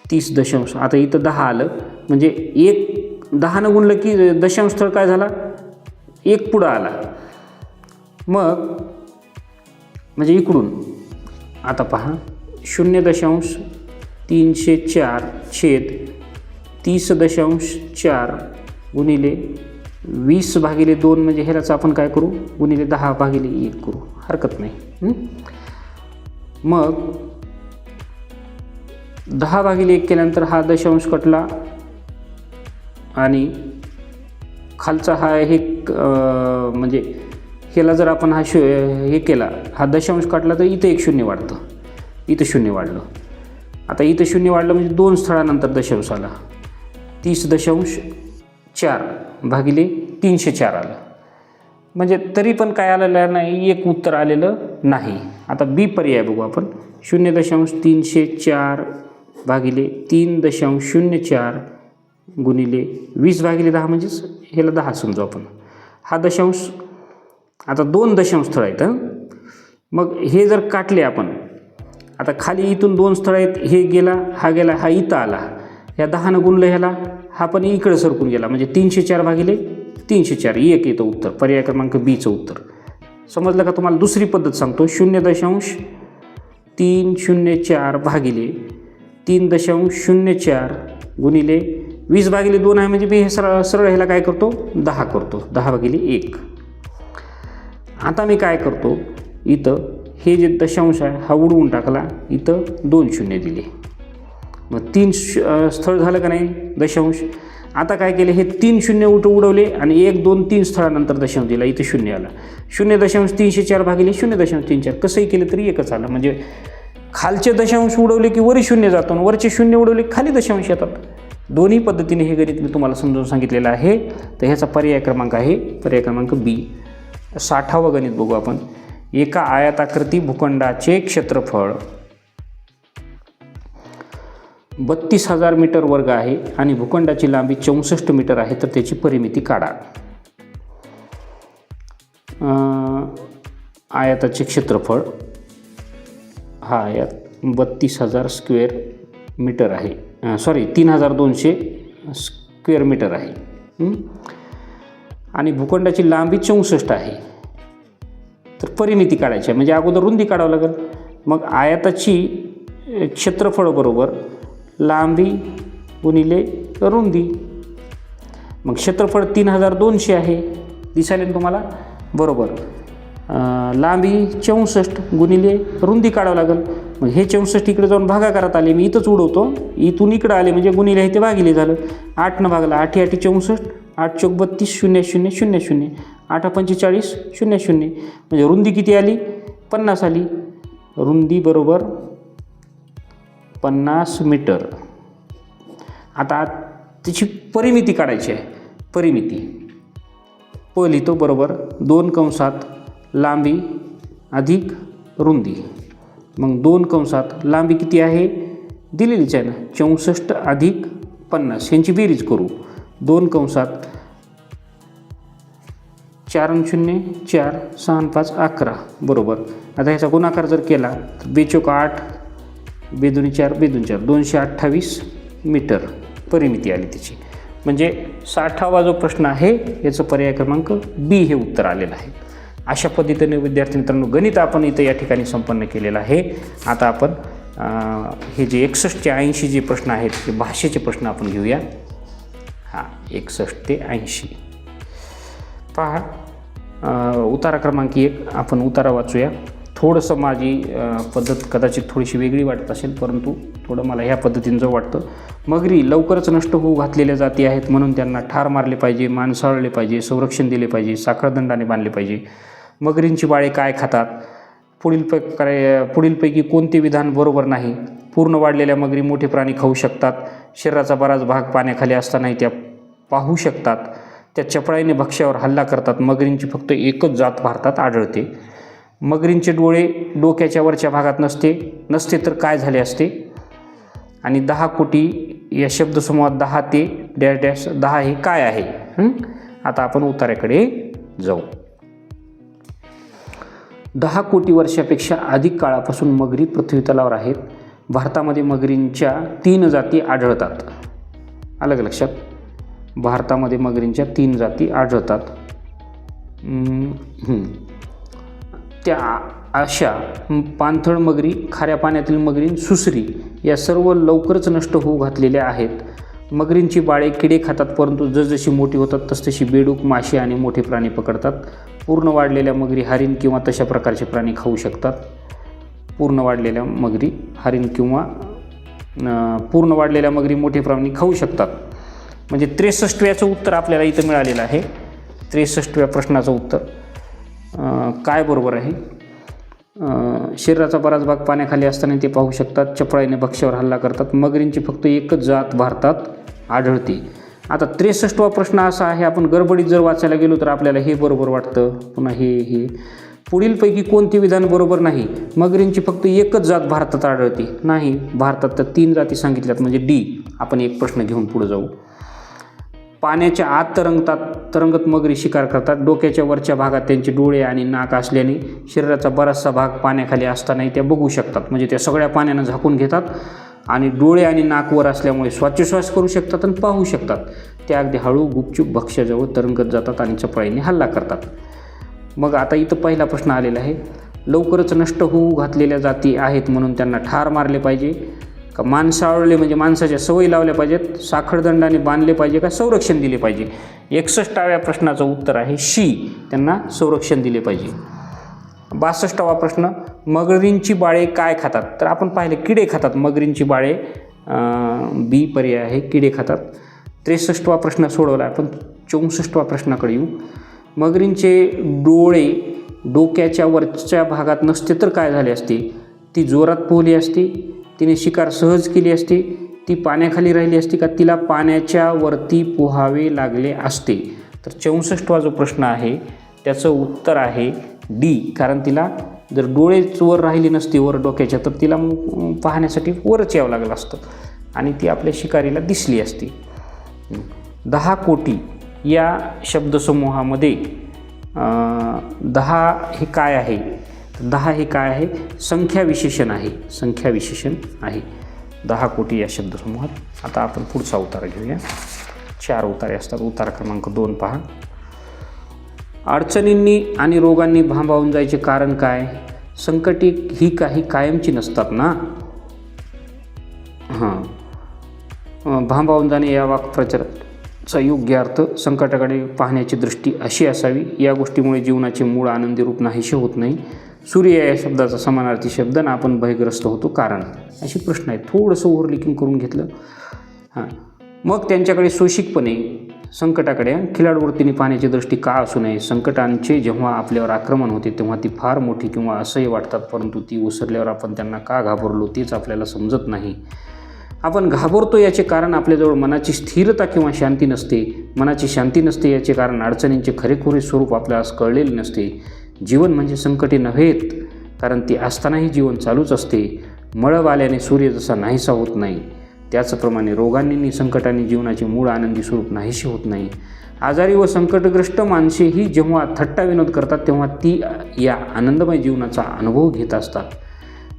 30 दशांश. आता इथं 10 आलं म्हणजे 10 गुणलं की दशांश स्थळ काय झाला 1 पुढं आला. मग म्हणजे इकडून आता पहा 0.304 छेद 30.4 गुणिले 20/2 म्हणजे ह्यालाच आपण काय करू गुणिले 10/1 करू. हरकत नाही. मग 10/1 केल्यानंतर हा दशांश कटला आणि खालचा हा हे म्हणजे ह्याला जर आपण हे केला हा दशांश काढला तर इथं 1 शून्य वाढतं. इथं 0 वाढलं. आता इथं 0 वाढलं म्हणजे 2 स्थळानंतर दशांश आला. 30.4/304 आलं. म्हणजे तरी पण काय आलेलं नाही एक उत्तर आलेलं नाही. आता बी पर्याय बघू आपण. 0.304/3.04 गुणिले 20/10 म्हणजेच ह्याला 10 समजू आपण. हा दशांश आता 2 दशांश स्थळ आहेत. मग हे जर काटले आपण आता खाली इथून 2 स्थळ आहेत. हे गेला हा इथं आला. ह्या 10 गुणलं ह्याला हा पण इकडे सरकून गेला म्हणजे 304/304 1 येतं उत्तर. पर्याय क्रमांक बीचं उत्तर. समजलं का तुम्हाला. दुसरी पद्धत सांगतो. 0.304/3.04 गुणिले 20/2 आहे म्हणजे मी हे सरळ ह्याला काय करतो 10 करतो. 10/1. आता मी काय करतो इथं हे जे दशांश आहे हा उडवून टाकला. इथं 2 शून्य दिले. मग 3 स्थळ झालं का नाही दशांश. आता काय केले हे 3 शून्य उडवले आणि 1 2 3 स्थळानंतर दशांश दिला. इथं 0 आला. 0.304/0.34 कसंही केलं तरी एकच आलं. म्हणजे खालचे दशांश उडवले की वरी 0 जातो आणि वरचे 0 उडवले की खाली दशांश येतात. दोन्ही पद्धतीने हे गणित मी तुम्हाला समजावून सांगितलेलं आहे. तर ह्याचा पर्याय क्रमांक आहे पर्याय क्रमांक बी. 60वं गणित बघू आपण. एका आयताकृती भूखंडाचे क्षेत्रफळ 32,000 मीटर वर्ग आहे आणि भूखंडाची लांबी 64 मीटर आहे. तर त्याची परिमिती काढा. आयताचे क्षेत्रफळ हा आयत 32,000 स्क्वेअर मीटर आहे. 3,200 स्क्वेअर मीटर आहे आणि भूखंडाची लांबी 64 आहे. तर परिमिती काढायची आहे म्हणजे अगोदर रुंदी काढावं लागेल. मग आयताची क्षेत्रफळ बरोबर लांबी गुणिले रुंदी. मग क्षेत्रफळ 3,200 आहे दिसायला तुम्हाला बरोबर. लांबी 64 गुणिले रुंदी काढावं लागेल. मग हे 64 इकडे जाऊन भागाकारात आले. मी इथंच उडवतो. इथून इकडं आले म्हणजे गुणिले हे ते भागिले झालं. 8 भागला 8 8 64 8 चौक 32 0 0 0 0 8 45 0 0 म्हणजे रुंदी किती आली 50 आली. रुंदी बरोबर 50 मीटर. आता त्याची परिमिती काढायची आहे. परिमिती प लिहितो बरोबर 2 कंसात लांबी अधिक रुंदी. मग 2 कंसात लांबी किती आहे दिलेलीच आहे ना 64 अधिक 50 यांची बेरीज करू. 2 कंसात 4 आणि 0 4 6 आणि 5 11 बरोबर. आता ह्याचा गुणाकार जर केला तर 2 चौक 8 2 दुनी 4 2 दुनी 4 228 मीटर परिमिती आली त्याची. म्हणजे 60वा जो प्रश्न आहे याचं पर्याय क्रमांक बी हे उत्तर आलेलं आहे. अशा पद्धतीने विद्यार्थी मित्रांनो गणित आपण इथं या ठिकाणी संपन्न केलेलं आहे. आता आपण हे जे 61 ते 80 जे प्रश्न आहेत ते भाषेचे प्रश्न आपण घेऊया. हां 61 ते 80. पहा उतारा क्रमांक 1 आपण उतारा वाचूया. थोडंसं माझी पद्धत कदाचित थोडीशी वेगळी वाटत असेल, परंतु थोडं मला ह्या पद्धतीनं जो वाटतं. मगरी लवकरच नष्ट होऊ घातलेल्या जाती आहेत म्हणून त्यांना ठार मारले पाहिजे, माणसाळले पाहिजे, संरक्षण दिले पाहिजे, साखळदंडाने बांधले पाहिजे. मगरींची बाळे काय खातात? पुढीलपैकी कोणते विधान बरोबर नाही? पूर्ण वाढलेल्या मगरी मोठे प्राणी खाऊ शकतात. शरीराचा बराच भाग पाण्याखाली असतानाही त्या पाहू शकतात. त्या चपळाईने भक्ष्यावर हल्ला करतात. मगरींची फक्त एकच जात भारतात आढळते. मगरींचे डोळे डोक्याच्या वरच्या भागात नसते तर काय झाले असते? आणि 10 कोटी या शब्दसमूहात 10 ते डॅश डॅश 10 हे काय आहे? आता आपण उत्तराकडे जाऊ. 10 कोटी वर्षापेक्षा अधिक काळापासून मगरी पृथ्वीतलावर आहेत. भारतामध्ये मगरींच्या 3 जाती आढळतात. आलं का लक्षात? भारतामध्ये मगरींच्या 3 जाती आढळतात. त्या अशा पाणथळ मगरी, खाऱ्या पाण्यातील मगरी, सुसरी या सर्व लवकरच नष्ट होऊ घातलेल्या आहेत. मगरींची बाळे किडे खातात, परंतु जसजशी मोठी होतात तसतशी बेडूक, मासे आणि मोठे प्राणी पकडतात. पूर्ण वाढलेल्या मगरी हरिण किंवा तशा प्रकारचे प्राणी खाऊ शकतात. पूर्ण वाढलेल्या मगरी हरिण किंवा पूर्ण वाढलेल्या मगरी मोठे प्राणी खाऊ शकतात. म्हणजे 63व्याचं उत्तर आपल्याला इथं मिळालेलं आहे. 63व्या प्रश्नाचं उत्तर काय बरोबर आहे? शरीराचा बराच भाग पाण्याखाली असताना ते पाहू शकतात. चपळाईने भक्ष्यावर हल्ला करतात. मगरींची फक्त एकच जात भारतात आढळते. आता 63वा प्रश्न असा आहे, आपण गडबडीत जर वाचायला गेलो तर आपल्याला हे बरोबर वाटतं. पुन्हा हे पुढीलपैकी कोणते विधान बरोबर नाही? मगरींची फक्त एकच जात भारतात आढळते. नाही, भारतात तर 3 जाती सांगितल्यात, म्हणजे डी. आपण एक प्रश्न घेऊन पुढे जाऊ. पाण्याच्या आत तरंगत मगरी शिकार करतात. डोक्याच्या वरच्या भागात त्यांचे डोळे आणि नाक असल्याने शरीराचा बराचसा भाग पाण्याखाली असतानाही त्या बघू शकतात. म्हणजे त्या सगळ्या पाण्यानं झाकून घेतात आणि डोळे आणि नाक वर असल्यामुळे श्वासोच्छ्वास करू शकतात आणि पाहू शकतात. त्या अगदी हळू गुपचूप भक्ष्याजवळ तरंगत जातात आणि चपळाईने हल्ला करतात. मग आता इथं पहिला प्रश्न आलेला आहे, लवकरच नष्ट होऊ घातलेल्या जाती आहेत म्हणून त्यांना ठार मारले पाहिजे का माणसाळले म्हणजे माणसाच्या सवयी लावल्या पाहिजेत, साखळदंडाने बांधले पाहिजे का संरक्षण दिले पाहिजे? 61व्या प्रश्नाचं उत्तर आहे शी, त्यांना संरक्षण दिले पाहिजे. 62वा प्रश्न, मगरींची बाळे काय खातात? तर आपण पाहिले किडे खातात. मगरींची बाळे बी पर्याय आहे, किडे खातात. 63वा प्रश्न सोडवला. आपण 64व्या प्रश्नाकडे येऊ. मगरींचे डोळे डोक्याच्या वरच्या भागात नसते तर काय झाले असते? ती जोरात पोहली असती, तिने शिकार सहज केली असती, ती पाण्याखाली राहिली असती का तिला पाण्याच्या वरती पोहावे लागले असते? तर 64वा जो प्रश्न आहे त्याचं उत्तर आहे डी. कारण तिला जर डोळेच वर राहिली नसती वर डोक्याच्या तर तिला पाहण्यासाठी वरच यावं लागलं असतं आणि ती आपल्या शिकारीला दिसली असती. 10 कोटी या शब्दसमूहामध्ये 10 हे काय आहे? 10 हे काय आहे? संख्या विशेषण आहे. संख्या विशेषण आहे 10 कोटी या शब्दसमूहात. आता आपण पुढचा उतारा घेऊया. 4 उतारे असतात. उतारा क्रमांक 2 पहा. अडचणींनी आणि रोगांनी भांबावून जायचे कारण काय? संकटे ही काही कायमची नसतात ना. भांबावून जाणे या वाक्प्रचाराचा योग्य अर्थ, संकटाकडे पाहण्याची दृष्टी अशी असावी, या गोष्टीमुळे जीवनाचे मूळ आनंदी रूप नाहीसे होत नाही. सूर्य या शब्दाचा समानार्थी शब्द ना आपण भयग्रस्त होतो कारण. असे प्रश्न आहेत. थोडंसं ओव्हरलिकिंग करून घेतलं. मग त्यांच्याकडे सोशिकपणे संकटाकडे खिलाडवृत्तीने पाहण्याची दृष्टी का असू नये? संकटांचे जेव्हा आपल्यावर आक्रमण होते तेव्हा ती फार मोठी किंवा असह्य वाटतात, परंतु ती ओसरल्यावर आपण त्यांना का घाबरलो तेच आपल्याला समजत नाही. आपण घाबरतो याचे कारण आपल्याजवळ मनाची स्थिरता किंवा शांती नसते. मनाची शांती नसते याचे कारण अडचणींचे खरेखुरे स्वरूप आपल्याला कळलेले नसते. जीवन म्हणजे संकटे नव्हेत, कारण ती असतानाही जीवन चालूच असते. मळब आल्याने सूर्य जसा नाहीसा होत नाही त्याचप्रमाणे रोगांनी संकटांनी जीवनाचे मूळ आनंदी स्वरूप नाहीसे होत नाही. आजारी व संकटग्रस्त माणसेही जेव्हा थट्टा विनोद करतात तेव्हा ती या आनंदमय जीवनाचा अनुभव घेत असतात.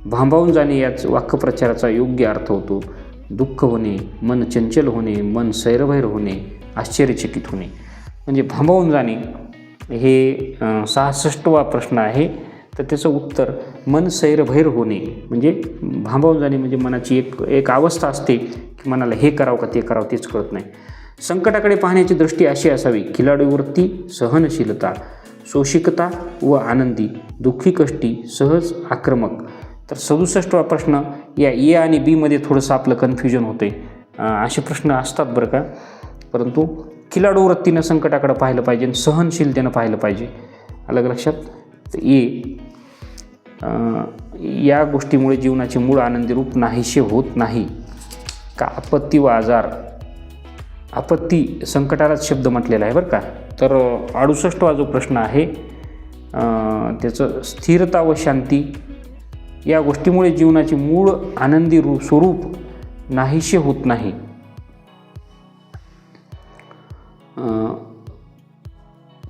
भांबावून जाणे याच वाक्यप्रचाराचा योग्य अर्थ होतो. दुःख होणे, मन चंचल होणे, मन सैरभैर होणे, आश्चर्यचकित होणे. म्हणजे भांबावून जाणे हे 66वा प्रश्न आहे. तर त्याचं उत्तर मन सैरभैर होणे. म्हणजे भांबावून जाणे म्हणजे मनाची एक अवस्था असते की मनाला हे करावं का ते करावं तेच कळत नाही. संकटाकडे पाहण्याची दृष्टी अशी असावी, खिलाडूवरती सहनशीलता, शोषिकता व आनंदी, दुःखी कष्टी, सहज आक्रमक. तर 67वा प्रश्न या ए आणि बीमध्ये थोडंसं आपलं कन्फ्युजन होते. असे प्रश्न असतात बरं का, परंतु खिलाडू वृत्तीनं संकटाकडे पाहिलं पाहिजे, सहनशीलतेनं पाहिलं पाहिजे. अलग लक्षात. तर या गोष्टीमुळे जीवनाचे मूळ आनंदी रूप नाहीसे होत नाही का. आपत्ती व आजार, आपत्ती संकटालाच शब्द म्हटलेला आहे बरं का. तर 68वा जो प्रश्न आहे त्याचं स्थिरता व शांती या गोष्टीमुळे जीवनाचे मूळ आनंदी स्वरूप नाहीसे होत नाही.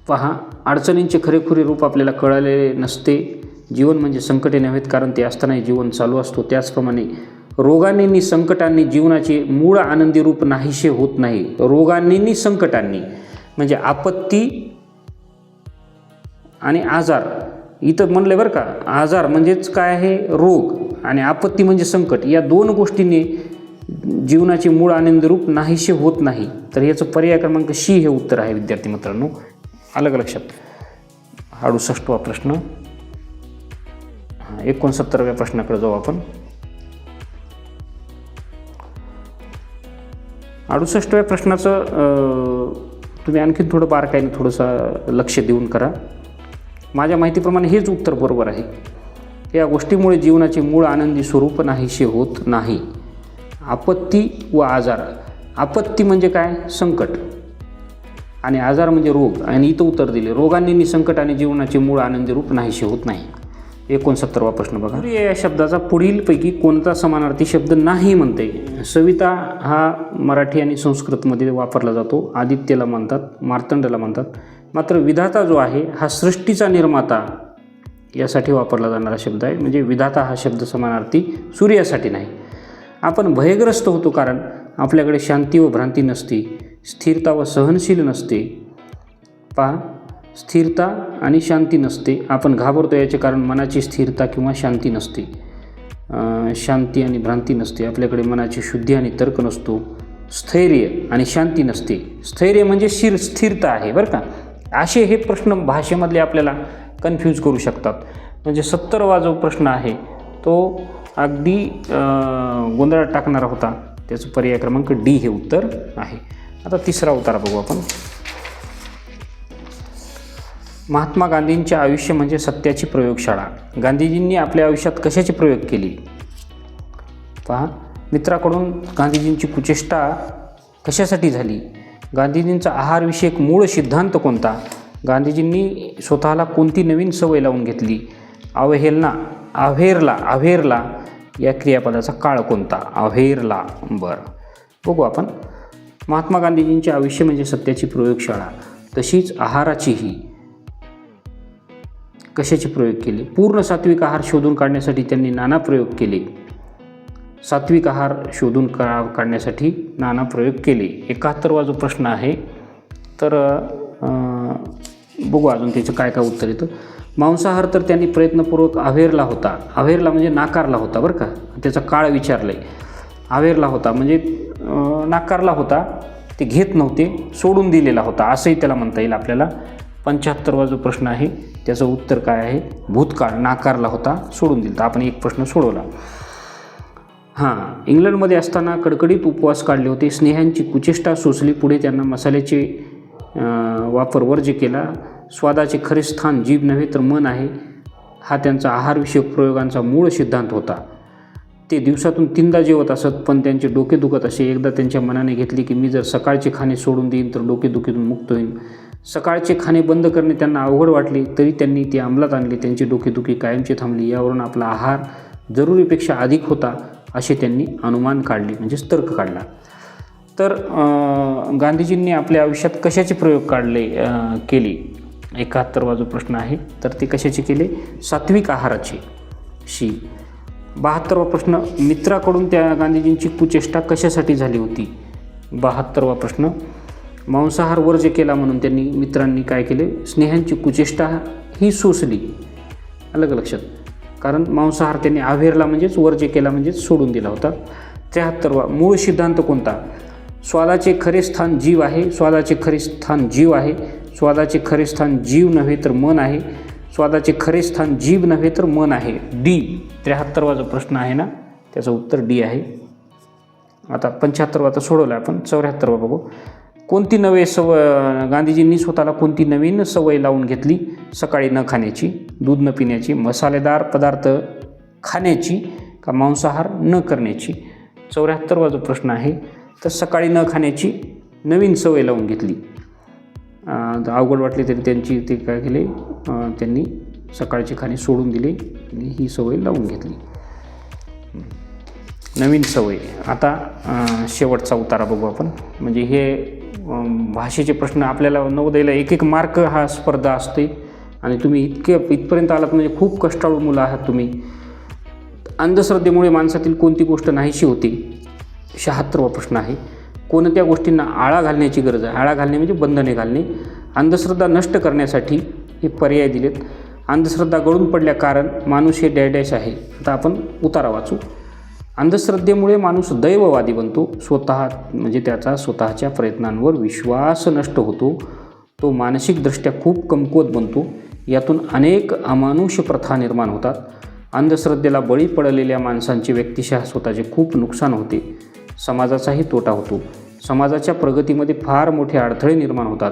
पहा, अडचणींचे खरेखुरे रूप आपल्याला कळालेले नसते. जीवन म्हणजे संकटे नव्हेत, कारण ते असतानाही जीवन चालू असतो. त्याचप्रमाणे रोगांनी संकटांनी जीवनाचे मूळ आनंदी रूप नाहीसे होत नाही. रोगांनी संकटांनी म्हणजे आपत्ती आणि आजार. इथं म्हणलं बरं का, आजार म्हणजेच काय आहे, रोग, आणि आपत्ती म्हणजे संकट. या दोन गोष्टींनी जीवनाचे मूळ आनंदी रूप नाहीसे होत नाही. तर याचं पर्याय क्रमांक सी हे उत्तर आहे विद्यार्थी मित्रांनो. अलग लक्षात. 68वा प्रश्न. 69व्या प्रश्नाकडे जाऊ आपण. 68व्या प्रश्नाचं तुम्ही आणखी थोडं बारकाईने थोडंसं लक्ष देऊन करा. माझ्या माहितीप्रमाणे हेच उत्तर बरोबर आहे. या गोष्टीमुळे जीवनाचे मूळ आनंदी स्वरूप नाहीसे होत नाही. आपत्ती व आजार. आपत्ती म्हणजे काय, संकट, आणि आजार म्हणजे रोग. आणि इथं उत्तर दिले, रोगांनी संकट आणि जीवनाचे मूळ आनंदी रूप नाहीसे होत नाही. 69वा प्रश्न बघा. सूर्य या शब्दाचा पुढीलपैकी कोणता समानार्थी शब्द नाही म्हणते. सविता हा मराठी आणि संस्कृतमध्ये वापरला जातो. आदित्यला म्हणतात, मार्तंडला म्हणतात. मात्र विधाता जो आहे हा सृष्टीचा निर्माता यासाठी वापरला जाणारा शब्द आहे. म्हणजे विधाता हा शब्द समानार्थी सूर्यासाठी नाही. आपण भयग्रस्त होतो कारण आपल्याकडे शांती व भ्रांती नसते, स्थिरता व सहनशील नसते. पहा, स्थिरता आणि शांती नसते. आपण घाबरतो याचे कारण मनाची स्थिरता किंवा शांती नसते. शांती आणि भ्रांती नसते. आपल्याकडे मनाची शुद्धी आणि तर्क नसतो. स्थैर्य आणि शांती नसते. स्थैर्य म्हणजे स्थिरता आहे बरं का. असे हे प्रश्न भाषेमधले आपल्याला कन्फ्यूज करू शकतात. म्हणजे 70वा जो प्रश्न आहे तो अगदी गोंधळात टाकणारा होता. त्याचं पर्याय क्रमांक डी हे उत्तर आहे. आता तिसरा उतारा बघू आपण. महात्मा गांधींचे आयुष्य म्हणजे सत्याची प्रयोगशाळा. गांधीजींनी आपल्या आयुष्यात कशाचे प्रयोग केले. पहा, मित्राकडून गांधीजींची कुचेष्टा कशासाठी झाली. गांधीजींचा आहारविषयक मूळ सिद्धांत कोणता. गांधीजींनी स्वतःला कोणती नवीन सवय लावून घेतली. अव्हेरला या क्रियापदाचा काळ कोणता. अव्हेरला. बरं, बघू आपण. महात्मा गांधीजींचे आयुष्य म्हणजे सत्याची प्रयोगशाळा. तशीच आहाराचीही. कशाचे प्रयोग केले. पूर्ण सात्विक आहार शोधून काढण्यासाठी त्यांनी नाना प्रयोग केले. सात्विक आहार शोधून काढण्यासाठी नाना प्रयोग केले. 71वा जो प्रश्न आहे तर बघू अजून त्याचं काय काय उत्तर येतं. मांसाहार तर त्यांनी प्रयत्नपूर्वक अव्हेरला होता. अव्हेरला म्हणजे नाकारला होता बरं का. त्याचा काळ विचारलं आहे. अव्हेरला होता म्हणजे नाकारला होता, ते घेत नव्हते, सोडून दिलेला होता असंही त्याला म्हणता येईल आपल्याला. 75वा जो प्रश्न आहे त्याचं उत्तर काय आहे. भूतकाळ. नाकारला होता, सोडून दिला. आपण एक प्रश्न सोडवला. इंग्लंडमध्ये असताना कडकडीत उपवास काढले होते. स्नेहांची कुचेष्टा सोसली. पुढे त्यांना मसाल्याचे वापर वर्ज्य केला. स्वादाचे खरे स्थान जीभ नव्हे तर मन आहे हा त्यांचा आहारविषयक प्रयोगांचा मूळ सिद्धांत होता. ते दिवसातून 3दा जेवत असत, पण त्यांचे डोके दुखत असे. एकदा त्यांच्या मनाने घेतले की मी जर सकाळचे खाणे सोडून देईन तर डोकेदुखीतून मुक्त होईन. सकाळचे खाणे बंद करणे त्यांना अवघड वाटले, तरी त्यांनी ते अंमलात आणले. त्यांची डोकेदुखी कायमची थांबली. यावरून आपला आहार जरुरीपेक्षा अधिक होता असे त्यांनी अनुमान काढले, म्हणजेच तर्क काढला. तर गांधीजींनी आपल्या आयुष्यात कशाचे प्रयोग केले. 71वा जो प्रश्न आहे तर ते कशाचे केले. सात्विक आहाराचे. 72वा प्रश्न. मित्राकडून त्या गांधीजींची कुचेष्टा कशासाठी झाली होती. 72वा प्रश्न. मांसाहार वर्ज्य केला म्हणून मित्रांनी काय केले. स्नेहांची कुचेष्टा ही सोसली. अलग लक्षात. कारण मांसाहार त्यांनी अव्हेरला म्हणजेच वर्ज्य केला म्हणजेच सोडून दिला होता. 73वा. मूळ सिद्धांत कोणता. स्वादाचे खरे स्थान जीव आहे. स्वादाचे खरे स्थान जीव आहे. स्वादाचे खरे स्थान जीव नव्हे तर मन आहे. स्वादाचे खरे स्थान जीव नव्हे तर मन आहे. डी 73वा जो प्रश्न आहे ना त्याचं उत्तर डी आहे. आता 75वा सोडवला आपण. 74वा बघू. कोणती नवे सवय गांधीजींनी स्वतःला कोणती नवीन सवय लावून घेतली? सकाळी न खाण्याची, दूध न पिण्याची, मसालेदार पदार्थ खाण्याची का मांसाहार न करण्याची? 74वा जो प्रश्न आहे तर सकाळी न खाण्याची नवीन सवय लावून घेतली. अवघड वाटली तरी ते काय केले, त्यांनी सकाळचे खाणे सोडून दिले आणि ही सवय लावून घेतली, नवीन सवय. आता शेवटचा उतारा बघू आपण. म्हणजे हे भाषेचे प्रश्न आपल्याला नवोदयला एक मार्क हा स्पर्धा असते आणि तुम्ही इथपर्यंत आलात म्हणजे खूप कष्टाळू मुलं आहात तुम्ही. अंधश्रद्धेमुळे माणसातील कोणती गोष्ट नाहीशी होते? 76वा प्रश्न आहे. कोणत्या गोष्टींना आळा घालण्याची गरज आहे? आळा घालणे म्हणजे बंधने घालणे. अंधश्रद्धा नष्ट करण्यासाठी हे पर्याय दिलेत. अंधश्रद्धा गळून पडल्या कारण माणूस हे डॅश आहे. आता आपण उतारा वाचू. अंधश्रद्धेमुळे माणूस दैववादी बनतो. त्याचा स्वतःच्या प्रयत्नांवर विश्वास नष्ट होतो. तो मानसिकदृष्ट्या खूप कमकुवत बनतो. यातून अनेक अमानुष प्रथा निर्माण होतात. अंधश्रद्धेला बळी पडलेल्या माणसांचे व्यक्तिशः स्वतःचे खूप नुकसान होते. समाजाचाही तोटा होतो. समाजाच्या प्रगतीमध्ये फार मोठे अडथळे निर्माण होतात.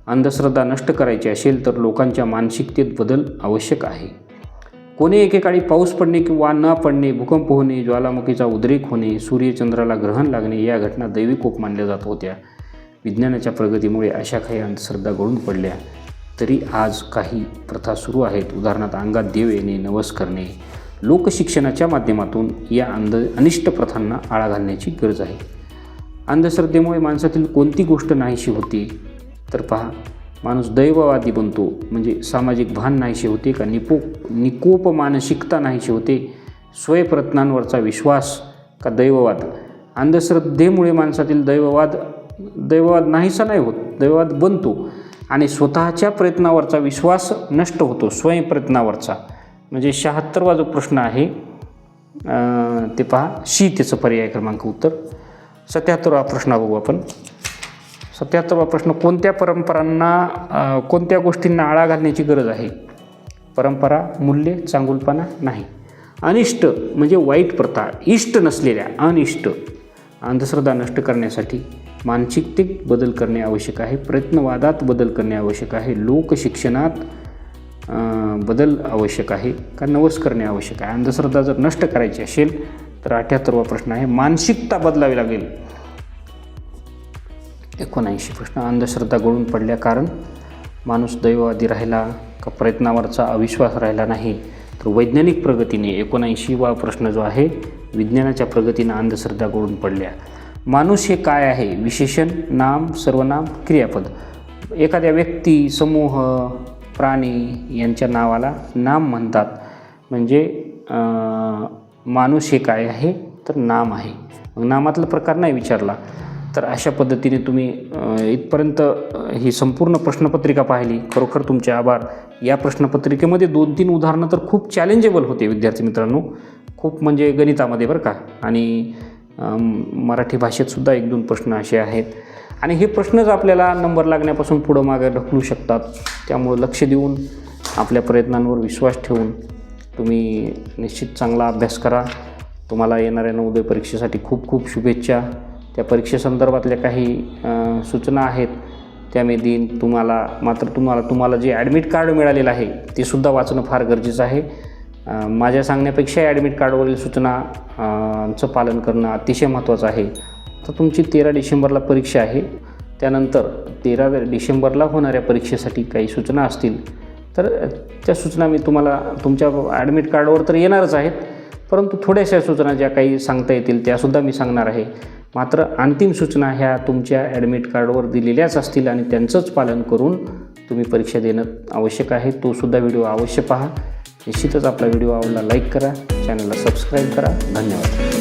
अंधश्रद्धा नष्ट करायची असेल तर लोकांच्या मानसिकतेत बदल आवश्यक आहे. कोणी एकेकाळी पाऊस पडणे किंवा न पडणे, भूकंप होणे, ज्वालामुखीचा उद्रेक होणे, सूर्यचंद्राला ग्रहण लागणे या घटना दैवी कोप मानल्या जात होत्या. विज्ञानाच्या प्रगतीमुळे अशा काही अंधश्रद्धा गळून पडल्या तरी आज काही प्रथा सुरू आहेत. उदाहरणार्थ अंगात देव येणे, नवस करणे. लोकशिक्षणाच्या माध्यमातून या अनिष्ट प्रथांना आळा घालण्याची गरज आहे. अंधश्रद्धेमुळे माणसातील कोणती गोष्ट नाहीशी होते? तर पहा, माणूस दैववादी बनतो म्हणजे सामाजिक भान नाहीशी होते का निकोप मानसिकता नाहीशी होते? स्वयंप्रयत्नांवरचा विश्वास का दैववाद? अंधश्रद्धेमुळे माणसातील दैववाद नाहीसा नाही होत, दैववाद बनतो आणि स्वतःच्या प्रयत्नावरचा विश्वास नष्ट होतो, स्वयंप्रयत्नावरचा. म्हणजे 76वा जो प्रश्न आहे ते पहा, शी त्याचं पर्याय क्रमांक उत्तर. 77वा प्रश्न बघू आपण. 77वा प्रश्न. कोणत्या गोष्टींना आळा घालण्याची गरज आहे? परंपरा, मूल्ये, चांगुलपणा नाही. अनिष्ट म्हणजे वाईट प्रथा, इष्ट नसलेल्या अनिष्ट. अंधश्रद्धा नष्ट करण्यासाठी मानसिकतेत बदल करणे आवश्यक आहे. प्रयत्नवादात बदल करणे आवश्यक आहे. लोकशिक्षणात बदल आवश्यक आहे का नवस करणे आवश्यक आहे? अंधश्रद्धा जर नष्ट करायची असेल तर 78वा प्रश्न आहे, मानसिकता बदलावी लागेल. 79 प्रश्न. अंधश्रद्धा गळून पडल्या कारण माणूस दैववादी राहिला का प्रयत्नावरचा अविश्वास राहिला नाही? तर वैज्ञानिक प्रगतीने. 79वा प्रश्न जो आहे, विज्ञानाच्या प्रगतीने अंधश्रद्धा गळून पडल्या. माणूस हे काय आहे? विशेषण, नाम, सर्वनाम, क्रियापद. एखाद्या व्यक्ती, समूह, प्राणी यांच्या नावाला नाम म्हणतात. म्हणजे माणूस हे काय आहे? तर नाम आहे. मग नामातला प्रकार नाही विचारला. तर अशा पद्धतीने तुम्ही इथपर्यंत ही संपूर्ण प्रश्नपत्रिका पाहिली. खरोखर तुमचे आभार. या प्रश्नपत्रिकेमध्ये 2-3 उदाहरणं तर खूप चॅलेंजेबल होते विद्यार्थी मित्रांनो, खूप म्हणजे गणितामध्ये बरं का, आणि मराठी भाषेतसुद्धा 1-2 प्रश्न असे आहेत. आणि हे प्रश्नच आपल्याला नंबर लागण्यापासून पुढं मागे ढकलू शकतात. त्यामुळं लक्ष देऊन आपल्या प्रयत्नांवर विश्वास ठेवून तुम्ही निश्चित चांगला अभ्यास करा. तुम्हाला येणाऱ्या नवोदय परीक्षेसाठी खूप खूप शुभेच्छा. त्या परीक्षेसंदर्भातल्या काही सूचना आहेत त्या मी देईन तुम्हाला. मात्र तुम्हाला जे ॲडमिट कार्ड मिळालेलं आहे ते सुद्धा वाचणं फार गरजेचं आहे. माझ्या सांगण्यापेक्षा ॲडमिट कार्डवरील सूचनांचं पालन करणं अतिशय महत्त्वाचं आहे. तर तुमची 13 डिसेंबरला परीक्षा आहे. त्यानंतर 13 डिसेंबरला होणाऱ्या परीक्षेसाठी काही सूचना असतील तर त्या सूचना मी तुम्हाला तुमच्या ॲडमिट कार्डवर तर येणारच आहेत, परंतु थोड्याशा सूचना ज्या काही सांगता येतील त्यासुद्धा मी सांगणार आहे. मात्र अंतिम सूचना ह्या तुमच्या ॲडमिट कार्डवर दिलेल्याच असतील आणि त्यांचंच पालन करून तुम्ही परीक्षा देणं आवश्यक आहे. तोसुद्धा व्हिडिओ अवश्य पहा. निश्चितच आपला व्हिडिओ आवडला लाईक करा, चॅनलला सबस्क्राईब करा. धन्यवाद.